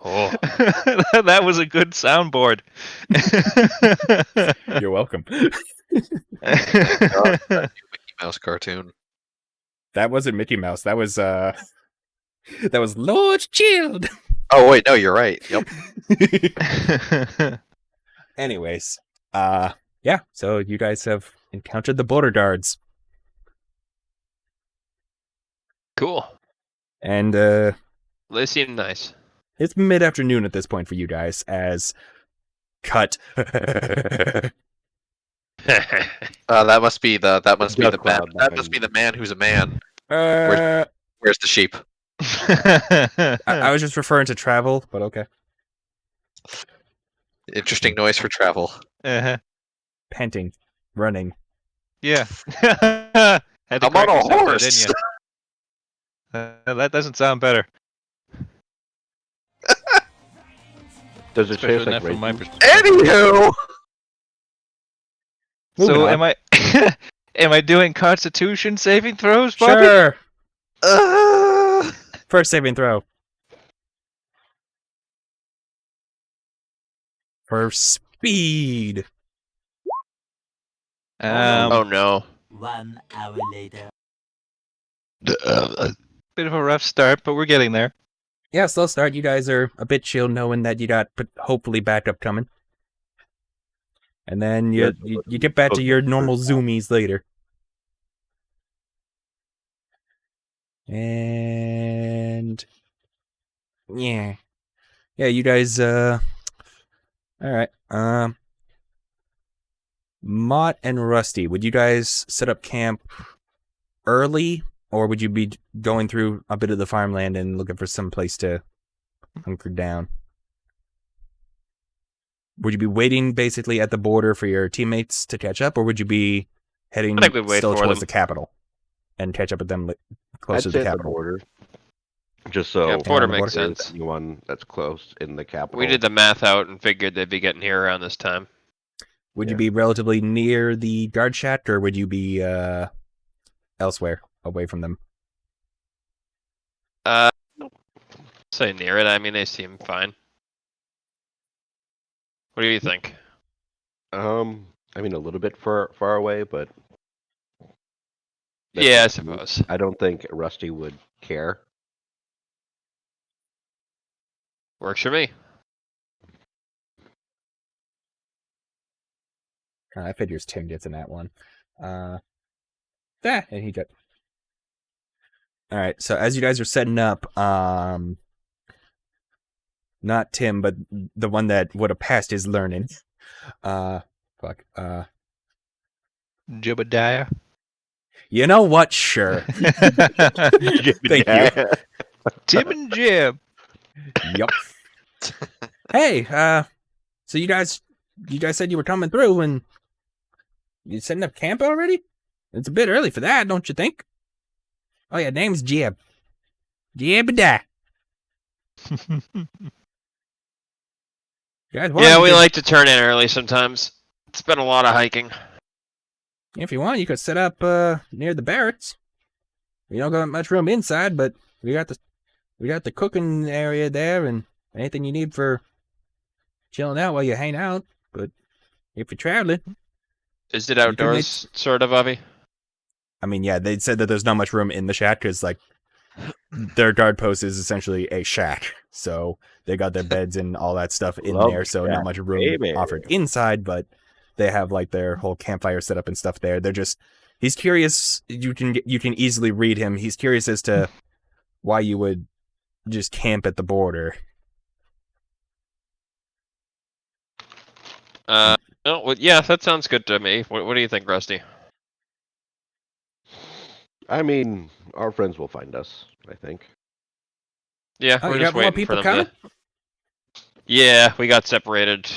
Oh.
That was a good soundboard.
You're welcome.
Mickey Mouse cartoon.
That wasn't Mickey Mouse. That was Lord Chilled.
Oh wait, no, you're right. Yep.
Anyways, yeah. So you guys have encountered the border guards,
Cool.
and
They seem nice.
it's mid-afternoon at this point for you guys. As cut.
That must be the
Duck
man.
cloud
That must be the man who's a man.
I
Where's the sheep?
was just referring to travel, but okay.
Interesting noise for travel.
Uh-huh.
Panting, running.
Yeah. Had to
I'm on
correct
a
yourself there,
horse.
didn't you? That doesn't sound better.
Does it
Especially
taste like
not from my
raisins?
perspective.
Anywho,
Moving
So
on.
am I doing Constitution saving throws, Bobby?
Sure.
uh,
First saving throw. For speed.
Oh no.
1 hour later.
Bit of a rough start, but we're getting there.
Yeah, slow start. You guys are a bit chill knowing that you got hopefully backup coming. And then you get back to your normal zoomies later. And yeah. Yeah, you guys all right. Mott and Rusty, would you guys set up camp early, or would you be going through a bit of the farmland and looking for some place to hunker down? Would you be waiting basically at the border for your teammates to catch up, or would you be heading
I think we'd wait
still
for
towards
them.
the capital and catch up with them
I'd
closer to
say
the
the
capital?
border. Just so
Yeah, border
on the
makes
there's
sense.
anyone that's close in the capital.
We did the math out and figured they'd be getting here around this time.
Would you
Yeah.
be relatively near the guard shack, or would you be elsewhere, away from them?
Say near it. I mean, they seem fine. What do you think?
I mean a little bit far away, but that's
Yeah, I
just me.
suppose.
I don't think Rusty would care.
Works for me.
I figures Tim gets in that one. And he got. All right, so as you guys are setting up, not Tim, but the one that would have passed his learning.
Jebediah.
You know what? Sure. Thank you.
Tim and Jeb.
Yep. Hey, so you guys said you were coming through and you setting up camp already? It's a bit early for that, don't you think? Oh yeah, name's Jeb. Jebediah. Guys,
Yeah, we like to turn in early sometimes. It's been a lot of hiking.
if you want, you could set up near the barracks. We don't got much room inside, but we got the cooking area there and anything you need for chilling out while you hang out. But if you're traveling,
Is it outdoors, sort of, Avi?
I mean, yeah, they said that there's not much room in the shack because, like, their guard post is essentially a shack. So they got their beds and all that stuff in
Love
there, so
shack,
not much room
baby.
offered inside, but they have, like, their whole campfire set up and stuff there. They're just... He's curious. You can easily read him. He's curious as to why you would just camp at the border.
No, well, yeah, that sounds good to me. What do you think, Rusty?
I mean, our friends will find us, I think.
Yeah,
Oh,
we're
you
just
got more
waiting for
people
them
coming?
to... Yeah, we got separated.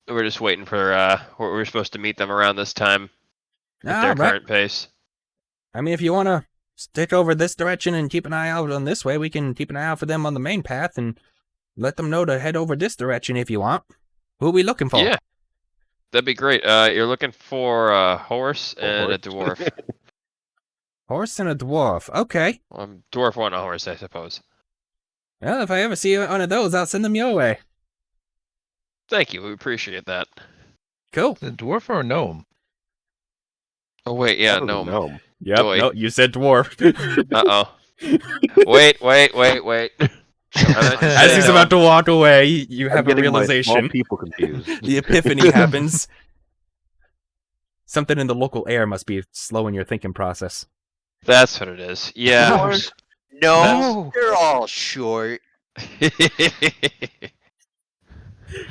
We're just waiting for, we're supposed to meet them around this time at their
All right.
current pace.
I mean, if you want to stick over this direction and keep an eye out on this way, we can keep an eye out for them on the main path and let them know to head over this direction if you want. Who are we looking for?
Yeah, that'd be great. You're looking for a horse and a dwarf.
Horse and a dwarf. Okay.
Dwarf want a horse, I suppose.
Well, if I ever see one of those, I'll send them your way.
Thank you, we appreciate that.
Cool.
The dwarf or a gnome?
Oh wait, yeah,
That was a
gnome.
gnome.
Yep.
Doy.
No, you said dwarf.
Uh-oh. Wait.
As he's about to walk away, you
I'm
have a
getting my small
realization.
people confused.
The epiphany happens. Something in the local air must be slowing your thinking process.
That's what it is. Yeah.
Dwarves? No, they're all short.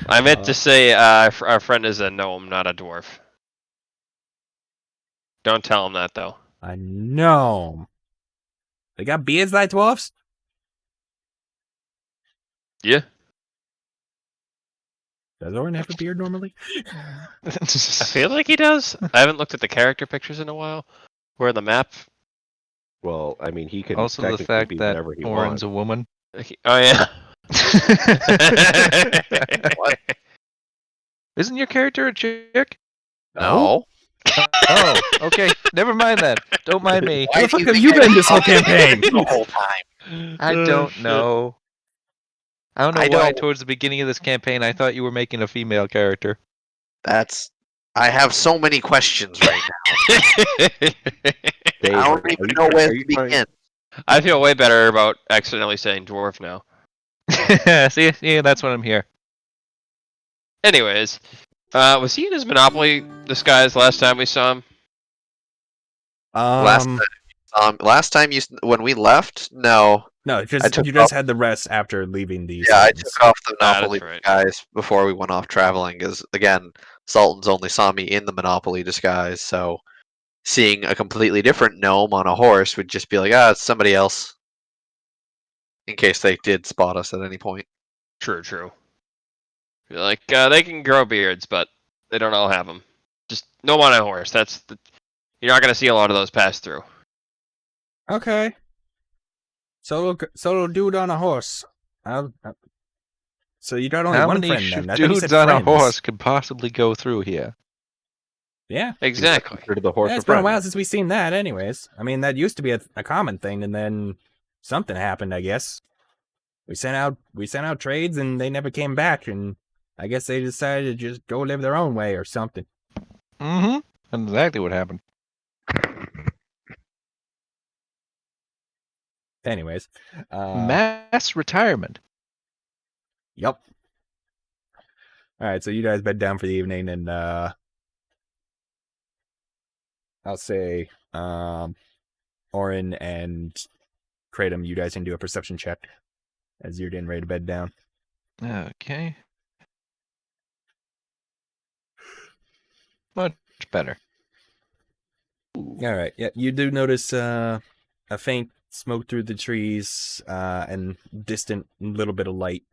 I meant to say our friend is a gnome, not a dwarf. Don't tell him that, though.
A gnome. They got beards like dwarfs?
Yeah.
Does Orin have a beard normally?
I feel like he does. I haven't looked at the character pictures in a while. We're on the map.
Well, I mean, he can
Also, the
technically
fact
be
that
whatever he
Orin's
wants.
a woman.
Oh, yeah.
What?
Isn't your character a chick?
No.
Oh, okay. Never mind that. Don't mind me.
Where the fuck have you been this whole campaign?
The whole time.
I don't know. I don't know
I
why
don't-
towards the beginning of this campaign I thought you were making a female character.
I have so many questions right now.
Dave,
I don't
are
even
you
know
trying-
where
are
to
you trying-
begin.
I feel way better about accidentally saying dwarf now.
See, yeah, that's when I'm here.
Anyways, was he in his Monopoly disguise last time we saw him?
Last time when we left, no.
No,
I
just
took
you just
off-
had the rest after leaving the
Yeah, I
Sultans.
took off the
that's
Monopoly
right.
disguise before we went off traveling. Because again, Sultans only saw me in the Monopoly disguise, so seeing a completely different gnome on a horse would just be like, it's somebody else. In case they did spot us at any point.
True. You're like, they can grow beards, but they don't all have them. Just no on a horse. You're not going to see a lot of those pass through.
Okay. Solo dude on a horse. So you got only
How
one
many
friend then? I thought you
dudes
said
on a
friends.
horse could possibly go through here?
Yeah.
Exactly.
Consider the horse
Yeah,
a
it's been a
friend.
while since we've seen that anyways. I mean, that used to be a common thing, and then something happened, I guess. We sent out trades, and they never came back, and I guess they decided to just go live their own way or something.
Mm-hmm. That's exactly what happened.
Anyways.
Mass retirement.
Yep. Alright, so you guys bed down for the evening, and I'll say Orin and Kratom, you guys can do a perception check as you're getting ready to bed down.
Okay. Much better.
Alright, yeah, you do notice a faint smoke through the trees, and distant little bit of light.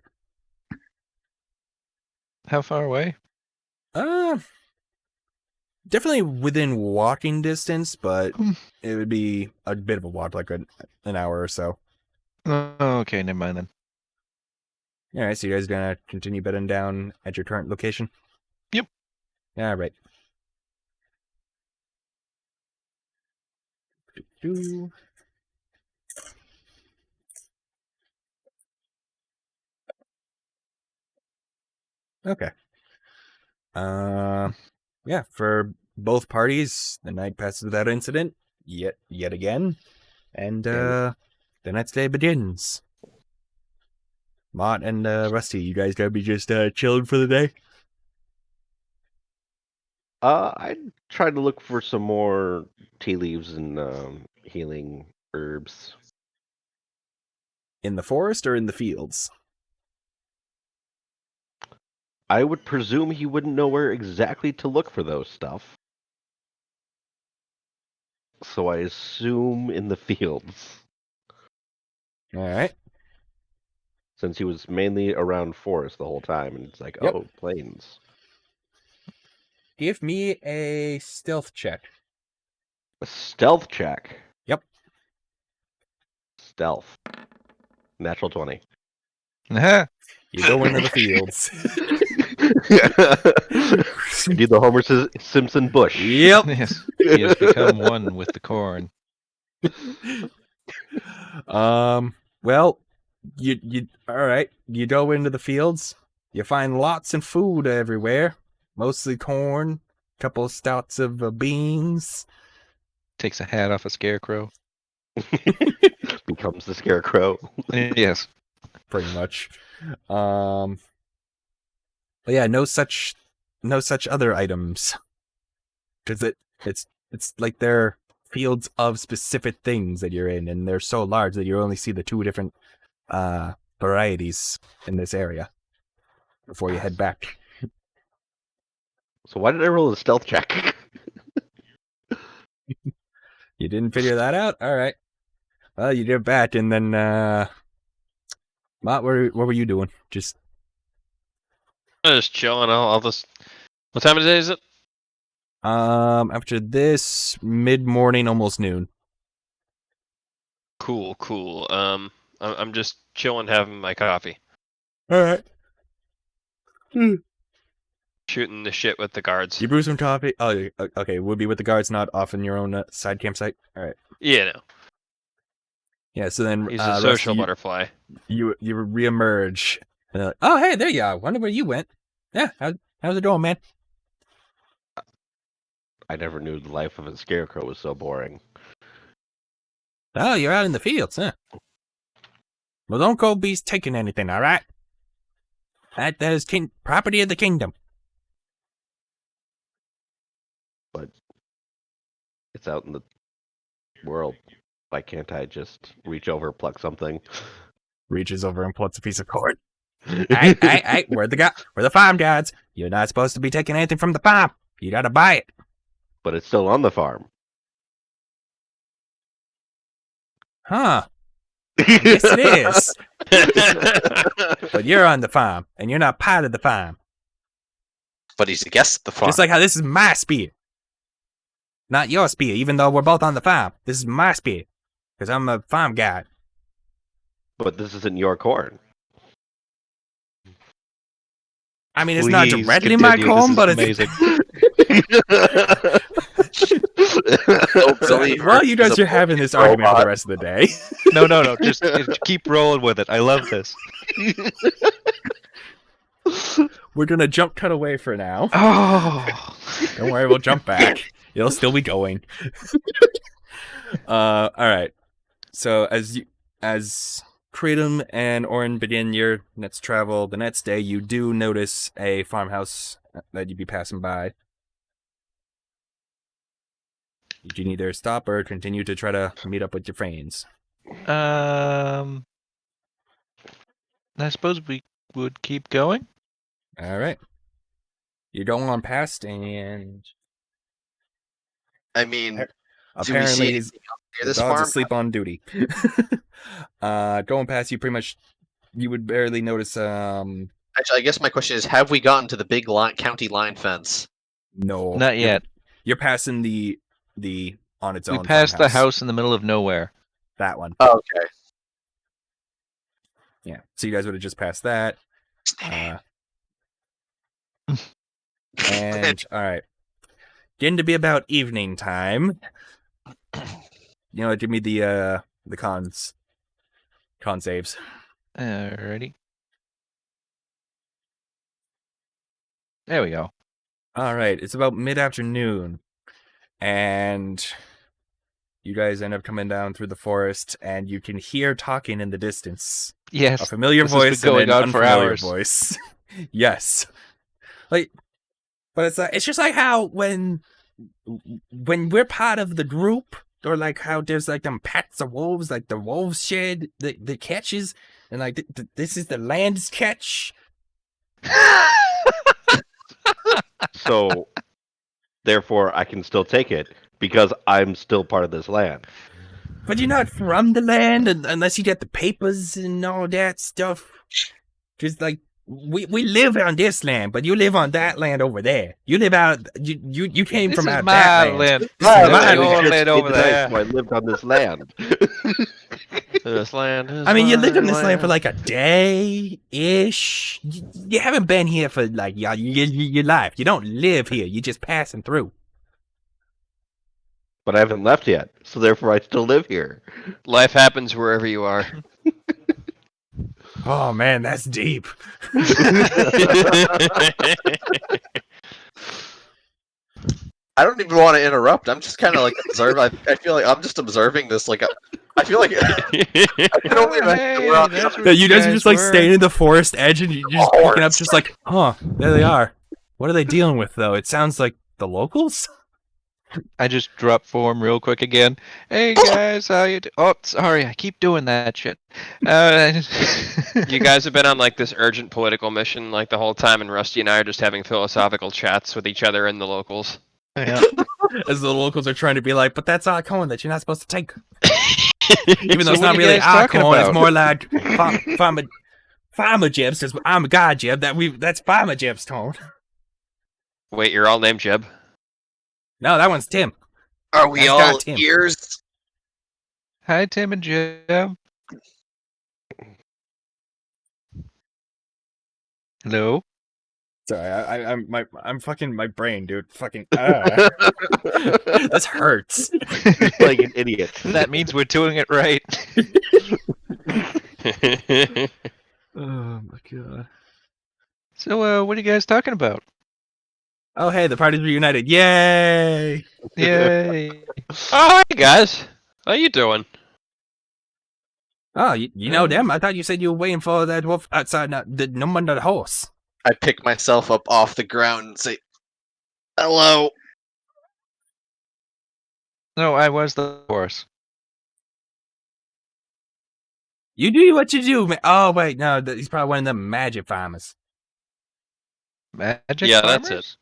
How far away?
Definitely within walking distance, but it would be a bit of a walk, like an hour or so.
Oh, okay, never mind then.
All right, so you guys gonna continue bedding down at your current location?
Yep.
All right. Okay. Yeah, for both parties, the night passes without incident, yet again, and the next day begins. Mott and Rusty, you guys gonna be just chilling for the day?
I tried to look for some more tea leaves and healing herbs.
In the forest or in the fields?
I would presume he wouldn't know where exactly to look for those stuff. So I assume in the fields.
All right.
Since he was mainly around forest the whole time, and it's like,
Yep.
oh, plains.
Give me a stealth check.
A stealth check.
Yep.
Stealth. Natural 20.
You go into the fields.
Do the Homer Simpson bush.
Yep.
Yes, he has become one with the corn.
Well, you all right. You go into the fields. You find lots of food everywhere. Mostly corn. Couple of stouts of beans.
Takes a hat off a scarecrow.
Becomes the scarecrow.
Yes.
Pretty much. But yeah, no such other items. Because it's like they're fields of specific things that you're in, and they're so large that you only see the two different varieties in this area before you head back.
So why did I roll a stealth check?
You didn't figure that out? All right. Well, you get back, and then Matt, what were you doing? Just
I'm just chilling. I'll just. What time of day is it?
after this, mid-morning, almost noon.
Cool. I'm just chilling, having my coffee,
All right.
shooting the shit with the guards.
You brew some coffee. Oh, okay. Would be with the guards, not off in your own side campsite. All right.
Yeah, no.
Yeah. So then
He's a
Rusty,
social butterfly.
you reemerge. And they're like, oh, hey, there you are. Wonder where you went. Yeah. How's it going, man?
I never knew the life of a scarecrow was so boring.
Oh, you're out in the fields, huh? Well, don't go be taking anything. All right. That is property of the kingdom.
But it's out in the world. Why can't I just reach over, pluck something?
Reaches over and plucks a piece of cord. Hey, we're the farm guards. You're not supposed to be taking anything from the farm. You gotta buy it.
But it's still on the farm.
Huh. Yes, it is. But you're on the farm, and you're not part of the farm.
But he's a guest at the farm.
Just like how this is my spear. Not your spear, even though we're both on the farm. This is my spear. Because I'm a farm guy.
But this isn't your corn.
I mean, it's not
Please
directly my
continue,
corn,
this
but
is
it's...
Believe her,
While you guys
he's a
are having this argument for
robot.
the rest of the day,
No. Just keep rolling with it. I love this.
we're going to jump cut away for now.
Oh.
Don't worry, we'll jump back. It'll still be going. All right. So as Kratom and Orin begin your next travel, the next day you do notice a farmhouse that you'd be passing by. You can either stop or continue to try to meet up with your friends.
I suppose we would keep going.
All right. You're going on past, and
I mean, do we
apparently
see
he's
anything Near
The
this
dog's
farm.
asleep on duty. Going past you, pretty much, you would barely notice.
Actually, I guess my question is: have we gotten to the big county line fence?
No,
Not yet.
You're passing the on its
We
own
passed the
farmhouse.
house in the middle of nowhere.
That one.
Oh, okay.
Yeah. So you guys would have just passed that. And all right, getting to be about evening time. You know, give me the con saves.
Alrighty. There we go.
All right, it's about mid-afternoon, and you guys end up coming down through the forest, and you can hear talking in the distance.
Yes.
A familiar
this has been
voice
going
and an
on for
unfamiliar
hours.
voice. Yes. Like, but it's just like how when we're part of the group, or like how there's like them packs of wolves, like the wolves shed the catches, and like this is the land's catch.
So, therefore, I can still take it because I'm still part of this land.
But you're not from the land unless you get the papers and all that stuff. Just like we live on this land, but you live on that land over there. You live out. You came
This
from
is
out
my
that land.
land.
This is
My
my
land.
land.
Your land over there.
So I lived on this land.
This land is
I mean, you lived on
my
this land for like a day ish. You haven't been here for like your life. You don't live here. You're just passing through.
But I haven't left yet, so therefore I still live here.
Life happens wherever you are.
Oh man, that's deep.
I don't even want to interrupt. I'm just kind of like observing. I feel like I'm just observing this. Like I feel like I can only imagine
Hey,
we're on
that's
the
where
You guys are just like
were.
staying in the forest edge, and you're just picking up, just like, huh, there they are. What are they dealing with though? It sounds like the locals.
I just drop form real quick again. Hey guys, how you Oh, sorry, I keep doing that shit.
You guys have been on like this urgent political mission like the whole time, and Rusty and I are just having philosophical chats with each other and the locals.
Yeah.
As the locals are trying to be like, but that's our corn that you're not supposed to take. Even though
So
it's
what
not
are you
really
guys
our
talking
corn, it's
about?
more like Farmer Jeb's, because I'm a guy, Jeb. That's Farmer Jeb's tone.
Wait, you're all named Jeb?
No, that one's Tim.
Are we
That's
all
got Tim.
ears?
Hi, Tim and Jim. Hello.
Sorry, I'm fucking my brain, dude. Fucking this hurts.
Like an idiot.
That means we're doing it right.
Oh my god.
So, what are you guys talking about?
Oh hey, the party's reunited! Yay!
Yay!
Oh, hey guys. How you doing?
Oh, you know them? I thought you said you were waiting for that wolf outside the number on the horse.
I pick myself up off the ground and say, "Hello."
No, I was the horse.
You do what you do, man. Oh wait, no, he's probably one of them magic farmers.
Magic
Yeah,
farmers?
that's it.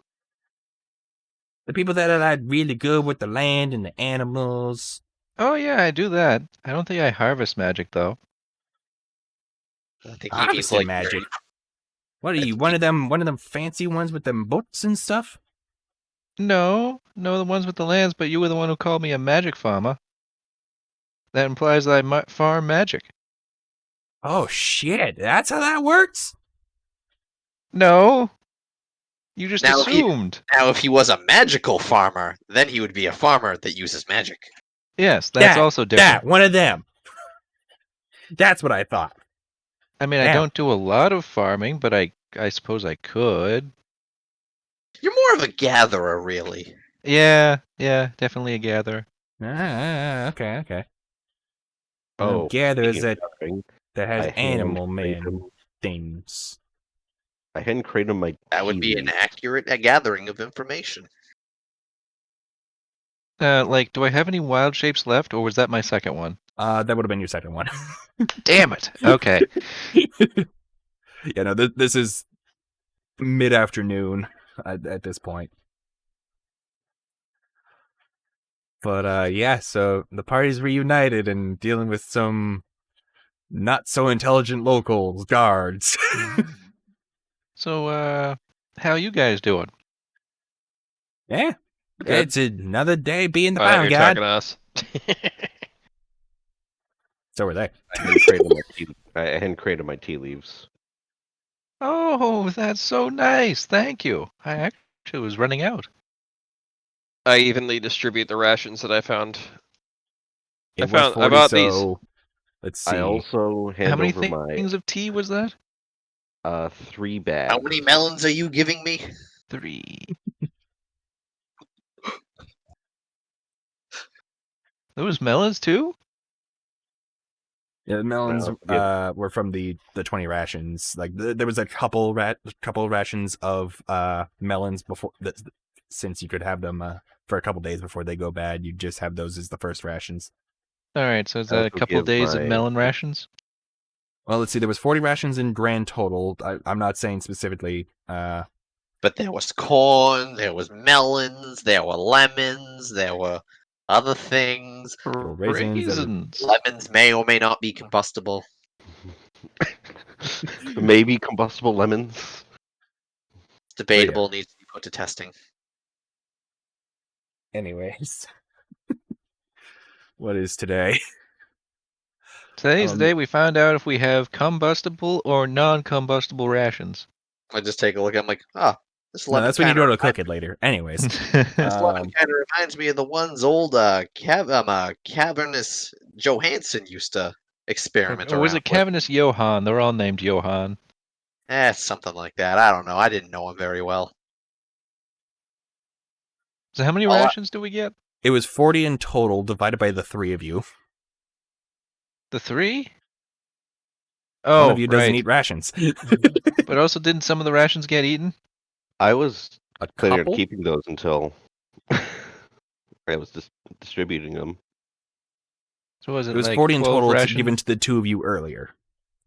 The people that are like really good with the land and the animals.
Oh yeah, I do that. I don't think I harvest magic though.
I think he means
Harvesting
like
magic. What are you? One of them fancy ones with them boats and stuff?
No, the ones with the lands, but you were the one who called me a magic farmer. That implies that I farm magic.
Oh shit! That's how that works.
No, you just
Now he-
assumed.
Now, if he was a magical farmer, then he would be a farmer that uses magic.
Yes, that's also different.
That one of them. That's what I thought.
I mean, I
Damn.
don't do a lot of farming, but I suppose I could.
You're more of a gatherer, really.
Yeah, definitely a gatherer.
Okay.
Oh,
Gathers
speaking
that
of gathering,
has
I
animal
hand
man things.
I hadn't created my.
That would be an
keys.
accurate gathering of information.
Like, do I have any wild shapes left, or was that my second one?
That would have been your second one.
Damn it. Okay.
Yeah, no, this is mid-afternoon at this point. But yeah, so the party's reunited and dealing with some not so intelligent locals, guards.
So, how you guys doing?
Yeah.
Good.
It's another day being the
I thought
found
you were
guard.
talking to us.
So were they.
I hand created my tea leaves.
Oh, that's so nice. Thank you. I actually was running out.
I evenly distribute the rations that I found.
It
I
was 40,
bought
so let's see.
I also hand
How many
over my
things of tea was that?
3 bags.
How many melons are you giving me?
3. There was melons too?
Yeah, the melons
No,
were from the 20 rations. Like there was a couple rations of melons before since you could have them for a couple days before they go bad. You just have those as the first rations.
All right, so is
I
that a
also
couple
give
days of
my-
melon rations?
Well, let's see. There was 40 rations in grand total. I'm not saying specifically.
But there was corn, there was melons, there were lemons, there were other things.
were raisins, there were-
Raisins.
Lemons may or may not be combustible.
Maybe combustible lemons.
It's debatable, needs to be put to testing.
Anyways, what is today?
Today's the day we find out if we have combustible or non-combustible rations.
I just take a look. I'm like, this
No,
lemon.
that's when you
kinda
go to cook it later. Anyways,
This lemon kind of reminds me of the ones old Cavernous Johansson used to experiment
or was
around
it Cavernous Johann? They're all named Johann.
with. Something like that. I don't know. I didn't know him very well.
So how many
Well,
rations do we get?
it was 40 in total, divided by the 3 of you.
The 3?
One
Oh,
of you doesn't
right.
eat rations.
But also, didn't some of the rations get eaten?
I was
A
planning
couple?
on keeping those until I was just distributing them,
So was it,
It was
like
40 in
12
total
rations?
given to the 2 of you earlier,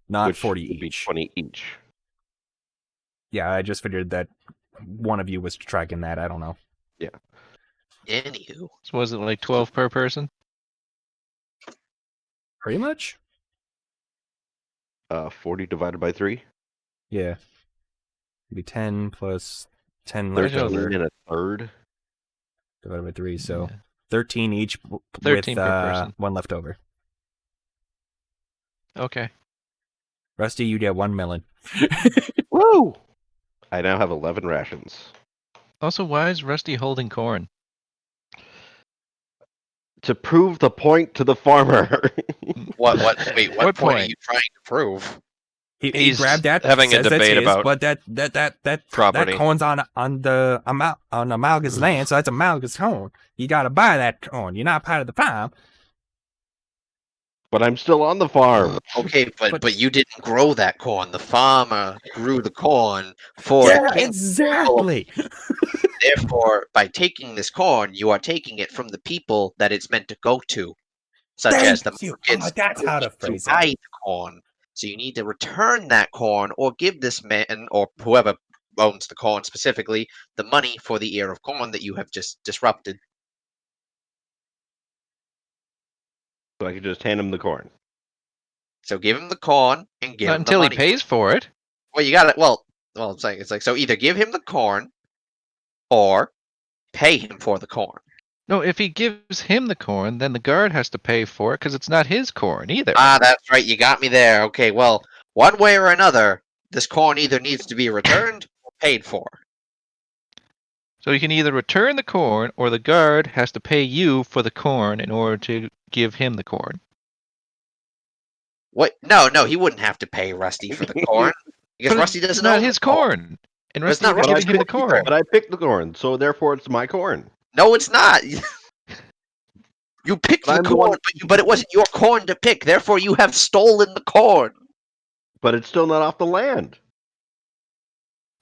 not
which
40
would be
each.
20 each.
Yeah, I just figured that one of you was tracking that. I don't know.
Anywho,
So was it like 12 per person?
Pretty much?
40 divided by 3.
Yeah. It'd be 10 plus 10 left
13
over
and a third.
divided by 3, so
Yeah.
13 each
13
with
per person.
1 left over.
Okay.
Rusty, you get 1 melon.
Woo! I now have 11 rations.
Also, why is Rusty holding corn?
To prove the point to the farmer.
what? Wait, what
What
point are
point?
you trying to prove?
He
He's
grabbed that,
having a
says that's
debate
his,
about
but that
property.
corn's on Amalga's land, so that's Amalga's corn. You gotta buy that corn. You're not part of the farm.
But I'm still on the farm.
Okay,
But-
but you didn't grow that corn. The farmer grew the corn for the king.
exactly.
Therefore, by taking this corn, you are taking it from the people that it's meant to go to, such as the
Thank you.
markets
That's how to
to
phrase
buy
it.
the corn. So you need to return that corn or give this man or whoever owns the corn specifically the money for the ear of corn that you have just disrupted.
So I could just hand him the corn.
So give him the corn and give
Not
him
until
the
he
money.
pays for it.
Well, you got it. Well, it's like so either give him the corn or pay him for the corn.
No, if he gives him the corn, then the guard has to pay for it because it's not his corn either.
Ah, that's right. You got me there. Okay, well, one way or another, this corn either needs to be returned or paid for.
So you can either return the corn, or the guard has to pay you for the corn in order to give him the corn.
What? No, he wouldn't have to pay Rusty for the corn because
But
Rusty
it's
doesn't
not
own
his
the corn.
corn, and
But it's
Rusty
not
is
Rusty's
giving him the
corn
corn.
But I picked the corn, so therefore it's my corn.
No, it's not. You picked
But
the
I'm the
corn,
one-
but it wasn't your corn to pick. Therefore, you have stolen the corn.
But it's still not off the land.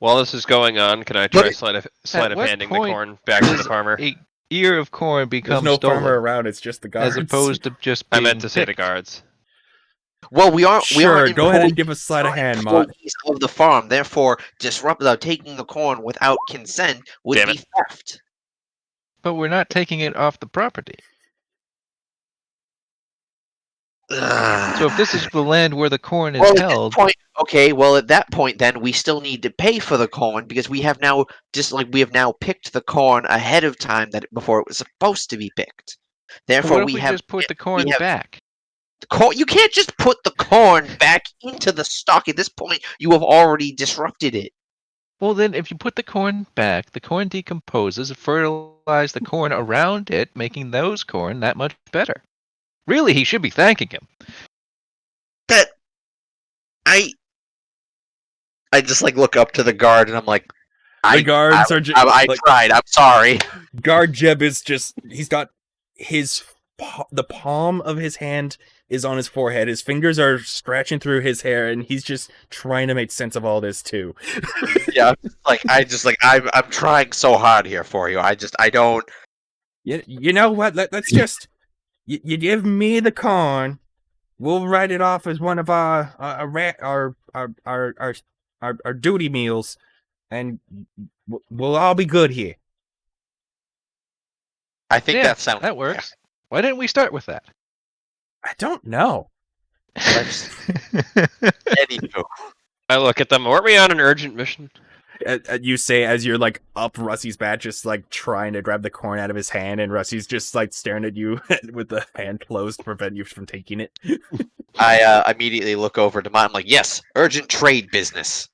While this is going on, can I
But
try
it-
sleight of
what
handing the
point
corn back to the
does
farmer?
A ear of corn
There's
becomes
no
stolen,
farmer around. It's just the guards.
as opposed to just
I
being
meant to say the
picked.
guards.
Well, we aren't. we
Sure,
aren't
go ahead and
employees-
give a sleight of
we are
hand, Mott.
employees of the farm. Therefore, taking the corn without consent would
Damn
be theft.
But we're not taking it off the property. So if this is the land where the corn is
Well, at
held,
this point, okay. Well, at that point, then we still need to pay for the corn because we have now picked the corn ahead of time before it was supposed to be picked. Therefore,
what if we just put the corn back?
You can't just put the corn back into the stock. At this point, you have already disrupted it.
Well, then, if you put the corn back, the corn decomposes, fertilize the corn around it, making those corn that much better. Really, he should be thanking him.
That I just like look up to the guard and I'm like,
The guards are just.
I tried. I'm sorry.
Guard Jeb is just. He's got the palm of his hand is on his forehead. His fingers are scratching through his hair, and he's just trying to make sense of all this too.
Yeah, I'm trying so hard here for you. I don't.
You know what? Let's just. You give me the corn. We'll write it off as one of our duty meals, and we'll all be good here.
I think
that works. Yeah. Why didn't we start with that?
I don't know.
Anywho.
I look at them. Weren't we on an urgent mission?
You say as you're like up Rusty's back, just like trying to grab the corn out of his hand, and Rusty's just like staring at you with the hand closed to prevent you from taking it.
I immediately look over to mine. I'm like, yes, urgent trade business.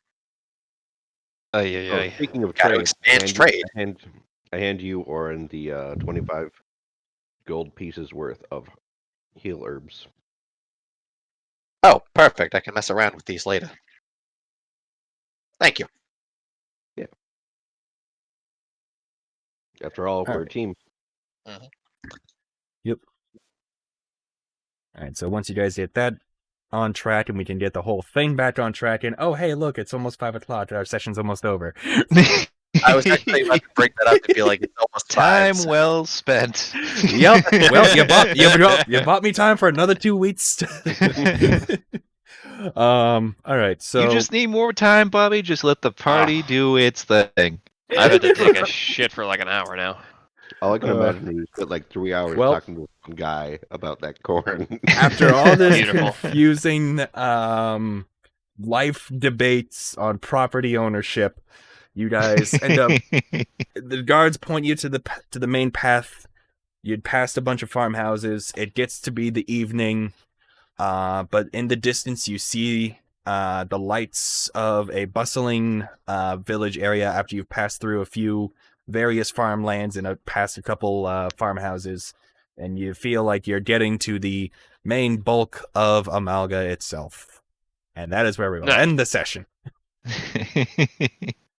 Speaking of
Gotta
trade,
expand trade.
I hand you Oren the 25 gold pieces worth of heal herbs.
Oh, perfect. I can mess around with these later. Thank you.
Yeah. After all, we're a team.
Mm-hmm.
Yep. All right, so once you guys get that on track and we can get the whole thing back on track, and oh, hey, look, it's almost 5 o'clock. Our session's almost over.
I was actually about to break that up to be like, it's almost
time
5,
well spent.
Yep. Well, you bought me time for another 2 weeks. All right, so
you just need more time, Bobby. Just let the party do its thing.
I've had to take a shit for like an hour now.
All I can imagine is you spent like 3 hours talking to some guy about that corn.
After all this
Beautiful.
confusing life debates on property ownership, you guys end up. The guards point you to the main path. You'd passed a bunch of farmhouses. It gets to be the evening, but in the distance you see the lights of a bustling village area. After you've passed through a few various farmlands and past a couple farmhouses, and you feel like you're getting to the main bulk of Amalga itself. And that is where we will end the session.